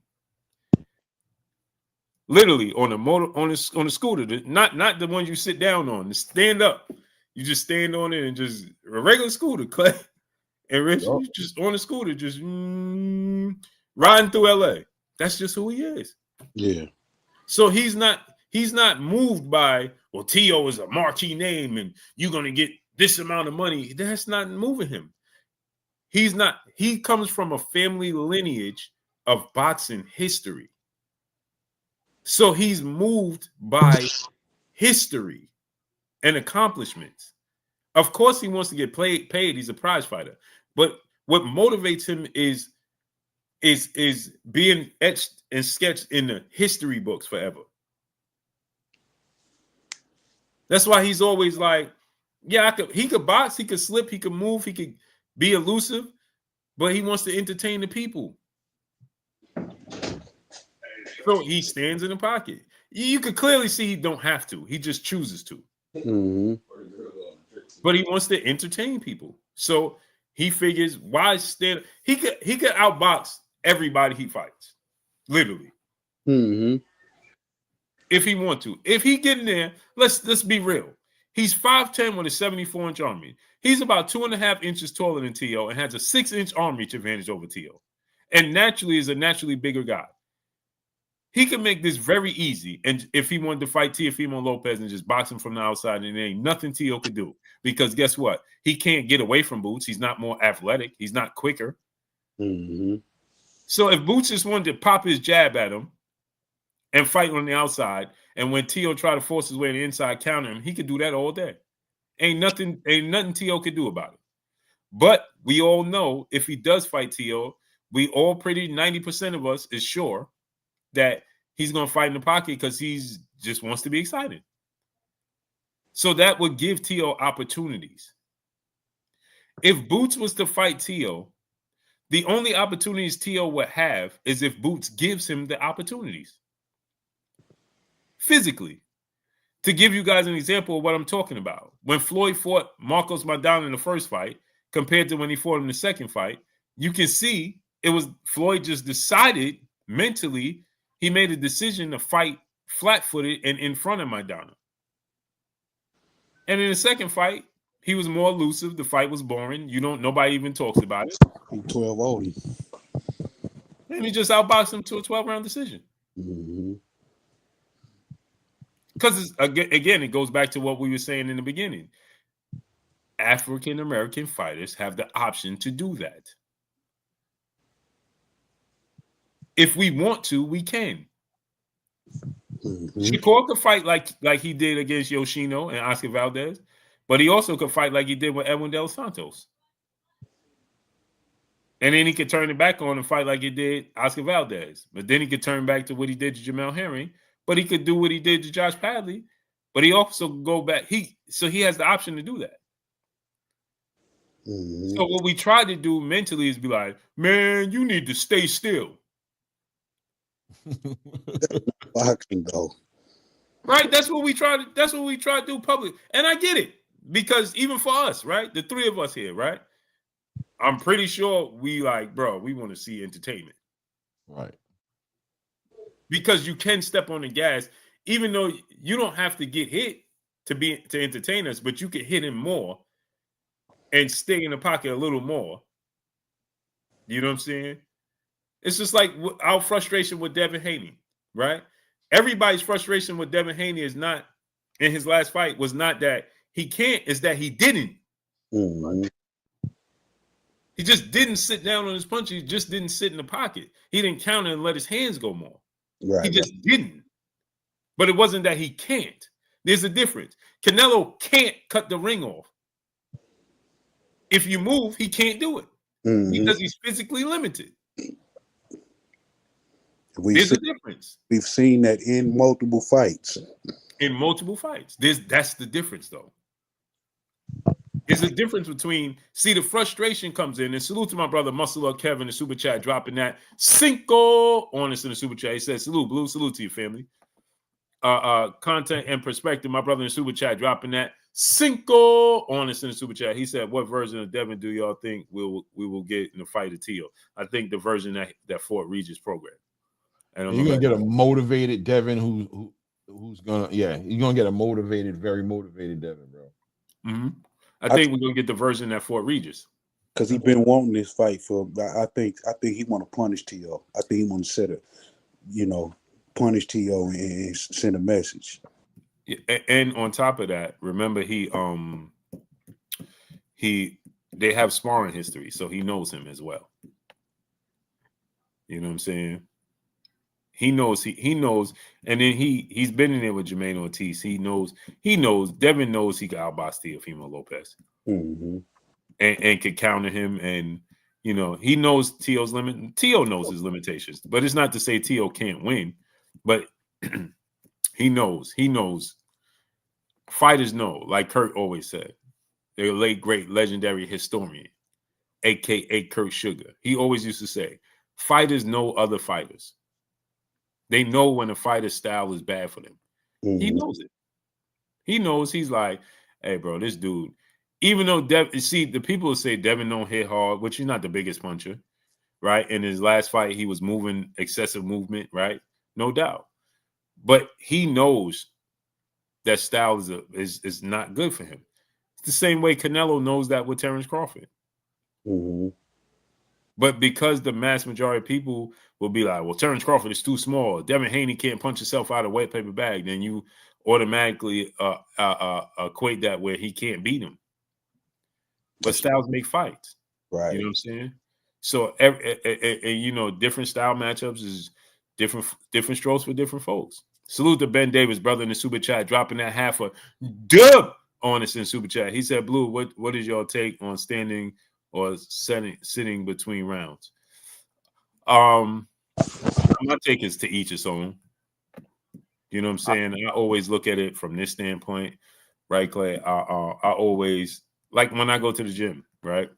Literally on a scooter, not the one you sit down on, stand up. You just stand on it and just a regular scooter, Clay and Rich, just on a scooter, just riding through LA. That's just who he is. Yeah. So he's not moved by, well, Teo is a marquee name and you're gonna get this amount of money. That's not moving him. He comes from a family lineage of boxing history. So he's moved by history and accomplishments. Of course, he wants to get paid. He's a prize fighter. But what motivates him is being etched and sketched in the history books forever. That's why he's always like, yeah, he could box, he could slip, he could move, he could be elusive, but he wants to entertain the people. So he stands in the pocket. You could clearly see he don't have to. He just chooses to. Mm-hmm. But he wants to entertain people. So he figures, why stand? He could outbox everybody he fights, literally. Mm-hmm. If he want to. If he get in there, let's be real. He's 5'10" with a 74-inch arm reach. He's about 2.5 inches taller than Teo and has a 6-inch arm reach advantage over Teo. And naturally is a naturally bigger guy. He can make this very easy. And if he wanted to fight Teofimo Lopez and just box him from the outside, and there ain't nothing Teo could do. Because guess what? He can't get away from Boots. He's not more athletic. He's not quicker. Mm-hmm. So if Boots just wanted to pop his jab at him and fight on the outside, and when Teo tried to force his way to the inside, counter him, he could do that all day. Ain't nothing Teo could do about it. But we all know if he does fight Teo, we all pretty 90% of us is sure that he's going to fight in the pocket because he's just wants to be excited. So that would give Teo opportunities. If Boots was to fight Teo, the only opportunities Teo would have is if Boots gives him the opportunities physically. To give you guys an example of what I'm talking about, when Floyd fought Marcos Maidana in the first fight compared to when he fought him in the second fight, you can see it was Floyd just decided mentally, he made a decision to fight flat-footed and in front of Maidana. And in the second fight, he was more elusive. The fight was boring. Nobody even talks about it. 12-0. And he just outboxed him to a 12-round decision. Because again, it goes back to what we were saying in the beginning. African American fighters have the option to do that. If we want to, we can. Shakur could fight like he did against Yoshino and Oscar Valdez, but he also could fight like he did with Edwin Dos Santos. And then he could turn it back on and fight like he did Oscar Valdez. But then he could turn back to what he did to Jamel Herring. But he could do what he did to Josh Padley. But he also could go back. So he has the option to do that. So what we try to do mentally is be like, man, you need to stay still. Boxing though. Right? That's what we try to do public. And I get it. Because even for us, right? The three of us here, right? I'm pretty sure we we want to see entertainment. Right. Because you can step on the gas, even though you don't have to get hit to entertain us, but you can hit him more and stay in the pocket a little more. You know what I'm saying? It's just like our frustration with Devin Haney, right? Everybody's frustration with Devin Haney is not in his last fight was not that he can't, is that he didn't. He just didn't sit down on his punch. He just didn't sit in the pocket. He didn't counter and let his hands go more. Right. He just didn't. But it wasn't that he can't. There's a difference. Canelo can't cut the ring off. If you move, he can't do it because he's physically limited. There's a difference. We've seen that in multiple fights. That's the difference, though. There's a difference between, the frustration comes in, and salute to my brother Muscle Up Kevin, the super chat, dropping that cinco on us in the super chat. He says, salute, Blue, salute to your family. Content and perspective, my brother in the super chat, dropping that cinco on us in the super chat. He said, what version of Devin do y'all think we will get in the fight of Teo? I think the version that Fort Regis program. You're gonna get a motivated Devin who's gonna, you're gonna get a motivated, very motivated Devin, bro. I think we're gonna get the version at Fort Regis because he's been wanting this fight for. I think he want to punish Teo. I think he want to set punish Teo and send a message. And on top of that, remember they have sparring history, so he knows him as well. You know what I'm saying? He knows, and then he's been in there with Jermaine Ortiz. He knows, Devin knows he can outbox Teofimo Lopez. And can counter him, and he knows Teo's limit. Teo knows his limitations, but it's not to say Teo can't win, but he knows. Fighters know, like Kurt always said, the late great legendary historian, aka Kurt Sugar. He always used to say, fighters know other fighters. They know when a fighter's style is bad for them. He knows it. He knows. He's like, hey, bro, this dude, even though the people will say Devin don't hit hard, which he's not the biggest puncher, right? In his last fight, he was moving, excessive movement, right? No doubt. But he knows that style is not good for him. It's the same way Canelo knows that with Terrence Crawford. But because the mass majority of people will be like, well, Terrence Crawford is too small. Devin Haney can't punch himself out of a wet paper bag. Then you automatically equate that where he can't beat him. But styles make fights. Right. You know what I'm saying? So you know, different style matchups is different strokes for different folks. Salute to Ben Davis, brother, in the super chat, dropping that half a dub on us in super chat. He said, Blue, what is your take on standing or sitting between rounds? My take is to each its own. You know what I'm saying? I always look at it from this standpoint, right, Clay? I always, like when I go to the gym, right?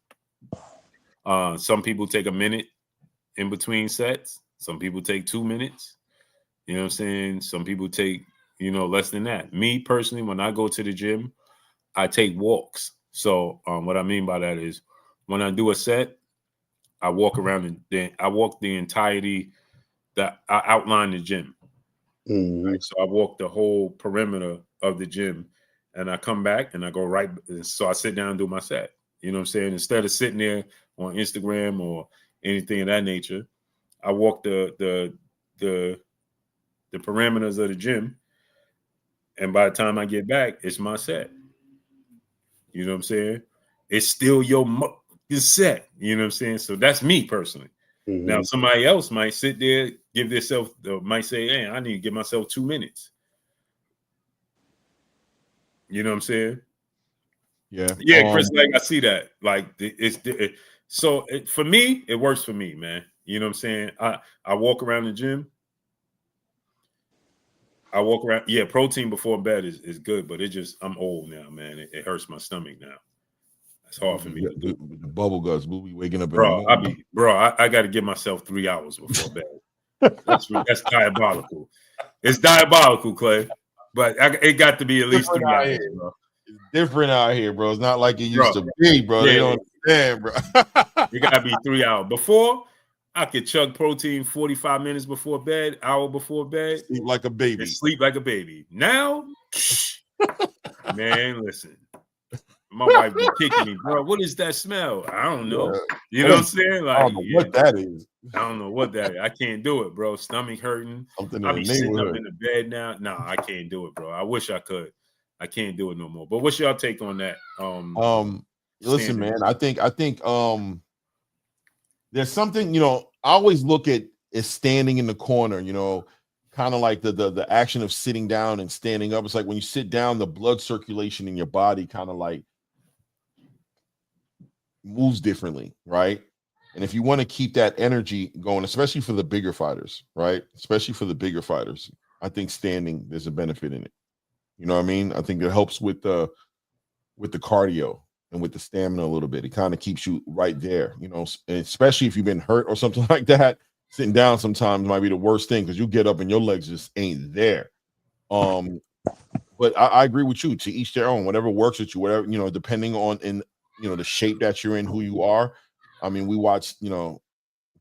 Some people take a minute in between sets. Some people take 2 minutes. You know what I'm saying? Some people take, you know, less than that. Me personally, when I go to the gym, I take walks. So what I mean by that is when I do a set, I walk around I walk the entirety that I outline the gym. Mm-hmm. Right? So I walk the whole perimeter of the gym and I come back and I go right. So I sit down and do my set. You know what I'm saying? Instead of sitting there on Instagram or anything of that nature, I walk the parameters of the gym. And by the time I get back, it's my set. You know what I'm saying? It's still your set. You know what I'm saying? So that's me personally. Mm-hmm. Now, somebody else might sit there, might say, hey, I need to give myself 2 minutes. You know what I'm saying? Yeah. Yeah, Chris, like I see that. Like for me, it works for me, man. You know what I'm saying? I walk around the gym. I walk around. Yeah, protein before bed is good, but I'm old now, man. It hurts my stomach now. It's hard for me to do. The bubble guts, we'll be waking up in the morning. I got to give myself 3 hours before bed. That's diabolical. It's diabolical, Clay. But it got to be at least 3 hours, bro. It's different out here, bro. It's not like it used to be, bro. Yeah, they don't understand, bro. It got to be 3 hours. Before, I could chug protein 45 minutes before bed, hour before bed. Sleep like a baby. Sleep like a baby. Now, man, listen. My wife be kicking me, bro. What is that smell? I don't know. Yeah. You know what I'm saying? Like, I don't know what that is. I don't know what that is. I can't do it, bro. Stomach hurting. I be sitting up in the bed now. No, I can't do it, bro. I wish I could. I can't do it no more. But what's y'all take on that? Listen, man. I think there's something, you know, I always look at is standing in the corner, you know, kind of like the action of sitting down and standing up. It's like when you sit down, the blood circulation in your body kind of like moves differently, right? And if you want to keep that energy going, especially for the bigger fighters, right? Especially for the bigger fighters, I think standing, there's a benefit in it. You know what I mean? I think it helps with the cardio and with the stamina a little bit. It kind of keeps you right there, you know, especially if you've been hurt or something like that. Sitting down sometimes might be the worst thing because you get up and your legs just ain't there. But I agree with you. To each their own. Whatever works with you, whatever, you know, depending on the shape that you're in, who you are. I mean, we watched, you know,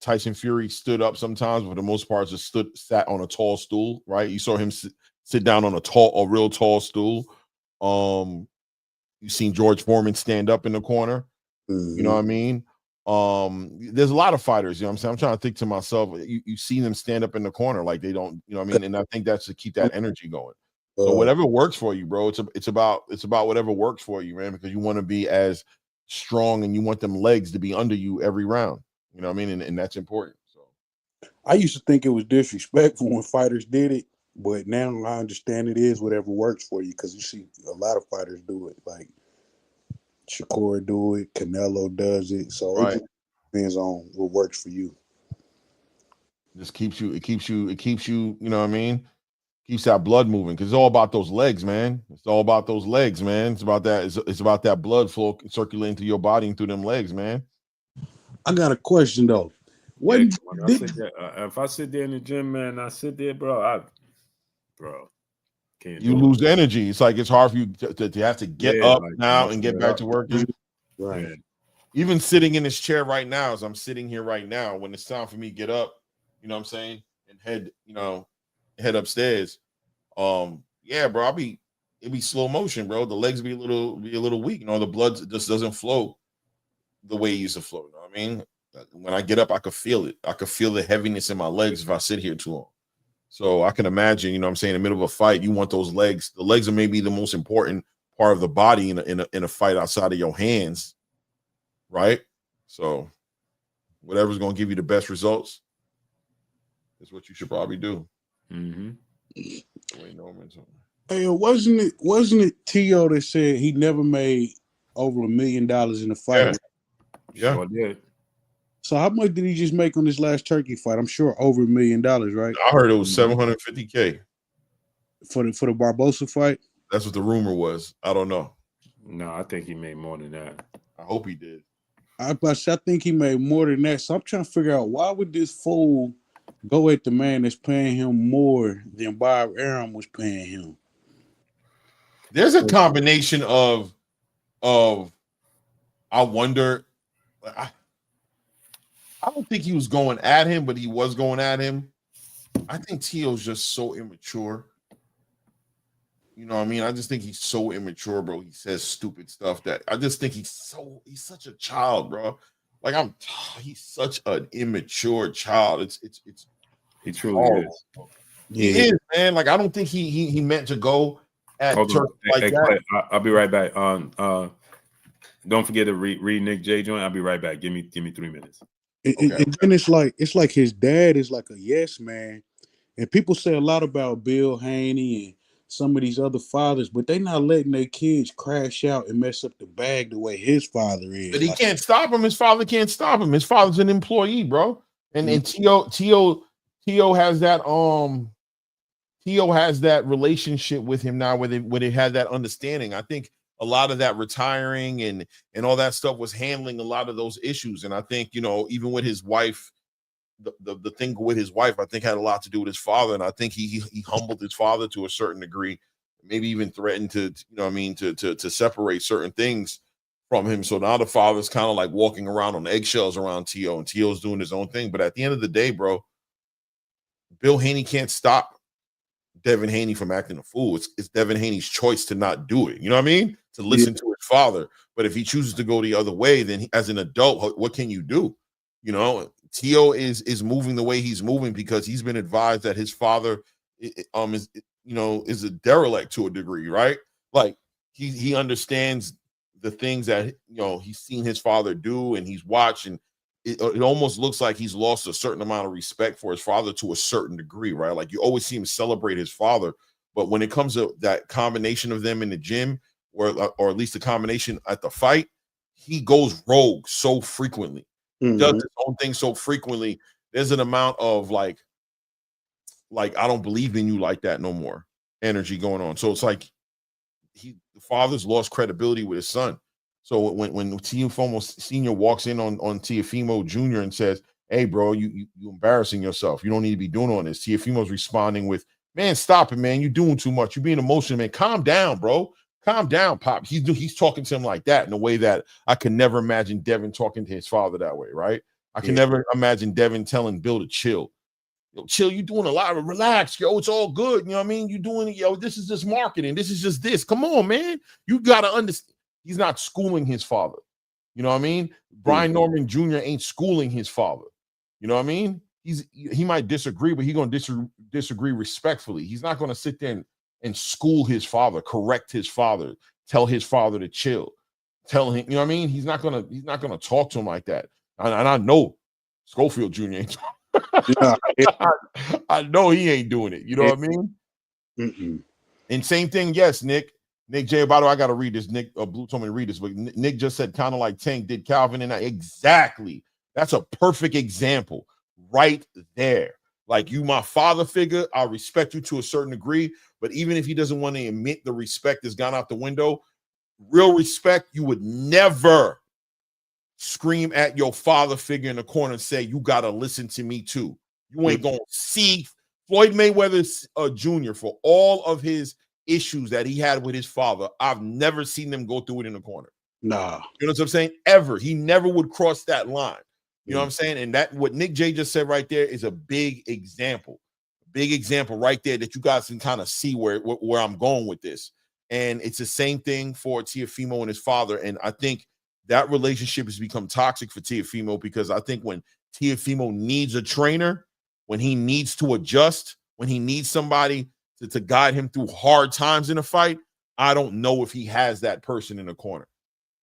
Tyson Fury stood up sometimes, but for the most part, just sat on a tall stool, right? You saw him sit down on a real tall stool. You've seen George Foreman stand up in the corner. Mm-hmm. You know what I mean? There's a lot of fighters, you know what I'm saying? I'm trying to think to myself, you see them stand up in the corner like they don't, you know what I mean? And I think that's to keep that energy going. So whatever works for you, bro, it's about whatever works for you, man, because you want to be as strong and you want them legs to be under you every round. You know what I mean? And that's important. So I used to think it was disrespectful when fighters did it, but now I understand it is whatever works for you because you see a lot of fighters do it. Like Shakur do it, Canelo does it. So It just depends on what works for you. It keeps you, you know what I mean? Keeps that blood moving because it's all about those legs, man. It's all about those legs, man. It's about that. It's about that blood flow circulating through your body and through them legs, man. I got a question though. If I sit there in the gym, man, I sit there, bro. Can't. You lose energy. It's like it's hard for you to have to get up like, now and get back to working. Right. Yeah. Even sitting in this chair right now, as I'm sitting here right now, when it's time for me to get up, you know what I'm saying, and head upstairs. Yeah, bro, it'd be slow motion, bro. The legs be a little weak. You know, the blood just doesn't flow the way it used to flow. You know what I mean? When I get up, I could feel it. I could feel the heaviness in my legs if I sit here too long. So I can imagine, you know what I'm saying, in the middle of a fight, you want those legs. The legs are maybe the most important part of the body in a fight outside of your hands. Right? So whatever's going to give you the best results is what you should probably do. Mm-hmm. Hey, wasn't it Tio that said he never made over $1 million in a fight? Yeah. Sure did. So how much did he just make on this last Turkey fight? I'm sure over $1 million, right? I heard it was $750K for the Barbosa fight. That's what the rumor was. I don't know. No, I think he made more than that. I hope he did. I think he made more than that. So I'm trying to figure out, why would this fool go at the man that's paying him more than Bob Arum was paying him? There's a combination of I wonder. I don't think he was going at him, but he was going at him. I think Tio's just so immature. You know what I mean? I just think he's so immature, bro. He says stupid stuff that I just think he's such a child, bro. Like he's such an immature child. He truly is. He is, man. Like I don't think he meant to go at Turk like that. I'll be right back. Don't forget to read Nick J joint. I'll be right back. Give me 3 minutes. And then it's like his dad is like a yes man, and people say a lot about Bill Haney and some of these other fathers, but they not letting their kids crash out and mess up the bag the way his father is. But he can't stop him. His father can't stop him. His father's an employee, bro. And Tio has that Tio has that relationship with him now where they had that understanding. I think a lot of that retiring and all that stuff was handling a lot of those issues. And I think, even with his wife, the thing with his wife, I think had a lot to do with his father. And I think he humbled his father to a certain degree, maybe even threatened to, to separate certain things from him. So now the father's kind of like walking around on eggshells around Tio, and Tio's doing his own thing. But at the end of the day, bro, Bill Haney can't stop Devin Haney from acting a fool. It's Devin Haney's choice to not do it. You know what I mean? To listen to his father. But if he chooses to go the other way, then as an adult, what can you do? Tio is moving the way he's moving because he's been advised that his father is a derelict to a degree, right? Like he understands the things that he's seen his father do, and he's watched, and it almost looks like he's lost a certain amount of respect for his father to a certain degree, right? Like you always see him celebrate his father, but when it comes to that combination of them in the gym, or at least the combination at the fight, he goes rogue so frequently. He does his own thing so frequently. There's an amount of like I don't believe in you like that no more energy going on. So it's like the father's lost credibility with his son. So when Teofimo Sr. walks in on Teofimo Jr. and says, "Hey, bro, you embarrassing yourself. You don't need to be doing all this." Teofimo's responding with, "Man, stop it, man. You're doing too much. You're being emotional, man. Calm down, bro. Calm down, Pop." He's talking to him like that in a way that I can never imagine Devin talking to his father that way, right? I can never imagine Devin telling Bill to chill. Yo, chill, you doing a lot of relax, yo. It's all good. You know what I mean? You doing it, yo. This is just marketing. This is just this. Come on, man. You gotta understand. He's not schooling his father. You know what I mean? Brian Norman Jr. ain't schooling his father. You know what I mean? He might disagree, but he's gonna disagree respectfully. He's not gonna sit there and school his father, correct his father, tell his father to chill, tell him, you know what I mean? He's not gonna talk to him like that. And I know Schofield Jr. ain't I know he ain't doing it. You know what I mean? And same thing, yes, Nick J. By the way, I gotta read this. Nick Blue told me to read this, but Nick just said kind of like Tank did Calvin and I. Exactly. That's a perfect example right there. Like, you my father figure, I respect you to a certain degree, but even if he doesn't want to admit the respect has gone out the window, real respect, you would never scream at your father figure in the corner and say, "You got to listen to me too." You ain't going to see Floyd Mayweather Jr. for all of his issues that he had with his father. I've never seen them go through it in the corner. Nah. You know what I'm saying? Ever. He never would cross that line. You know what I'm saying? And that what Nick J just said right there is a big example. Big example right there that you guys can kind of see where I'm going with this. And it's the same thing for Teofimo and his father. And I think that relationship has become toxic for Teofimo, because I think when Teofimo needs a trainer, when he needs to adjust, when he needs somebody to guide him through hard times in a fight, I don't know if he has that person in the corner.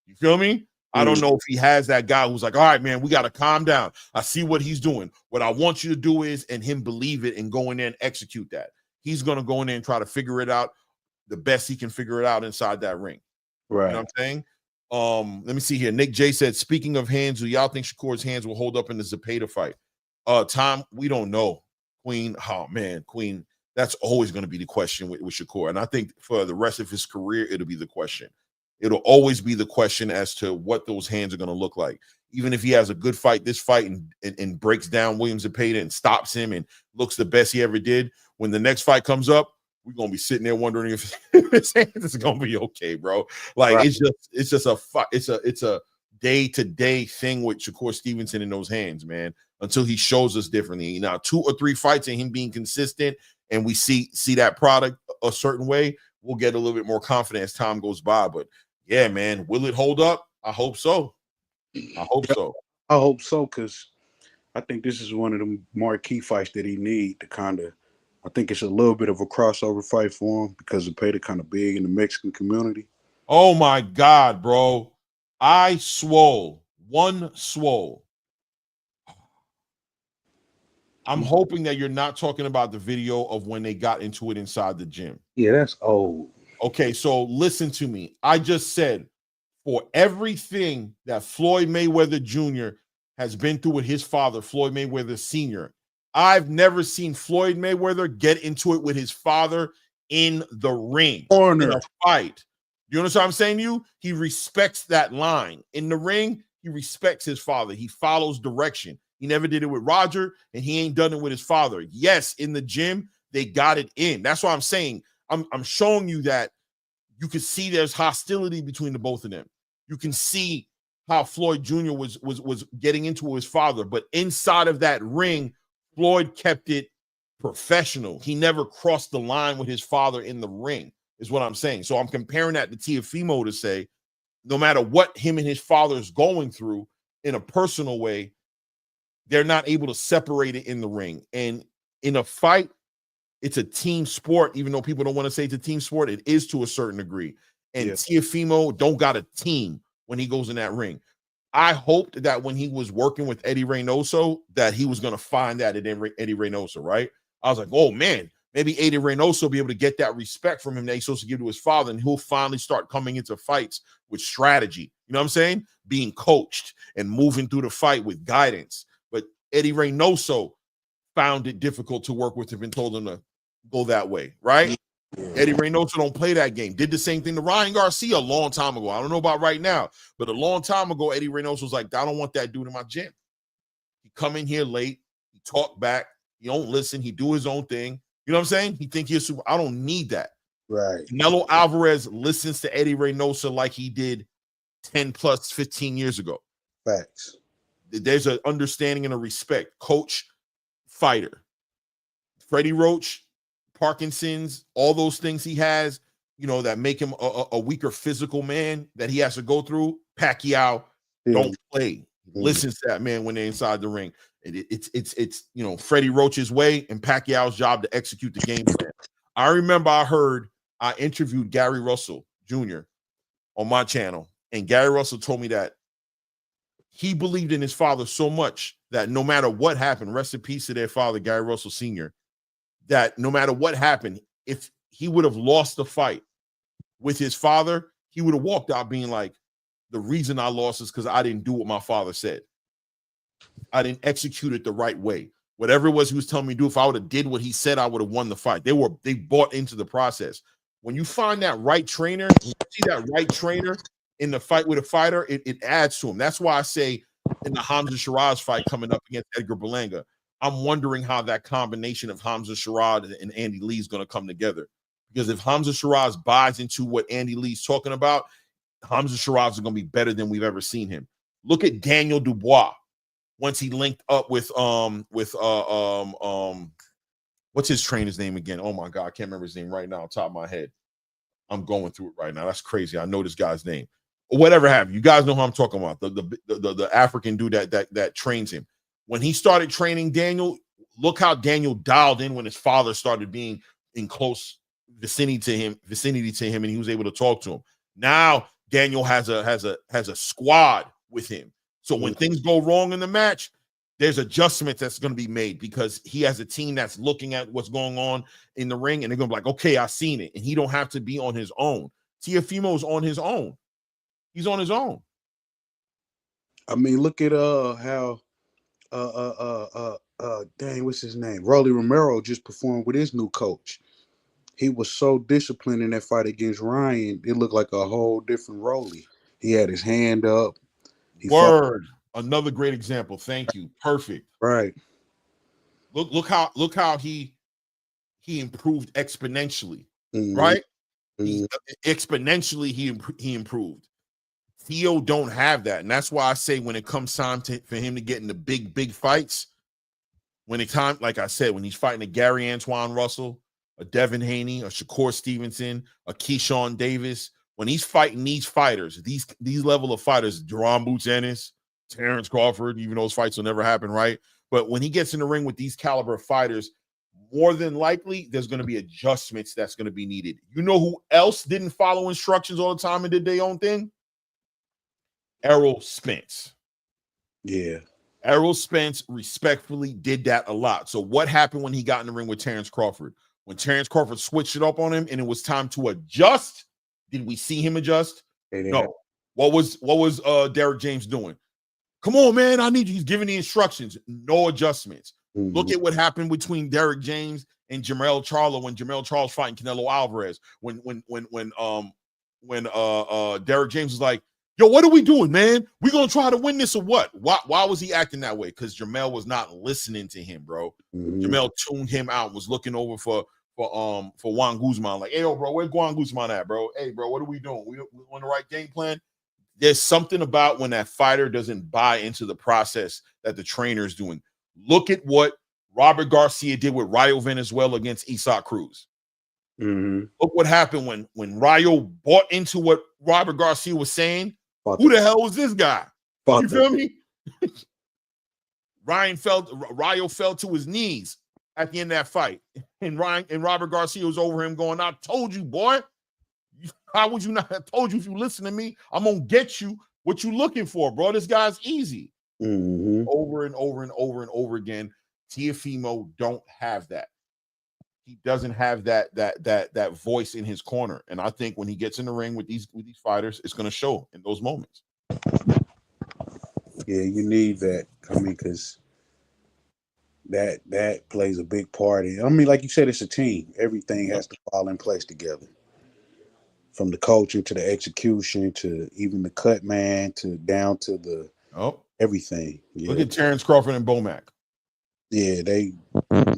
You feel me? I don't know if he has that guy who's like, all right, man, we got to calm down. I see what he's doing. What I want you to do is, and him believe it and go in there and execute that. He's going to go in there and try to figure it out the best he can figure it out inside that ring. Right. You know what I'm saying? Let me see here. Nick J said, speaking of hands, do y'all think Shakur's hands will hold up in the Zepeda fight? Tom, we don't know. Queen, oh man, Queen, that's always going to be the question with Shakur. And I think for the rest of his career, it'll be the question. It'll always be the question as to what those hands are going to look like. Even if he has a good fight, this fight, and breaks down William Zepeda and stops him and looks the best he ever did, when the next fight comes up, we're going to be sitting there wondering if his hands is going to be okay, bro. Like, right. It's just a day-to-day thing with Shakur Stevenson in those hands, man, until he shows us differently. Now, 2 or 3 fights and him being consistent and we see that product a certain way, we'll get a little bit more confident as time goes by. But yeah, man, will it hold up? I hope so. I hope so, because I think this is one of the marquee fights that he need to kind of. I think it's a little bit of a crossover fight for him because Zepeda kind of big in the Mexican community. Oh my God, bro! I swole. I'm hoping that you're not talking about the video of when they got into it inside the gym. Yeah, that's old. Okay, so listen to me. I just said, for everything that Floyd Mayweather Jr. has been through with his father, Floyd Mayweather Sr., I've never seen Floyd Mayweather get into it with his father in the ring. In a fight. You understand what I'm saying to you? He respects that line. In the ring, he respects his father. He follows direction. He never did it with Roger, and he ain't done it with his father. Yes, in the gym, they got it in. That's what I'm saying. I'm showing you that you can see there's hostility between the both of them. You can see how Floyd Jr. was getting into his father, but inside of that ring, Floyd kept it professional. He never crossed the line with his father in the ring, is what I'm saying. So I'm comparing that to Teofimo to say, no matter what him and his father is going through in a personal way, they're not able to separate it in the ring. And in a fight, it's a team sport. Even though people don't want to say it's a team sport, it is to a certain degree. And Teofimo don't got a team when he goes in that ring. I hoped that when he was working with Eddie Reynoso, that he was going to find that in Eddie Reynoso, right? I was like, oh, man, maybe Eddie Reynoso will be able to get that respect from him that he's supposed to give to his father, and he'll finally start coming into fights with strategy. You know what I'm saying? Being coached and moving through the fight with guidance. But Eddie Reynoso found it difficult to work with him and told him to go that way, right? Eddie Reynoso don't play that game. Did the same thing to Ryan Garcia a long time ago. I don't know about right now, but a long time ago, Eddie Reynoso was like, I don't want that dude in my gym. He come in here late. He talk back. He don't listen. He do his own thing. You know what I'm saying? He think he's super. I don't need that. Right. Canelo Alvarez listens to Eddie Reynoso like he did 10 plus 15 years ago. Facts. There's an understanding and a respect. Coach, fighter. Freddie Roach, Parkinson's, all those things he has, you know, that make him a weaker physical man that he has to go through. Pacquiao don't play. Listens to that man when they're inside the ring. It's you know, Freddie Roach's way and Pacquiao's job to execute the game plan. I remember I interviewed Gary Russell Jr. on my channel, and Gary Russell told me that he believed in his father so much that no matter what happened, rest in peace to their father, Gary Russell Sr., that no matter what happened, if he would have lost the fight with his father, he would have walked out being like, the reason I lost is because I didn't do what my father said. I didn't execute it the right way. Whatever it was he was telling me to do, if I would have did what he said, I would have won the fight. They bought into the process. When you find that right trainer, you see that right trainer in the fight with a fighter, it adds to him. That's why I say in the Hamza Shiraz fight coming up against Edgar Berlanga, I'm wondering how that combination of Hamza Shiraz and Andy Lee is going to come together. Because if Hamza Shiraz buys into what Andy Lee's talking about, Hamza Shiraz is going to be better than we've ever seen him. Look at Daniel Dubois once he linked up with what's his trainer's name again? Oh my God, I can't remember his name right now on top of my head. I'm going through it right now. That's crazy. I know this guy's name. Whatever have you guys know who I'm talking about? The African dude that trains him. When he started training Daniel, look how Daniel dialed in when his father started being in close vicinity to him, and he was able to talk to him. Now Daniel has a squad with him. So when things go wrong in the match, there's adjustments that's going to be made because he has a team that's looking at what's going on in the ring, and they're going to be like, okay, I seen it. And he don't have to be on his own. Teofimo's on his own. He's on his own. I mean, look at how dang, what's his name? Rolly Romero just performed with his new coach. He was so disciplined in that fight against Ryan. It looked like a whole different Rolly. He had his hand up. Word. Another great example. Thank you. Perfect. Right. Look how he improved exponentially. Right? Exponentially he improved. Theo don't have that, and that's why I say when it comes time for him to get in the big fights, like I said, when he's fighting a Gary Antoine Russell, a Devin Haney, a Shakur Stevenson, a Keyshawn Davis, when he's fighting these fighters, these level of fighters, Jerome Boots Ennis, Terrence Crawford, even those fights will never happen, right? But when he gets in the ring with these caliber fighters, more than likely, there's going to be adjustments that's going to be needed. You know who else didn't follow instructions all the time and did their own thing? Errol Spence. Yeah. Errol Spence respectfully did that a lot. So what happened when he got in the ring with Terrence Crawford? When Terrence Crawford switched it up on him and it was time to adjust, did we see him adjust? No. What was Derek James doing? Come on, man, I need you. He's giving the instructions. No adjustments. Look at what happened between Derek James and Jermell Charlo when Jermell Charlo's fighting Canelo Alvarez. When Derek James was like, yo, what are we doing, man? We gonna try to win this or what? Why was he acting that way? Because Jermell was not listening to him, bro. Jermell tuned him out, was looking over for Juan Guzman. Like, hey, yo, bro, where's Juan Guzman at, bro? Hey, bro, what are we doing? We on the right game plan? There's something about when that fighter doesn't buy into the process that the trainer is doing. Look at what Robert Garcia did with Rayo Venezuela against Isaac Cruz. Look what happened when Rayo bought into what Robert Garcia was saying. Who the hell was this guy? You feel me? Rayo fell to his knees at the end of that fight. And Robert Garcia was over him going, I told you, boy. How would you not have told you if you listen to me? I'm going to get you what you looking for, bro. This guy's easy. Over and over and over and over again. Teofimo don't have that. He doesn't have that voice in his corner. And I think when he gets in the ring with these fighters, it's going to show in those moments. Yeah, you need that. I mean, because that plays a big part in. I mean, like you said, it's a team. Everything has to fall in place together. From the coaching to the execution to even the cut man to down to the everything. Yeah. Look at Terrence Crawford and Bomac. Yeah, they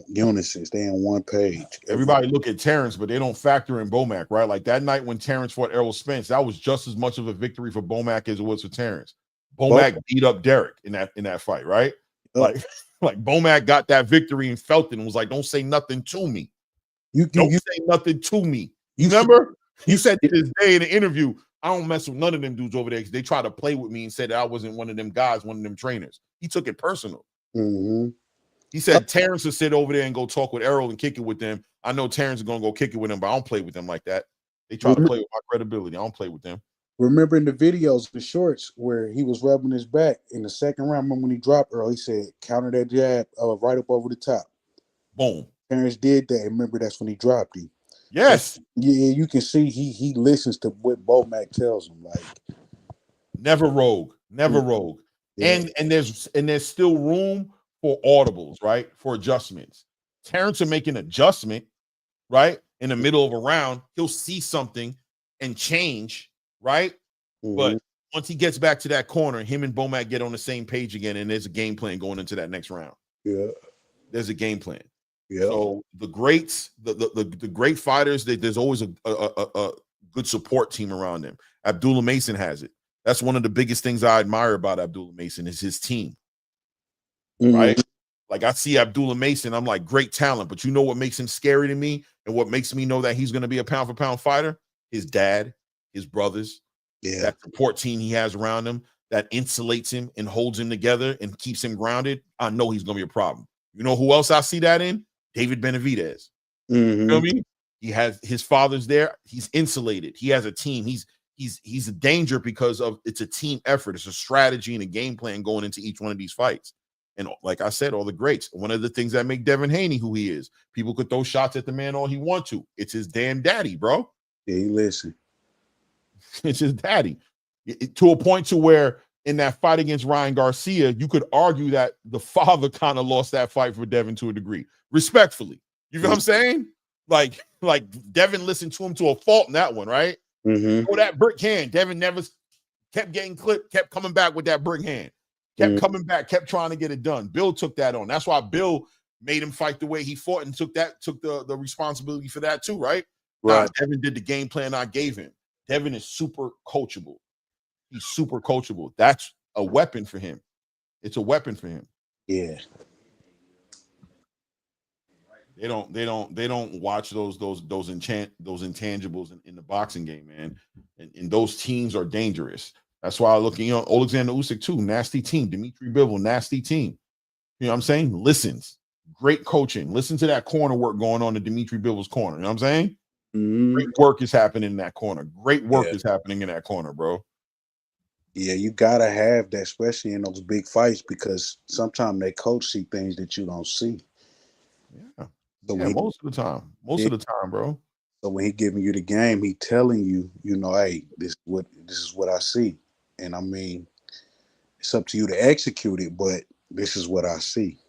unisons. They on one page. Everybody look at Terrence, but they don't factor in Bomac, right? Like that night when Terrence fought Errol Spence, that was just as much of a victory for Bomac as it was for Terrence. Bomac beat up Derek in that fight, right? Like Bomac got that victory and felt it and was like, "Don't say nothing to me. Don't say nothing to me." You remember? He said to this day in an interview, I don't mess with none of them dudes over there because they tried to play with me and said that I wasn't one of them guys, one of them trainers. He took it personal. He said Terrence will sit over there and go talk with Errol and kick it with them. I know Terrence is going to go kick it with him, but I don't play with them like that. They try to play with my credibility. I don't play with them. Remember in the videos, the shorts, where he was rubbing his back in the second round, remember when he dropped Earl, he said, counter that jab right up over the top. Boom. Terrence did that. Remember, that's when he dropped him. Yes. Yeah, you can see he listens to what Bomac tells him. Like never rogue. Yeah. And there's still room for audibles, right? For adjustments. Terrence will make an adjustment, right? In the middle of a round, he'll see something and change, right? But once he gets back to that corner, him and Bomac get on the same page again, and there's a game plan going into that next round. Yeah. There's a game plan. Yeah. So the greats, the great fighters, there's always a good support team around them. Abdullah Mason has it. That's one of the biggest things I admire about Abdullah Mason is his team. Right? Like I see Abdullah Mason, I'm like, great talent, but you know what makes him scary to me and what makes me know that he's going to be a pound for pound fighter? His dad, his brothers, that support team he has around him that insulates him and holds him together and keeps him grounded. I know he's going to be a problem. You know who else I see that in? David Benavidez. You feel me? He has his father's there. He's insulated. He has a team. he's a danger because of it's a team effort. It's a strategy and a game plan going into each one of these fights. And like I said, all the greats. One of the things that make Devin Haney who he is, people could throw shots at the man all he want to. It's his damn daddy, bro. Yeah, listen. It's his daddy. To a point to where in that fight against Ryan Garcia, you could argue that the father kind of lost that fight for Devin to a degree. Respectfully. You know what I'm saying? Like Devin listened to him to a fault in that one, right? Mm-hmm. Oh, that brick hand. Devin never kept getting clipped, kept coming back with that brick hand. Kept coming back, kept trying to get it done. Bill took that on. That's why Bill made him fight the way he fought and took the responsibility for that too, right? Right. Nah, Devin did the game plan I gave him. Devin is super coachable. He's super coachable. That's a weapon for him. It's a weapon for him. Yeah. They don't watch those intangibles in the boxing game, man. And those teams are dangerous. That's why I look at, Alexander Usyk too, nasty team. Dimitri Bivol, nasty team. You know what I'm saying? Listens. Great coaching. Listen to that corner work going on in Dimitri Bivol's corner. You know what I'm saying? Mm-hmm. Great work is happening in that corner. Great work is happening in that corner, bro. Yeah, you gotta have that, especially in those big fights, because sometimes they coach see things that you don't see. Yeah. So Most of the time. Most of the time, bro. So when he giving you the game, he telling you, hey, this is what I see. And I mean, it's up to you to execute it, but this is what I see.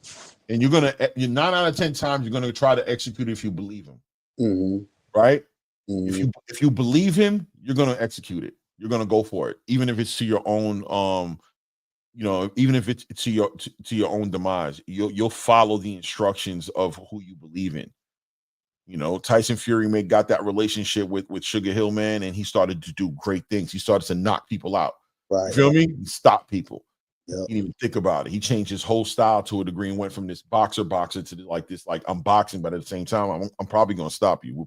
And you're 9 out of 10 times you're gonna try to execute if you believe him. Mm-hmm. Right? Mm-hmm. If you believe him, you're gonna execute it. You're gonna go for it, even if it's to your own even if it's to your own demise. You'll follow the instructions of who you believe in. Tyson Fury got that relationship with Sugar Hill, man, and he started to do great things. He started to knock people out. Right. You feel me? Stop people. Yep. He didn't even think about it. He changed his whole style to a degree and went from this boxer to this, like I'm boxing, but at the same time, I'm probably going to stop you. We're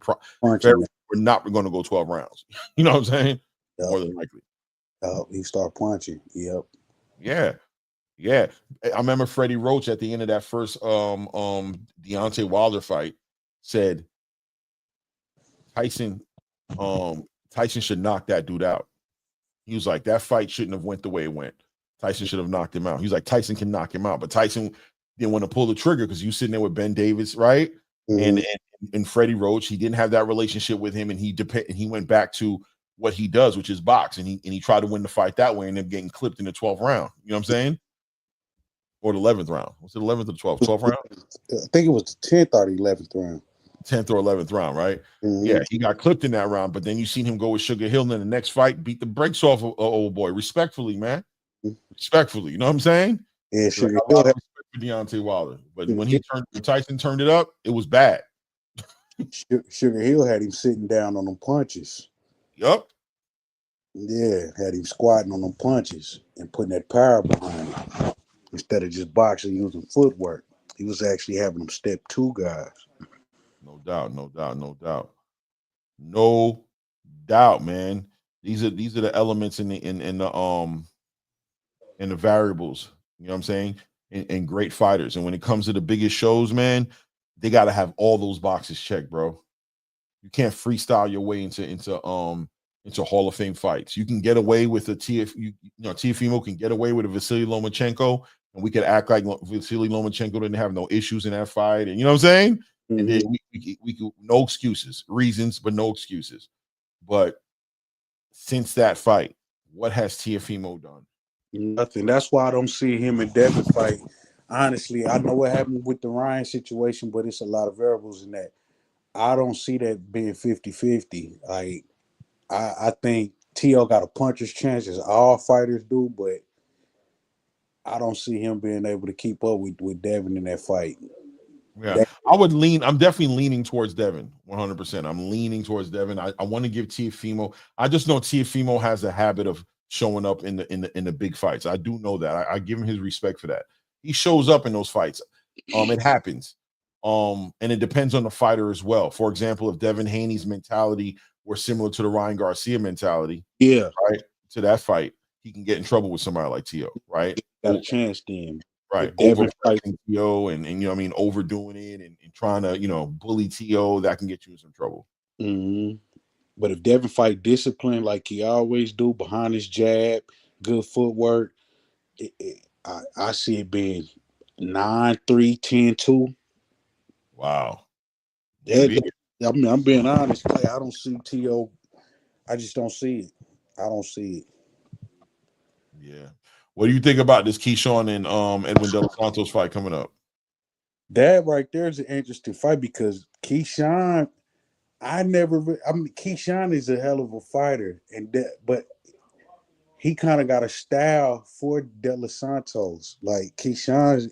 not going to go 12 rounds. You know what I'm saying? Yep. More than likely. He started punching. Yep. Yeah. Yeah. I remember Freddie Roach at the end of that first Deontay Wilder fight said Tyson should knock that dude out. He was like, that fight shouldn't have went the way it went. Tyson should have knocked him out. He was like, Tyson can knock him out, but Tyson didn't want to pull the trigger because you sitting there with Ben Davis, right? Mm-hmm. And Freddie Roach, he didn't have that relationship with him, and he went back to what he does, which is box, and he tried to win the fight that way, and then getting clipped in the 12th round. You know what I'm saying? Or the 11th round. Was it 11th or the 12th? 12th round? I think it was the 10th or the 11th round. 10th or 11th round, right? Mm-hmm. Yeah, he got clipped in that round, but then you seen him go with Sugar Hill in the next fight, beat the brakes off of old boy. Respectfully, man. Respectfully, you know what I'm saying? Yeah, Sugar Hill had respect for Deontay Wilder, but when Tyson turned it up, it was bad. Sugar Hill had him sitting down on them punches. Yup. Yeah, had him squatting on them punches and putting that power behind it instead of just boxing using footwork. He was actually having them step two guys. No doubt, man. These are the elements in the variables. You know what I'm saying? And great fighters. And when it comes to the biggest shows, man, they got to have all those boxes checked, bro. You can't freestyle your way into Hall of Fame fights. You can get away with Teofimo can get away with a Vasily Lomachenko, and we could act like Vasily Lomachenko didn't have no issues in that fight. And you know what I'm saying? Mm-hmm. And then we could, no excuses, reasons, but no excuses. But since that fight, what has Teofimo done? Nothing. That's why I don't see him and Devin fight. Honestly, I know what happened with the Ryan situation, but it's a lot of variables in that. I don't see that being 50-50. Like, I think Teo got a puncher's chance, as all fighters do, but I don't see him being able to keep up with Devin in that fight. Yeah, I'm definitely leaning towards Devin 100%. I'm leaning towards Devin. I want to give Teofimo. I just know Teofimo has a habit of showing up in the big fights. I do know that. I give him his respect for that. He shows up in those fights. It happens. And it depends on the fighter as well. For example, if Devin Haney's mentality were similar to the Ryan Garcia mentality, right, to that fight, he can get in trouble with somebody like Teo, right? Got a chance then. Right. Overpressing Teo and you know what I mean, overdoing it and trying to, bully Teo, that can get you in some trouble. Mm-hmm. But if Devin fight discipline like he always do, behind his jab, good footwork, I see it being 9-3, 10-2. Wow. I'm being honest. Like, I don't see T.O. I just don't see it. I don't see it. Yeah. What do you think about this Keyshawn and Edwin De Los Santos fight coming up? That right there is an interesting fight because Keyshawn, Keyshawn is a hell of a fighter, but he kind of got a style for De Los Santos. Like Keyshawn,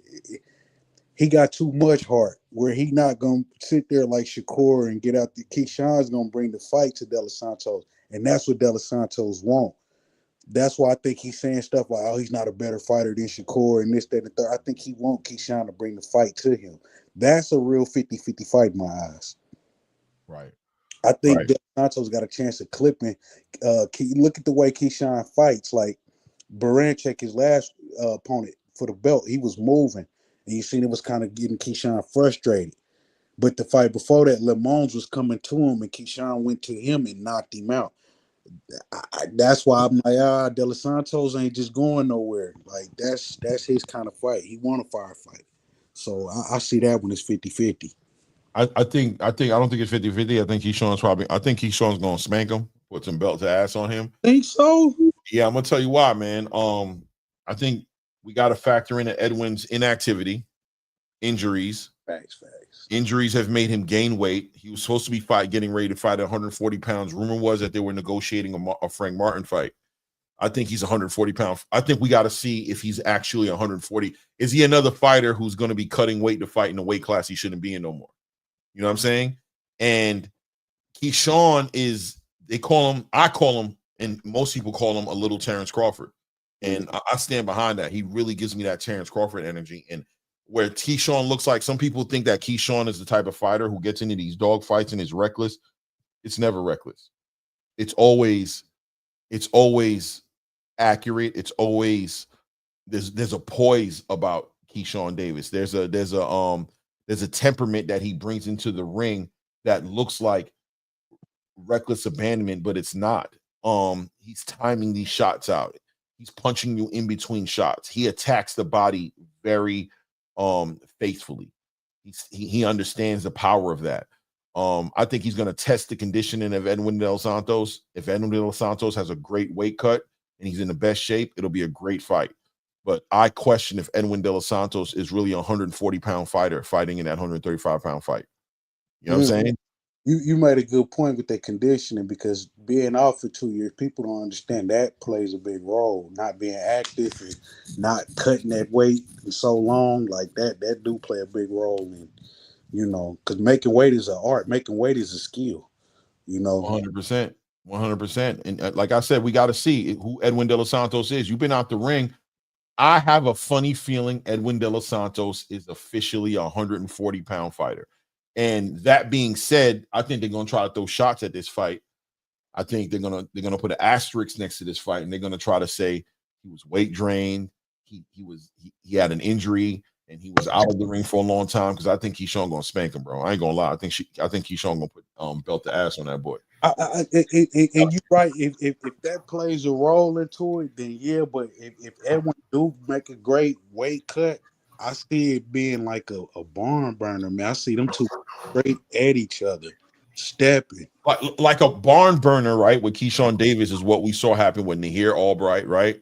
he got too much heart where he not gonna sit there like Shakur and get out. Keyshawn's gonna bring the fight to De Los Santos, and that's what De Los Santos want. That's why I think he's saying stuff like, "Oh, he's not a better fighter than Shakur," and this, that, and the third. I think he wants Keyshawn to bring the fight to him. That's a real 50-50 fight in my eyes. Right. I think De Los Santos got a chance of clipping. Look at the way Keyshawn fights. Like Baranchek, his last opponent for the belt, he was moving, and you seen it was kind of getting Keyshawn frustrated. But the fight before that, Lemons was coming to him, and Keyshawn went to him and knocked him out. That's why I'm like, De Los Santos ain't just going nowhere. Like that's his kind of fight. He want a firefight. So I see that when it's 50-50. I don't think it's 50-50. I think Keyshawn's gonna spank him, put some belt to ass on him. Think so? Yeah, I'm gonna tell you why, man. I think we gotta factor in Edwin's inactivity, injuries. Facts. Injuries have made him gain weight. He was supposed to be getting ready to fight at 140 pounds. Rumor was that they were negotiating a Frank Martin fight. I think he's 140 pounds. I think we got to see if he's actually 140. Is he another fighter who's going to be cutting weight to fight in a weight class he shouldn't be in no more? You know what I'm saying? And Keyshawn I call him, and most people call him a little Terrence Crawford. And I stand behind that. He really gives me that Terrence Crawford energy. And where Keyshawn looks like, some people think that Keyshawn is the type of fighter who gets into these dog fights and is reckless. It's never reckless. It's always accurate. It's always there's a poise about Keyshawn Davis. There's a temperament that he brings into the ring that looks like reckless abandonment, but it's not. He's timing these shots out. He's punching you in between shots. He attacks the body very faithfully. He understands the power of that. I think he's going to test the conditioning of Edwin De Los Santos. If Edwin De Los Santos has a great weight cut and he's in the best shape, it'll be a great fight. But I question if Edwin De Los Santos is really a 140-pound fighter fighting in that 135-pound fight. You know what I'm saying? You made a good point with that conditioning, because being out for 2 years, people don't understand that plays a big role. Not being active and not cutting that weight for so long, like that do play a big role in, because making weight is an art. Making weight is a skill, 100%. And like I said, we got to see who Edwin De Los Santos is. You've been out the ring. I have a funny feeling Edwin De Los Santos is officially a 140-pound fighter. And that being said, I think they're going to try to throw shots at this fight. I think they're going to put an asterisk next to this fight, and they're going to try to say he was weight drained, he had an injury, and he was out of the ring for a long time, because I think Keyshawn going to spank him, bro. I ain't going to lie. I think Keyshawn going to put belt to ass on that boy. And you're right. If that plays a role into it, then yeah. But if Edwin do make a great weight cut, I see it being like a barn burner, man. I see them two straight at each other, stepping. Like a barn burner, right? With Keyshawn Davis is what we saw happen with Nahir Albright, right?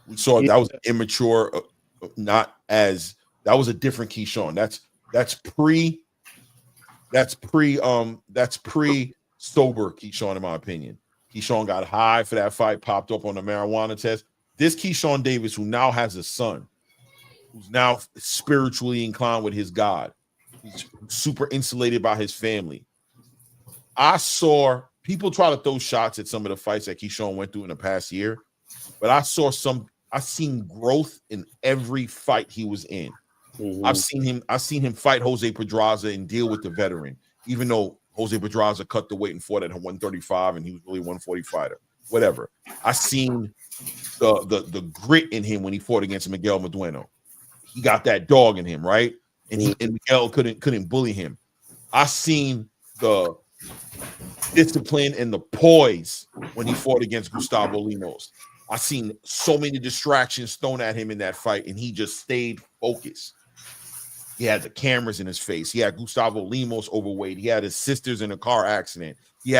We saw that was immature, that was a different Keyshawn. That's pre sober Keyshawn, in my opinion. Keyshawn got high for that fight, popped up on the marijuana test. This Keyshawn Davis, who now has a son, who's now spiritually inclined with his God, who's super insulated by his family. I saw people try to throw shots at some of the fights that Keyshawn went through in the past year, but I seen growth in every fight he was in. Mm-hmm. I've seen him fight Jose Pedraza and deal with the veteran, even though Jose Pedraza cut the weight and fought at 135 and he was really 140 fighter. Whatever. I seen the grit in him when he fought against Miguel Medueno. He got that dog in him, right? And Miguel couldn't bully him. I seen the discipline and the poise when he fought against Gustavo Lemos. I seen so many distractions thrown at him in that fight, and he just stayed focused. He had the cameras in his face. He had Gustavo Lemos overweight. He had his sisters in a car accident. He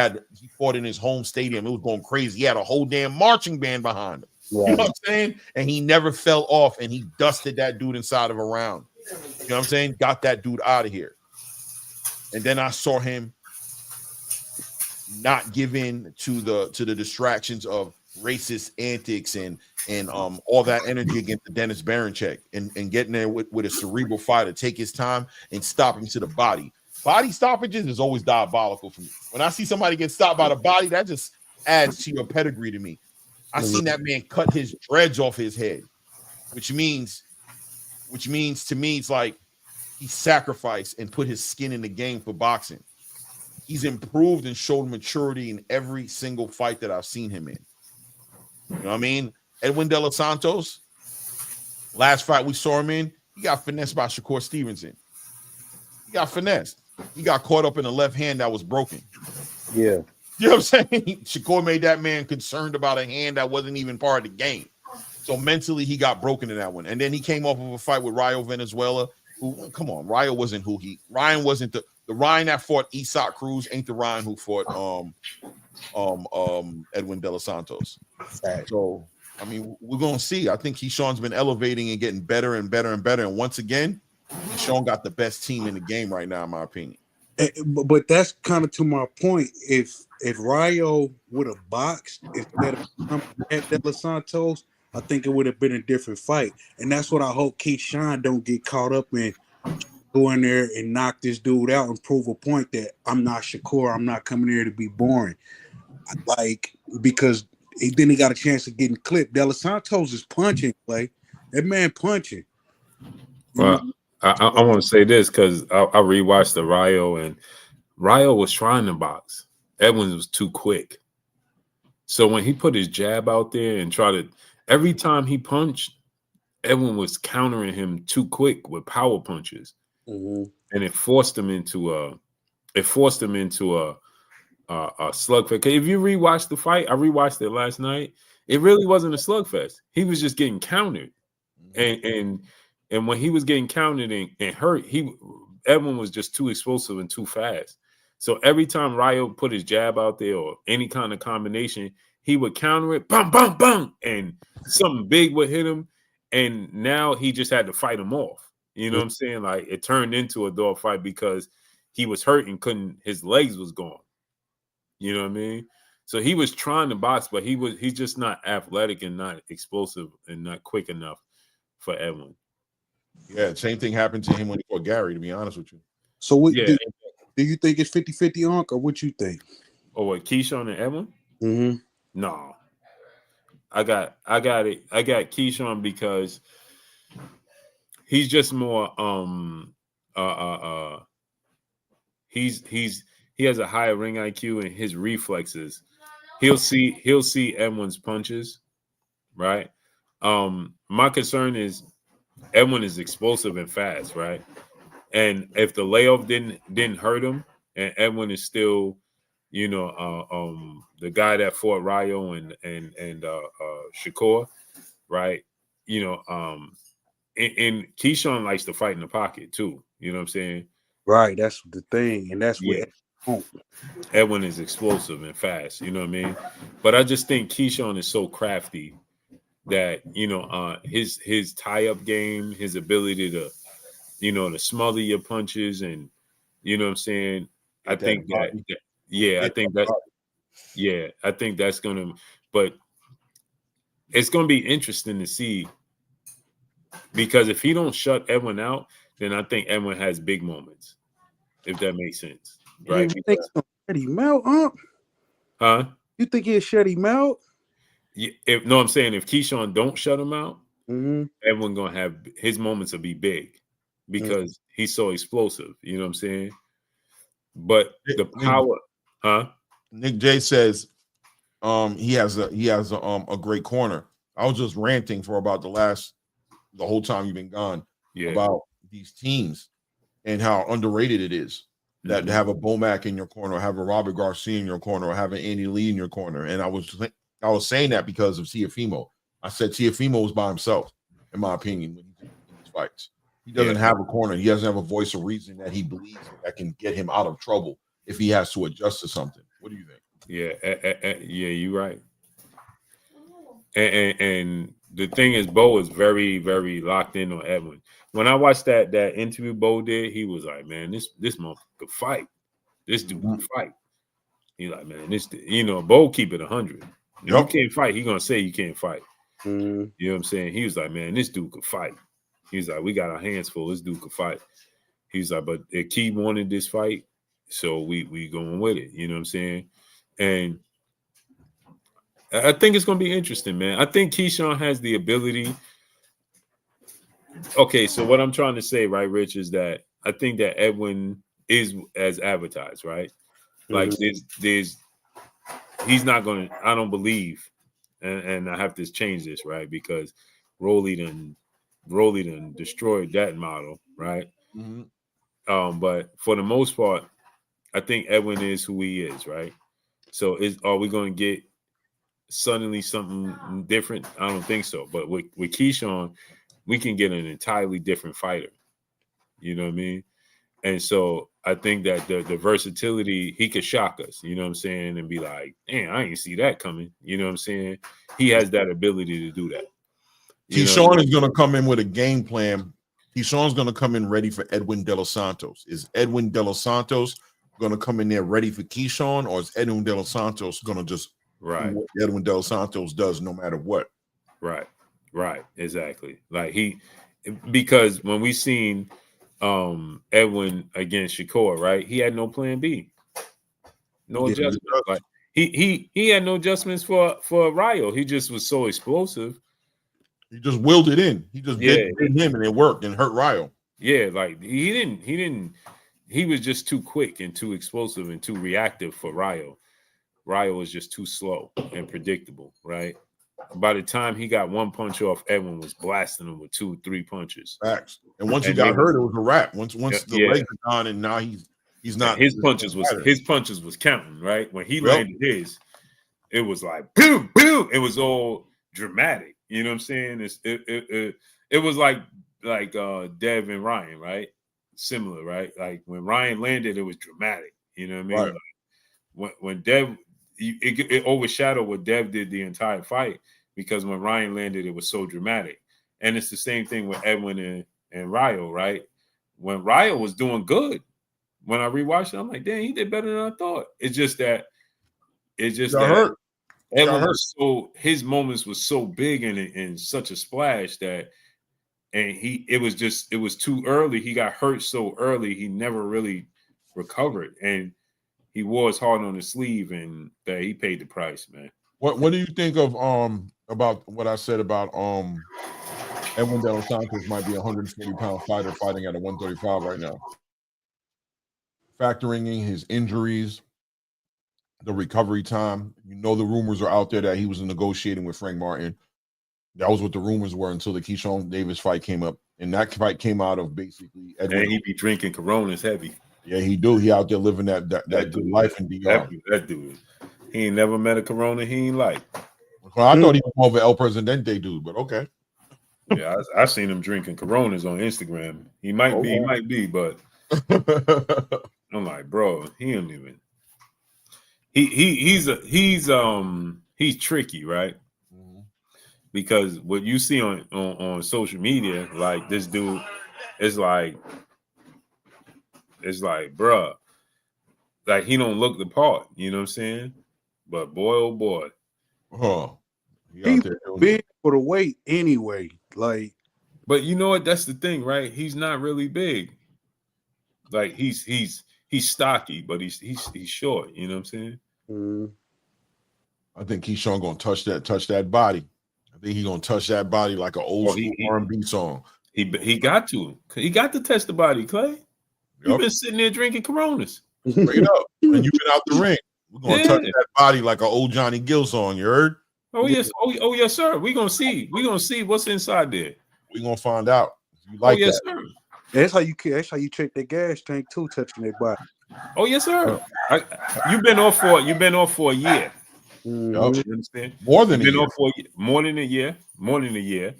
fought in his home stadium. It was going crazy. He had a whole damn marching band behind him. Right. You know what I'm saying? And he never fell off, and he dusted that dude inside of a round. You know what I'm saying? Got that dude out of here. And then I saw him not give in to the distractions of racist antics and all that energy against the Dennis Berinchyk and getting there with a cerebral fighter, take his time and stop him to the body. Body stoppages is always diabolical for me. When I see somebody get stopped by the body, that just adds to your pedigree to me. I seen that man cut his dreads off his head, which means to me it's like he sacrificed and put his skin in the game for boxing. He's improved and showed maturity in every single fight that I've seen him in. You know what I mean? Edwin De Los Santos, last fight we saw him in, he got finessed by Shakur Stevenson. He got finessed. He got caught up in a left hand that was broken. Yeah. You know what I'm saying? Shakur made that man concerned about a hand that wasn't even part of the game. So mentally, he got broken in that one. And then he came off of a fight with Rayo Venezuela. Who, come on, Rayo wasn't who he. Ryan wasn't the Ryan that fought Isak Cruz. Ain't the Ryan who fought Edwin De Los Santos. So I mean, we're gonna see. I think Keyshawn's been elevating and getting better and better and better. And once again, Keyshawn got the best team in the game right now, in my opinion. But that's kind of to my point. If Rayo would have boxed instead of at De Los Santos, I think it would have been a different fight. And that's what I hope Keyshawn don't get caught up in, go in there and knock this dude out and prove a point that I'm not Shakur. I'm not coming here to be boring. Like, because then he got a chance of getting clipped. De Los Santos is punching, Clay. That man punching. Well, I want to say this because I rewatched the Rayo, and Rayo was trying to box. Edwin was too quick. So when he put his jab out there and every time he punched, Edwin was countering him too quick with power punches. Mm-hmm. And it forced him into a slugfest. If you rewatch the fight, I rewatched it last night. It really wasn't a slugfest. He was just getting countered, and when he was getting countered and hurt, Edwin was just too explosive and too fast. So every time Rayo put his jab out there or any kind of combination, he would counter it, bum, bum, bum, and something big would hit him. And now he just had to fight him off. You know what I'm saying? Like, it turned into a dog fight because he was hurt and his legs was gone. You know what I mean? So he was trying to box, but he's just not athletic and not explosive and not quick enough for Edwin. Yeah, same thing happened to him when he fought Gary, to be honest with you. So do you think it's 50-50, Unc, or what you think? Oh, what, Keyshawn and Edwin? Mm-hmm. No. I got it. I got Keyshawn because he's just more he has a higher ring IQ, and his reflexes. He'll see Edwin's punches, right? My concern is Edwin is explosive and fast, right? And if the layoff didn't hurt him, and Edwin is still, the guy that fought Rayo and Shakur, right? And Keyshawn likes to fight in the pocket too. You know what I'm saying? Right. That's the thing, and that's what Edwin is explosive and fast. You know what I mean? But I just think Keyshawn is so crafty that his tie-up game, his ability to to smother your punches, and you know what I'm saying. I think that's gonna. But it's gonna be interesting to see, because if he don't shut Edwin out, then I think Edwin has big moments. If that makes sense, right? You think he'll shut him out, huh? You think he'll shut him out? I'm saying if Keyshawn don't shut him out, mm-hmm. Edwin gonna have his moments will be big because he's so explosive. You know what I'm saying? But the power, Nick J says, he has a great corner. I was just ranting for about the whole time you've been gone about these teams and how underrated it is. that to have a Bomac in your corner, or have a Robert Garcia in your corner, or have an Andy Lee in your corner. And I was saying that because of Teofimo. I said Teofimo was by himself, in my opinion, when he's in these fights. He doesn't have a corner. He doesn't have a voice of reason that he believes that can get him out of trouble if he has to adjust to something. What do you think? Yeah, you're right. And the thing is, Bo is very, very locked in on Edwin. When I watched that interview Bo did, he was like, "Man, this motherfucker could fight. This dude can fight." He's like, "Man, Bo keep it 100. If you can't fight, he gonna say you can't fight." You know what I'm saying? He was like, "Man, this dude could fight." He's like, "We got our hands full. This dude could fight." He's like, "But Key wanted this fight, so we going with it." You know what I'm saying? And I think it's going to be interesting, man. I think Keyshawn has the ability. Okay, so what I'm trying to say, right, Rich, is that I think that Edwin is as advertised, right? Like there's he's not going to, I don't believe, and I have to change this, right? Because Rolly done destroyed that model, right? But for the most part, I think Edwin is who he is, right? So are we going to get suddenly something different? I don't think so. But with Keyshawn, we can get an entirely different fighter. You know what I mean? And so I think that the versatility, he could shock us, you know what I'm saying, and be like, "Damn, I ain't see that coming." You know what I'm saying? He has that ability to do that. Keyshawn is going to come in with a game plan. Keyshawn's going to come in ready for Edwin De Los Santos. Is Edwin De Los Santos going to come in there ready for Keyshawn, or is Edwin De Los Santos going to just do what Edwin De Los Santos does no matter what? Right, exactly. Like because when we seen Edwin against Shakur, right, he had no plan B, no adjustment. Like he had no adjustments for Rayo. He just was so explosive. He just willed it in. He just did him, and it worked and hurt Rayo. Yeah, like he didn't. He was just too quick and too explosive and too reactive for Rayo. Rayo was just too slow and predictable, right? By the time he got one punch off, Edwin was blasting him with 2-3 punches. Facts. And once he got hurt, it was a wrap. Once the legs are gone, and now he's not. His punches was counting, right? When he landed his, it was like boom, boom. It was all dramatic. You know what I'm saying? It was like Dev and Ryan, right? Similar, right? Like when Ryan landed, it was dramatic. You know what I mean? Right. Like when Dev, it overshadowed what Dev did the entire fight, because when Ryan landed, it was so dramatic. And it's the same thing with Edwin and Rayo, right? When Rayo was doing good, when I rewatched it, I'm like, dang, he did better than I thought. It's just that Edwin was his moments was so big and such a splash that, and it was too early. He got hurt so early, he never really recovered, and he wore his heart on his sleeve, and that he paid the price, man. What do you think of about what I said about Edwin De Los Santos might be a 140-pound fighter fighting at a 135 right now, factoring in his injuries, the recovery time? You know, the rumors are out there that he was negotiating with Frank Martin. That was what the rumors were until the Keyshawn Davis fight came up, and that fight came out of basically Edwin. And he be drinking Coronas heavy. Yeah, he do. He out there living that good life in DR. That dude, he ain't never met a Corona he ain't like. Well, I thought he was more of an El Presidente dude, but okay. Yeah, I seen him drinking Coronas on Instagram. He might be, but I'm like, bro, he don't even. He's tricky, right? Because what you see on social media, like this dude, it's like, bruh, like he don't look the part, you know what I'm saying? But boy, oh boy, he big for the weight anyway. Like, but you know what? That's the thing, right? He's not really big. Like he's stocky, but he's short. You know what I'm saying? I think Keyshawn gonna touch that body. I think he's gonna touch that body like an old school R&B song. He got to test the body, Clay. You've been sitting there drinking Coronas. Straight up. And you've been out the ring. We're gonna touch that body like an old Johnny Gill song. You heard? Oh yes, oh yes, sir. We're gonna see what's inside there. We're gonna find out. You like yes, that. Sir. That's how you check that gas tank too, touching that body. Oh yes, sir. You've been off for a year. Mm-hmm. Yep. You understand? More than You've been a year. off for more than a year. More than a year,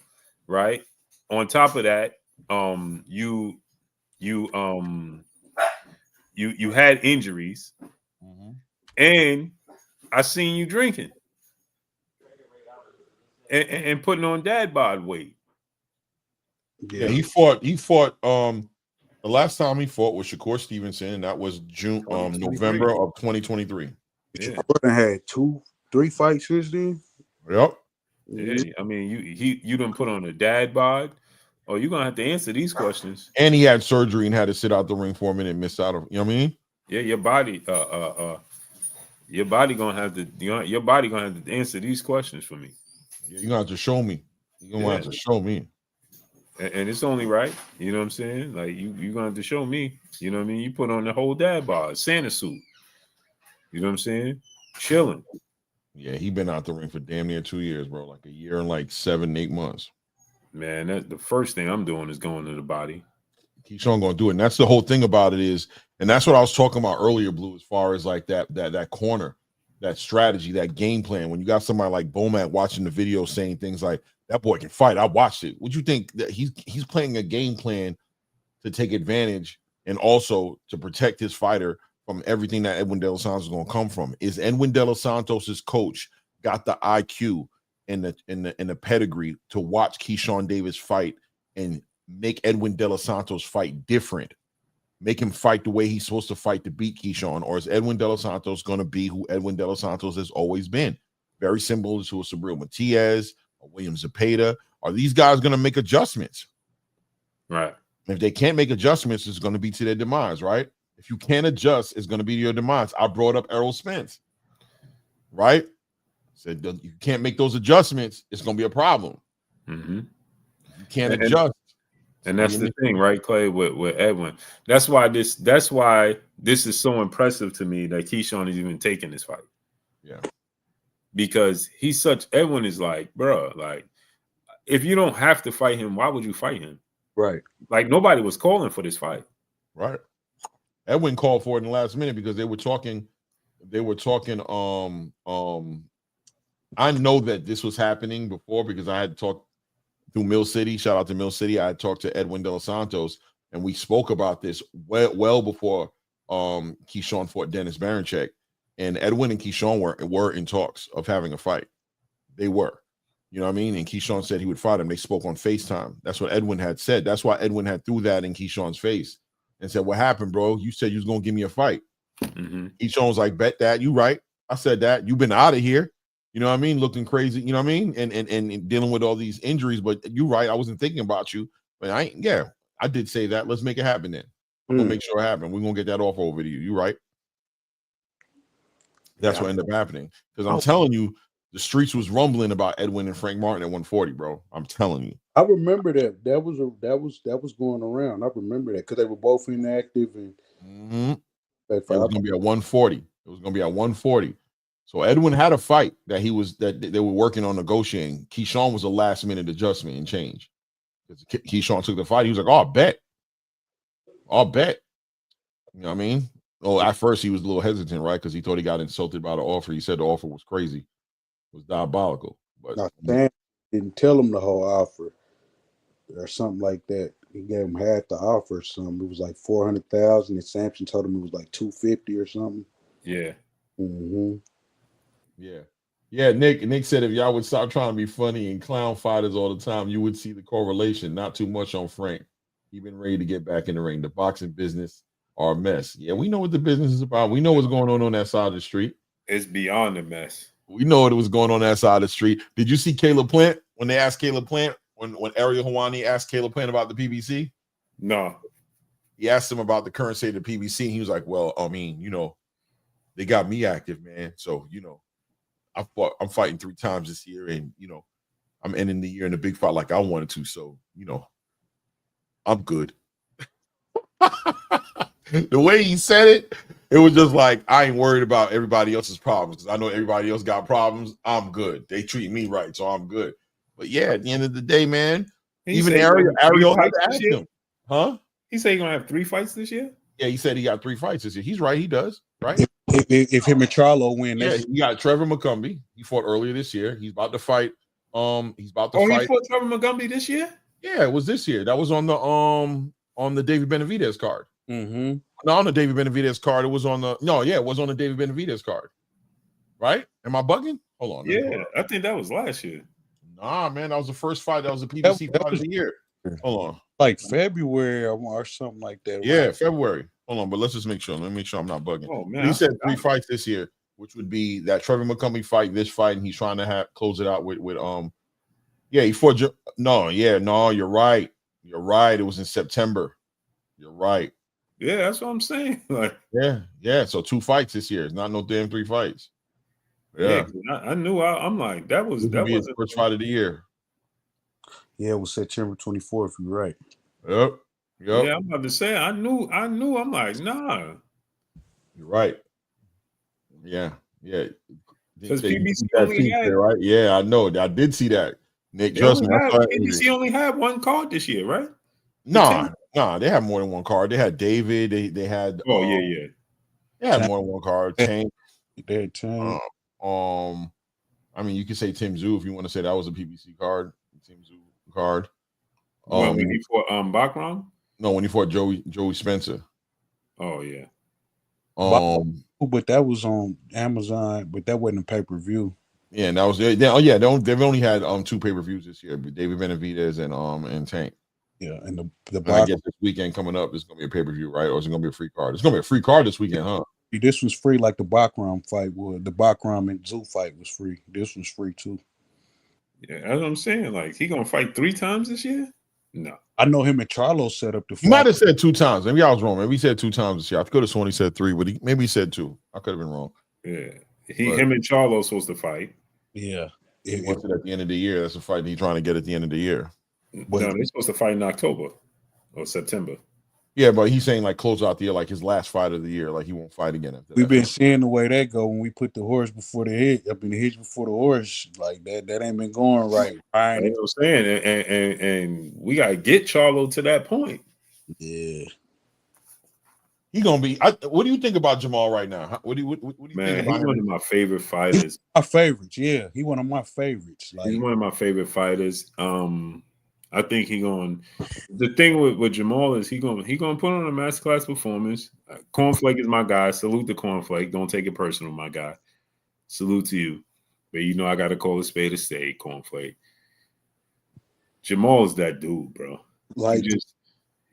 right? On top of that, you had injuries, and I seen you drinking and putting on dad bod weight. Yeah, he fought. The last time he fought was Shakur Stevenson, and that was November of 2023. Yeah. Had 2-3 fights since then. Yep. Yeah, I mean, you done put on a dad bod. Oh, you're gonna have to answer these questions. And he had surgery and had to sit out the ring for a minute and miss out of. You know what I mean? Yeah, your body gonna have to answer these questions for me. Yeah, you're gonna have to show me. You're gonna have to show me. And it's only right. You know what I'm saying? Like you're gonna have to show me. You know what I mean? You put on the whole dad bod, Santa suit. You know what I'm saying? Chilling. Yeah, he been out the ring for damn near 2 years, bro. Like a year and like 7-8 months. Man, that's the first thing I'm doing is going to the body. Keyshawn gonna do it, and that's the whole thing about it is, and that's what I was talking about earlier, Blue, as far as like that corner, that strategy, that game plan. When you got somebody like Bomac watching the video saying things like, that boy can fight, I watched it. Would you think that he's playing a game plan to take advantage and also to protect his fighter from everything that Edwin De Los Santos is going to come from? Is Edwin De Los Santos's coach got the IQ and the pedigree to watch Keyshawn Davis fight and make Edwin De Los Santos fight different, make him fight the way he's supposed to fight to beat Keyshawn? Or is Edwin De Los Santos going to be who Edwin De Los Santos has always been? Very similar to a Sabril Matias, a William Zepeda. Are these guys going to make adjustments? Right. If they can't make adjustments, it's going to be to their demise, right? If you can't adjust, it's going to be to your demise. I brought up Errol Spence, right? Said you can't make those adjustments, it's going to be a problem. Mm-hmm. You can't adjust. And that's the thing, right, Clay, with Edwin. That's why this is so impressive to me that Keyshawn is even taking this fight. Yeah. Because Edwin is like, bro, like, if you don't have to fight him, why would you fight him? Right. Like, nobody was calling for this fight. Right. Edwin called for it in the last minute because they were talking. I know that this was happening before because I had talked through Mill City. Shout out to Mill City. I had talked to Edwin De Los Santos, and we spoke about this well before Keyshawn fought Dennis Baranchek. And Edwin and Keyshawn were in talks of having a fight. They were. You know what I mean? And Keyshawn said he would fight him. They spoke on FaceTime. That's what Edwin had said. That's why Edwin had threw that in Keyshawn's face and said, "What happened, bro? You said you was going to give me a fight." Mm-hmm. Keyshawn was like, "Bet that. You right. I said that. You've been out of here. You know what I mean? Looking crazy. You know what I mean? And dealing with all these injuries. But you right. I wasn't thinking about you. But I did say that. Let's make it happen then. I'm going to make sure it happens. We're going to get that offer over to you. You right. That's what ended up happening. Because I'm telling you, the streets was rumbling about Edwin and Frank Martin at 140, bro. I'm telling you. I remember that. That was going around. I remember that because they were both inactive and it was going to be at 140. It was going to be at 140. So Edwin had a fight that they were working on negotiating. Keyshawn was a last minute adjustment and change. Keyshawn took the fight. He was like, "Oh, I'll bet." You know what I mean? Oh, at first he was a little hesitant, right? Because he thought he got insulted by the offer. He said the offer was crazy, it was diabolical. But Sam didn't tell him the whole offer or something like that. He gave him half the offer or something. It was like 400,000, and Sampson told him it was like 250 or something. Yeah. Mm-hmm. Yeah. Nick said if y'all would stop trying to be funny and clown fighters all the time, you would see the correlation. Not too much on Frank. He been ready to get back in the ring. The boxing business are a mess. Yeah, we know what the business is about. We know what's going on that side of the street. It's beyond a mess. We know what was going on that side of the street. Did you see Caleb Plant when they asked Caleb Plant when Ariel Helwani asked Caleb Plant about the PBC? No. He asked him about the current state of the PBC. And he was like, "Well, I mean, they got me active, man. So, I'm fighting 3 times this year, and I'm ending the year in a big fight like I wanted to. So, I'm good." The way he said it, it was just like, I ain't worried about everybody else's problems because I know everybody else got problems. I'm good. They treat me right, so I'm good. But yeah, at the end of the day, man, even Ariel had to ask him. Huh? He said he's gonna have 3 fights this year? Yeah, he said he got 3 fights this year. He's right. He does. Right. If him and Charlo win, yeah, he got Trevor McCumbee. He fought earlier this year. He's about to fight. He's about to fight. He fought Trevor McCumbee this year? Yeah, it was this year. That was on the David Benavidez card. Mm-hmm. No, on the David Benavidez card. It was on the it was on the David Benavidez card. Right? Am I bugging? Hold on. Yeah, I think that was last year. Nah, man, that was the first fight. That was the PBC fight of the year. Hold on. Like February or something like that. Yeah, right? February. Hold on, but let's just make sure. Let me make sure I'm not bugging. Oh man, he said 3 fights this year, which would be that Trevor McCumbee fight, this fight, and he's trying to close it out with he fought. You're right. You're right. It was in September. You're right. Yeah, that's what I'm saying. Like, yeah. So 2 fights this year. It's not no damn 3 fights. Yeah, I knew. I'm like that was the first fight of the year. Yeah, it was September 24th. You're right. Yep. Yeah, I'm about to say. I knew. I'm like, nah. You're right. Yeah. Because PBC only had right. Yeah, I know. I did see that. Nick, trust me. PBC only had 1 card this year, right? Nah. They had more than 1 card. They had David. They had. Yeah. They had more than 1 card. Tank. They had Tank. I mean, you could say Tim Zoo if you want to say that was a PBC card. Tim Zoo card. When he fought Bakram? No, when he fought Joey Spencer. Oh yeah. But that was on Amazon, but that wasn't a pay-per-view. Yeah, and that was it. They've only had 2 pay-per-views this year, but David Benavidez and Tank. Yeah, and the I guess this weekend coming up is gonna be a pay-per-view, right? Or is it gonna be a free card? It's gonna be a free card this weekend, huh? This was free like the Bakram fight was. The Bakram and Zoo fight was free. This was free too. Yeah, that's what I'm saying. Like, he gonna fight 3 times this year? No. I know him and Charlo set up the fight. He might have said 2 times. Maybe I was wrong. Maybe he said 2 times this year. I could have sworn he said 3, but maybe he said 2. I could have been wrong. Yeah. Him and Charlo supposed to fight. Yeah. He wants it at the end of the year. That's a fight he's trying to get at the end of the year. No, they're supposed to fight in October or September. Yeah, but he's saying like close out the year, like his last fight of the year, like he won't fight again after We've been seeing the way that go when we put the horse before the head, up in the hitch before the horse, like that ain't been going right. You know what I'm saying? And we gotta get Charlo to that point. Yeah. He gonna be. What do you think about Jamal right now? What do you think about he's one of my favorite fighters. My favorites, yeah. He one of my favorites. He's one of my favorite fighters. I think the thing with Jamal is he gonna put on a masterclass performance. Cornflake is my guy. Salute to Cornflake. Don't take it personal, my guy. Salute to you. But I gotta call a spade, Cornflake. Jamal is that dude, bro. Like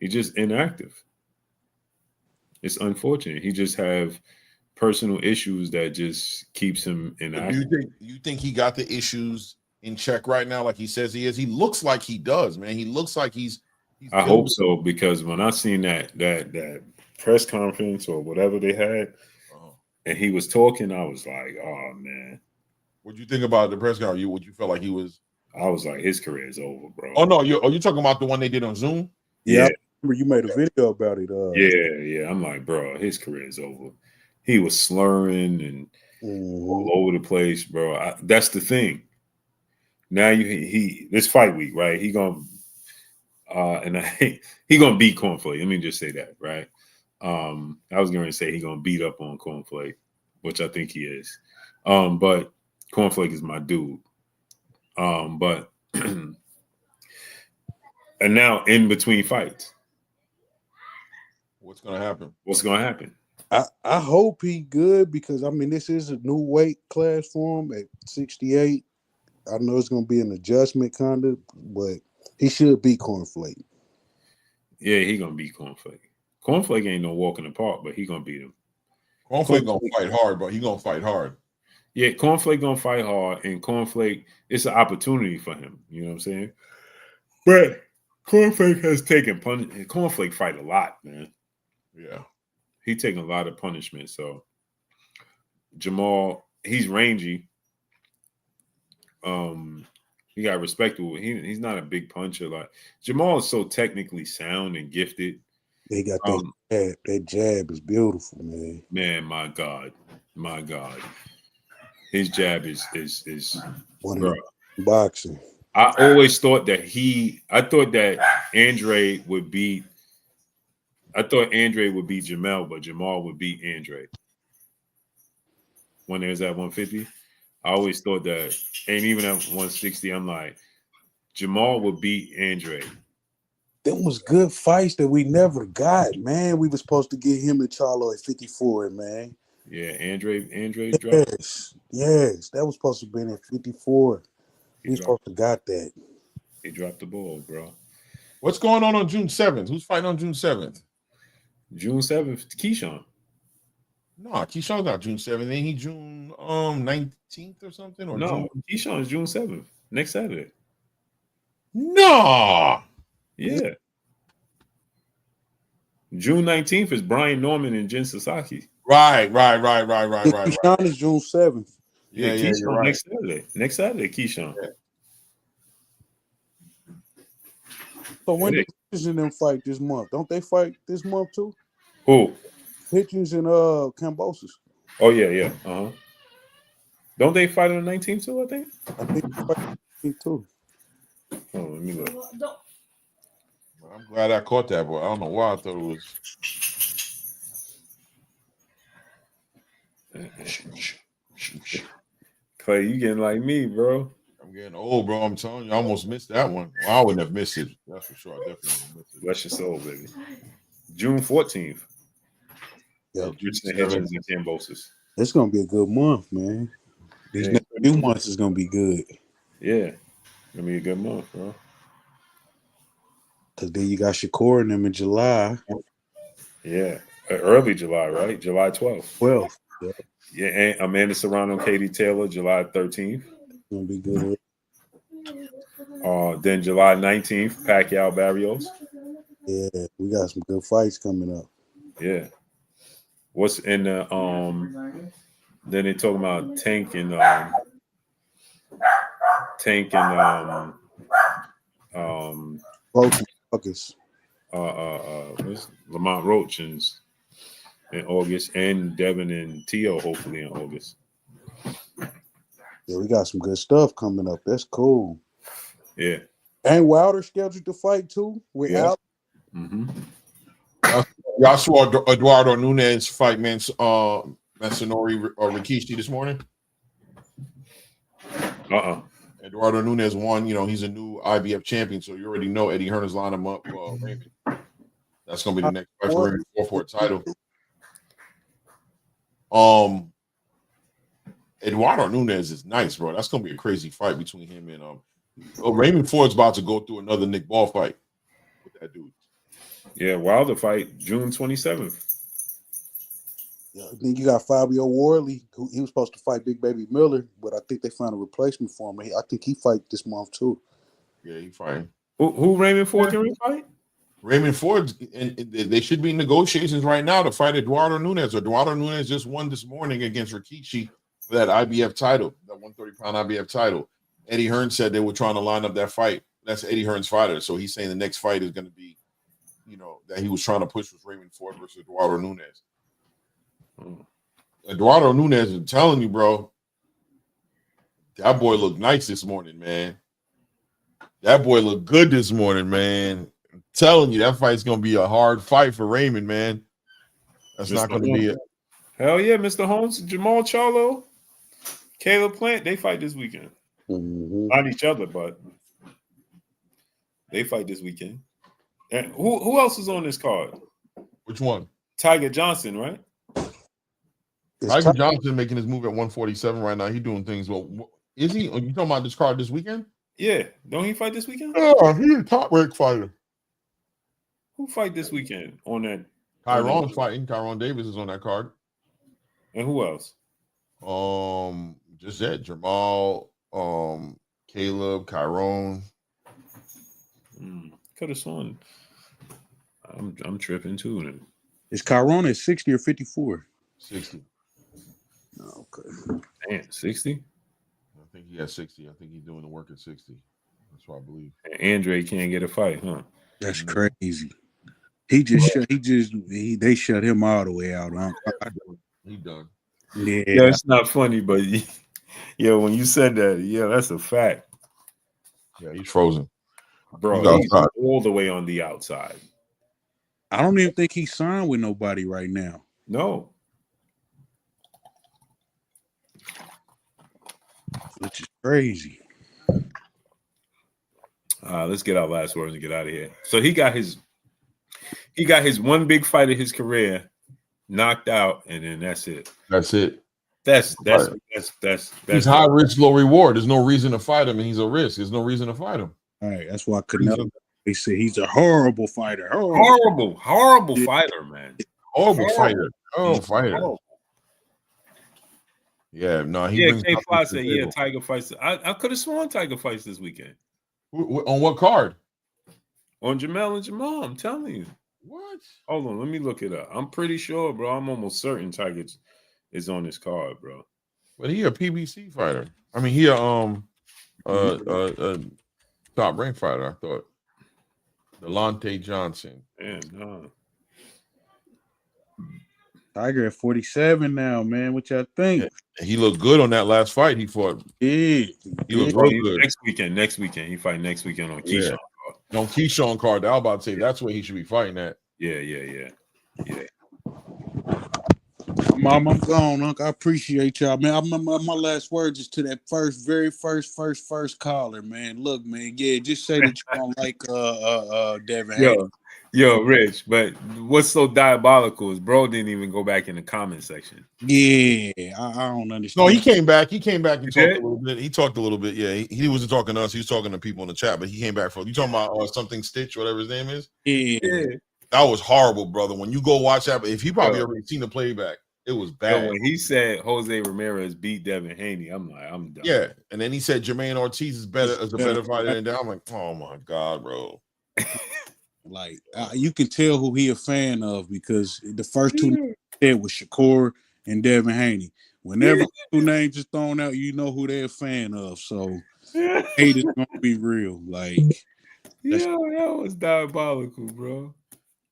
he's just inactive. It's unfortunate. He just have personal issues that just keeps him inactive. You think he got the issues in check right now, like he says he is? He looks like he does, man. He looks like he's I hope so, because when I seen that press conference or whatever they had, and he was talking, I was like, oh man. What'd you think about the press conference? What you felt like he was? I was like, his career is over, bro. Oh no, you talking about the one they did on Zoom? Yeah. You made a video about it. Yeah. I'm like, bro, his career is over. He was slurring and all over the place, bro. That's the thing. Now this fight week, right? He gonna he gonna beat Cornflake. Let me just say that, right? I was going to say he gonna beat up on Cornflake, which I think he is. But Cornflake is my dude. But and now in between fights. What's gonna happen? What's gonna happen? I hope he good, because this is a new weight class for him at 68. I know it's gonna be an adjustment kind of, but he should beat Cornflake. Yeah, he gonna beat Cornflake. Cornflake ain't no walk in the park, but he gonna beat him. Cornflake gonna fight hard, but he gonna fight hard. Yeah, Cornflake gonna fight hard, and Cornflake, it's an opportunity for him. You know what I'm saying? But Cornflake has taken punishment. Cornflake fight a lot, man. Yeah, he taking a lot of punishment. So Jamal, he's rangy. He got respectable. He's not a big puncher. Like Jamal is so technically sound and gifted. They got that jab is beautiful, man. Man, my God. His jab is bro. Boxing. I always thought that I thought that Andre would beat I thought Andre would beat Jamel, but Jamal would beat Andre. When there's at 150, I always thought that, and even at 160, I'm like, Jamal would beat Andre. Them was good fights that we never got, man. We were supposed to get him and Charlo at 54, man. Yeah, Andre dropped. Yes, that was supposed to be in at 54. We supposed to got that. He dropped the ball, bro. What's going on June 7th? Who's fighting on June 7th? June 7th, Keyshawn. No, Keyshawn's not June 7th. Ain't he June 19th or something? Or no, Keyshawn is June 7th. Next Saturday. No. Yeah. June 19th is Brian Norman and Jen Sasaki. Right. Keyshawn is June 7th. Yeah, Keyshawn right. Next Saturday, Keyshawn. Yeah. So when do Hitchens and them fight this month? Don't they fight this month too? Who? Hitchens and Kambosos. Oh yeah. Don't they fight on the 19th too? I think they fight too. Oh, let me look. I'm glad I caught that, but I don't know why I thought it was. Clay, you getting like me, bro. I'm getting old, bro. I'm telling you, I almost missed that one. Well, I wouldn't have missed it. That's for sure. I definitely wouldn't have missed it. Bless your soul, baby. June 14th. Yeah, Hitchens and Kambosos. It's gonna be a good month, man. These next few months is gonna be good. Yeah, gonna be a good month, bro. Cause then you got Shakur and them in July. Yeah, early July, right? July 12th. 12th. Yeah, and Amanda Serrano, Katie Taylor, July 13th. Gonna be good. Then July 19th, Pacquiao Barrios. Yeah, we got some good fights coming up. Yeah. What's in the then they talking about Tank and August. What's Lamont Roach in August, and Devin and Teo hopefully in August. Yeah, we got some good stuff coming up. That's cool. Yeah. And Wilder scheduled to fight too. We're out. Mm-hmm. Y'all saw Eduardo Nunez fight Mansouri or Rikishi this morning? Eduardo Nunez won. You know, he's a new IBF champion, so you already know Eddie Hearn has lined him up. Raymond. That's going to be the next fight for Raymond for a title. Eduardo Nunez is nice, bro. That's going to be a crazy fight between him and Raymond Ford's about to go through another Nick Ball fight with that dude. Yeah, Wilder fight June 27th. Yeah, then you got Fabio Worley, who he was supposed to fight Big Baby Miller, but I think they found a replacement for him. I think he fight this month too. Yeah, he fighting. Who Raymond Ford can fight? Raymond Ford, and they should be in negotiations right now to fight Eduardo Nunez. Eduardo Nunez just won this morning against Rikishi for that IBF title, that 130-pound IBF title. Eddie Hearn said they were trying to line up that fight. That's Eddie Hearn's fighter, so he's saying the next fight is going to be, that he was trying to push was Raymond Ford versus Eduardo Nunez. Eduardo Nunez, I'm telling you, bro, that boy looked nice this morning, man. That boy looked good this morning, man. I'm telling you, that fight's going to be a hard fight for Raymond, man. That's not going to be it. Hell yeah, Mr. Holmes, Jamal Charlo, Caleb Plant, they fight this weekend. Mm-hmm. Not each other, but they fight this weekend. And who else is on this card? Which one? Tiger Johnson, right? Tiger Johnson making his move at 147 right now. He doing things. Well, is he? Are you talking about this card this weekend? Yeah. Don't he fight this weekend? Yeah, he's a top rank fighter. Who fight this weekend on that? Tyron's fighting. Tyron Davis is on that card. And who else? Just that. Jamal, Caleb, Chiron. Could have sworn. I'm tripping too. Then. Is Chiron at 60 or 54? 60. Okay. Damn, 60? I think he has 60. I think he's doing the work at 60. That's what I believe. And Andre can't get a fight, huh? That's crazy. They shut him all the way out. He done. Yeah, it's not funny, but when you said that, that's a fact. Yeah, he's frozen. Bro, he's all the way on the outside. I don't even think he signed with nobody right now. No. Which is crazy. Let's get our last words and get out of here. So he got his one big fight of his career knocked out, and then that's it. That's it. That's he's high risk, low reward. There's no reason to fight him, and he's a risk. There's no reason to fight him. All right, that's why Canelo. They say he's a horrible fighter. Horrible fighter, man. Horrible fighter. Horrible. Yeah, no, he brings K-Fly said, Tiger fights. I could have sworn Tiger fights this weekend. On what card? On Jamel and Jamal, I'm telling you. What? Hold on, let me look it up. I'm pretty sure, bro. I'm almost certain Tiger is on this card, bro. But he a PBC fighter. I mean, he a top rank fighter, I thought. Delonte Johnson. Damn, no. Tiger at 47 now, man. What y'all think? Yeah, he looked good on that last fight he fought. Yeah. He looked real good. Next weekend. He fight next weekend on Keyshawn card. On Keyshawn card. I was about to say that's where he should be fighting at. Yeah. Mom, I'm gone, Uncle. I appreciate y'all, man. My last words is to that very first caller, man. Look, man, just say that you don't like Devin Haney. Yo, Rich, but what's so diabolical is bro didn't even go back in the comment section. Yeah, I don't understand. No, he came back. He came back and talked a little bit. He talked a little bit. Yeah, he wasn't talking to us. He was talking to people in the chat, but he came back for you talking about something Stitch, whatever his name is. Yeah. That was horrible, brother. When you go watch that, if he probably already seen the playback, it was bad. When he said Jose Ramirez beat Devin Haney, I'm like, I'm done. Yeah, and then he said Jermaine Ortiz is a better fighter than that. I'm like, oh my god, bro. Like you can tell who he a fan of because the first two said was Shakur and Devin Haney. Whenever two names is thrown out, you know who they're a fan of. So hate is gonna be real. Like, that was diabolical, bro.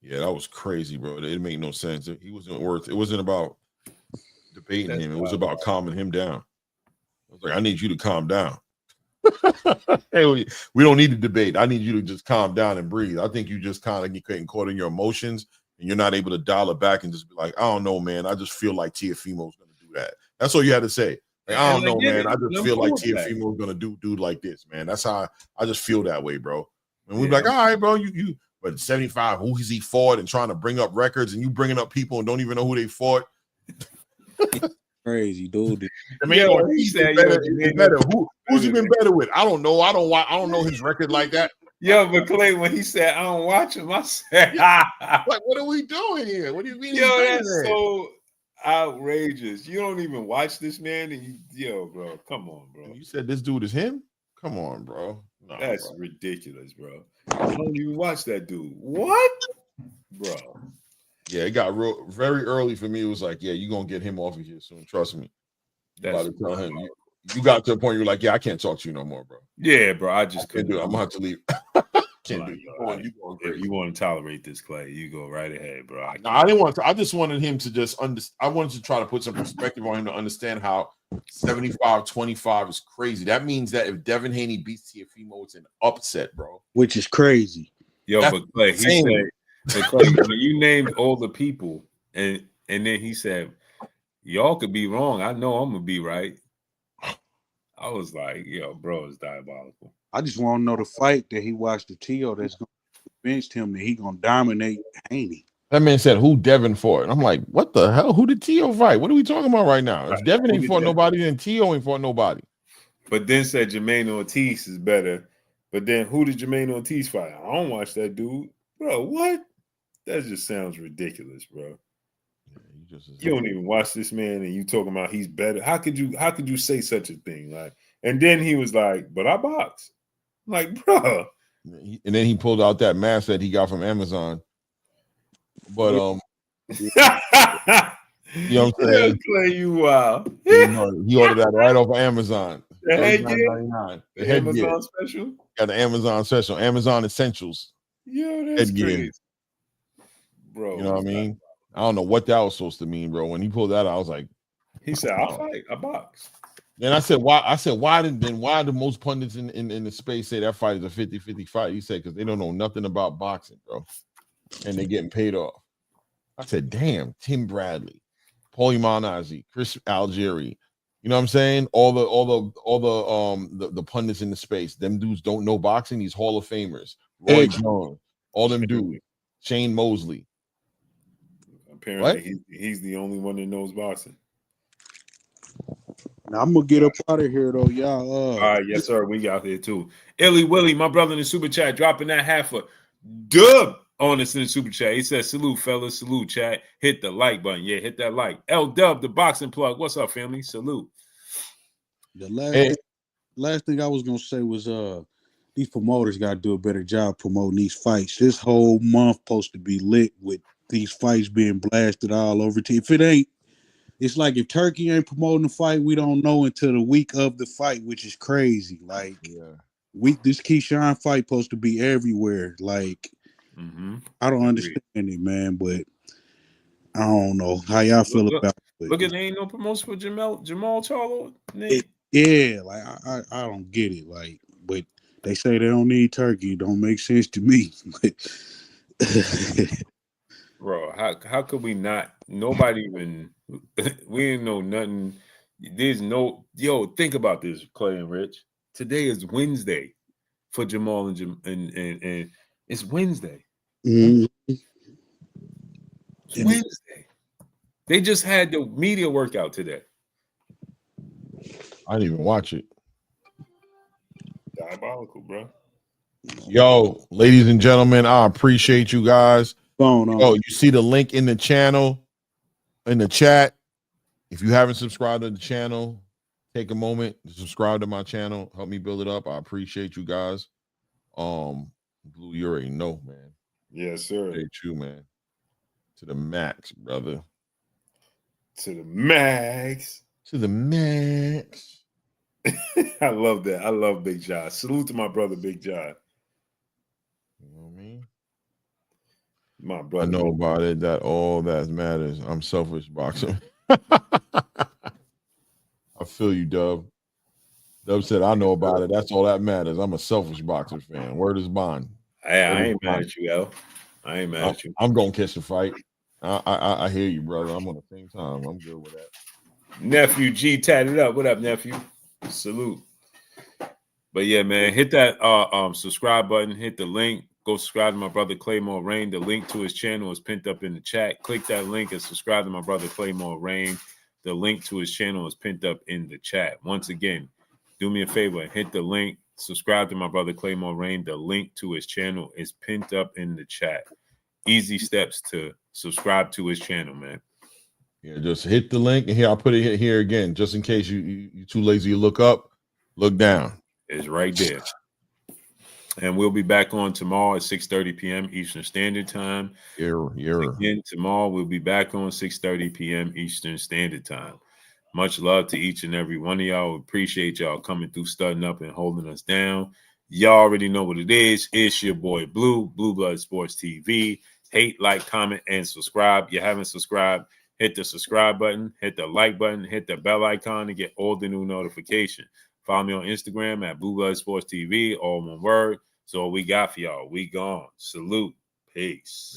Yeah, that was crazy, bro. It didn't make no sense. He wasn't worth. It wasn't about debating him. It was about calming him down. I was like, I need you to calm down. Hey, we don't need to debate. I need you to just calm down and breathe. I think you just kind of getting caught in your emotions and you're not able to dial it back and just be like, I don't know, man. I just feel like Teofimo is going to do that. That's all you had to say. Like, I don't know, man. I just feel like Teofimo is going to do like this, man. That's how I just feel that way, bro. And we're like, all right, bro, you. But 75, who has he fought and trying to bring up records and you bringing up people and don't even know who they fought. Crazy, dude. I mean, he said better. Who's he been better with? I don't know. I don't know his record like that. Yo, but Clay, when he said I don't watch him, I said, like, what are we doing here? What do you mean? Yo, that's so outrageous. You don't even watch this man, and bro, come on, bro. You said this dude is him? Come on, bro. No, that's ridiculous, bro. You don't even watch that dude. What, bro? Yeah, it got very early for me. It was like, yeah, you're gonna get him off of here soon. Trust me. That's tell him you got to the point you're like, yeah, I can't talk to you no more, bro. Yeah, bro. I just couldn't do it. I'm gonna have to leave. Can't do it. You want to tolerate this, Clay? You go right ahead, bro. I didn't want to. I just wanted him to just understand. I wanted to try to put some perspective on him to understand how 75-25 is crazy. That means that if Devin Haney beats Teofimo, it's an upset, bro. Which is crazy. Yo, but Clay, he said. Because when you named all the people, and then he said, y'all could be wrong. I know I'm gonna be right. I was like, yo, bro, it's diabolical. I just want to know the fight that he watched the Teo that's gonna convince him that he gonna dominate Haney. That man said, who Devin fought? And I'm like, what the hell? Who did Teo fight? What are we talking about right now? If Devin ain't fought nobody, then Teo ain't fought nobody. But then said Jermaine Ortiz is better. But then who did Jermaine Ortiz fight? I don't watch that dude. Bro, what? That just sounds ridiculous, bro. Yeah, you don't even watch this man, and you talking about he's better. How could you say such a thing? Like, and then he was like, "But I box." I'm like, bro. And then he pulled out that mask that he got from Amazon. But you know what I'm saying? Clay, you wild. He ordered that right off of Amazon. The headgear, the Amazon special. Got the Amazon special, Amazon Essentials. Yo, that's crazy. Bro, you know what I mean? I don't know what that was supposed to mean, bro. When he pulled that out, I was like, he said, I'll fight a box. And I said, why do most pundits in the space say that fight is a 50-50 fight? He said, because they don't know nothing about boxing, bro. and they're getting paid off. I said, damn, Tim Bradley, Paulie Malignaggi, Chris Algieri. You know what I'm saying? All the pundits in the space. Them dudes don't know boxing. These Hall of Famers. Roy Jones. All them dudes. Shane Mosley. Apparently, he's the only one that knows boxing. Now, I'm gonna get up out of here though, y'all. All right, yes, sir. We got here too. Illy Willie, my brother in the super chat, dropping that half a dub on us in the super chat. He says, salute, fellas. Salute, chat. Hit the like button. Yeah, hit that like. L Dub, the boxing plug. What's up, family? Salute. The last thing I was gonna say was these promoters gotta do a better job promoting these fights. This whole month supposed to be lit with these fights being blasted all over. If it ain't, it's like if Turkey ain't promoting the fight, we don't know until the week of the fight, which is crazy. Like, this Keyshawn fight supposed to be everywhere. Like, I don't understand it, man, but I don't know how y'all feel about it. Look at there ain't no promotion for Jamal Charlo. Yeah, like I don't get it. Like, but they say they don't need Turkey. It don't make sense to me. Bro, how could we not? Nobody even we didn't know nothing. There's no think about this, Clay and Rich. Today is Wednesday for Jamal and it's Wednesday. Mm-hmm. It's Wednesday. They just had the media workout today. I didn't even watch it. Diabolical, bro. Yo, ladies and gentlemen, I appreciate you guys. Oh, you see the link in the channel, in the chat. If you haven't subscribed to the channel, take a moment to subscribe to my channel. Help me build it up. I appreciate you guys. Blue, you already know, man. Yes, sir. Appreciate you, man. To the max, brother. To the max. To the max. I love that. I love Big John. Salute to my brother, Big John. You know what I mean? My brother. I know about it. That all that matters. I'm selfish boxer. I feel you, Dub. Dub said, I know about it. That's all that matters. I'm a selfish boxer fan. Word is bond. I ain't mad at you, L. I ain't mad at you. I'm going to catch the fight. I hear you, brother. I'm on the same time. I'm good with that. Nephew G tatted up. What up, nephew? Salute. But yeah, man, hit that subscribe button. Hit the link. Go subscribe to my brother Claymore Rain. The link to his channel is pinned up in the chat. Click that link and subscribe to my brother Claymore Rain. The link to his channel is pinned up in the chat. Once again, do me a favor and hit the link. Subscribe to my brother Claymore Rain. The link to his channel is pinned up in the chat. Easy steps to subscribe to his channel, man. Yeah, just hit the link, and here I'll put it here again, just in case you too lazy to look up. Look down. It's right there. And we'll be back on tomorrow at 6:30 p.m. Eastern Standard Time. Again, tomorrow we'll be back on 6:30 p.m. Eastern Standard Time. Much love to each and every one of y'all. We appreciate y'all coming through, studying up, and holding us down. Y'all already know what it is. It's your boy Blue Blood Sports TV. Hate, like, comment, and subscribe. You haven't subscribed, hit the subscribe button, hit the like button, hit the bell icon to get all the new notifications. Follow me on Instagram at Blue Blood Sports TV, all one word. So what we got for y'all. We gone. Salute. Peace.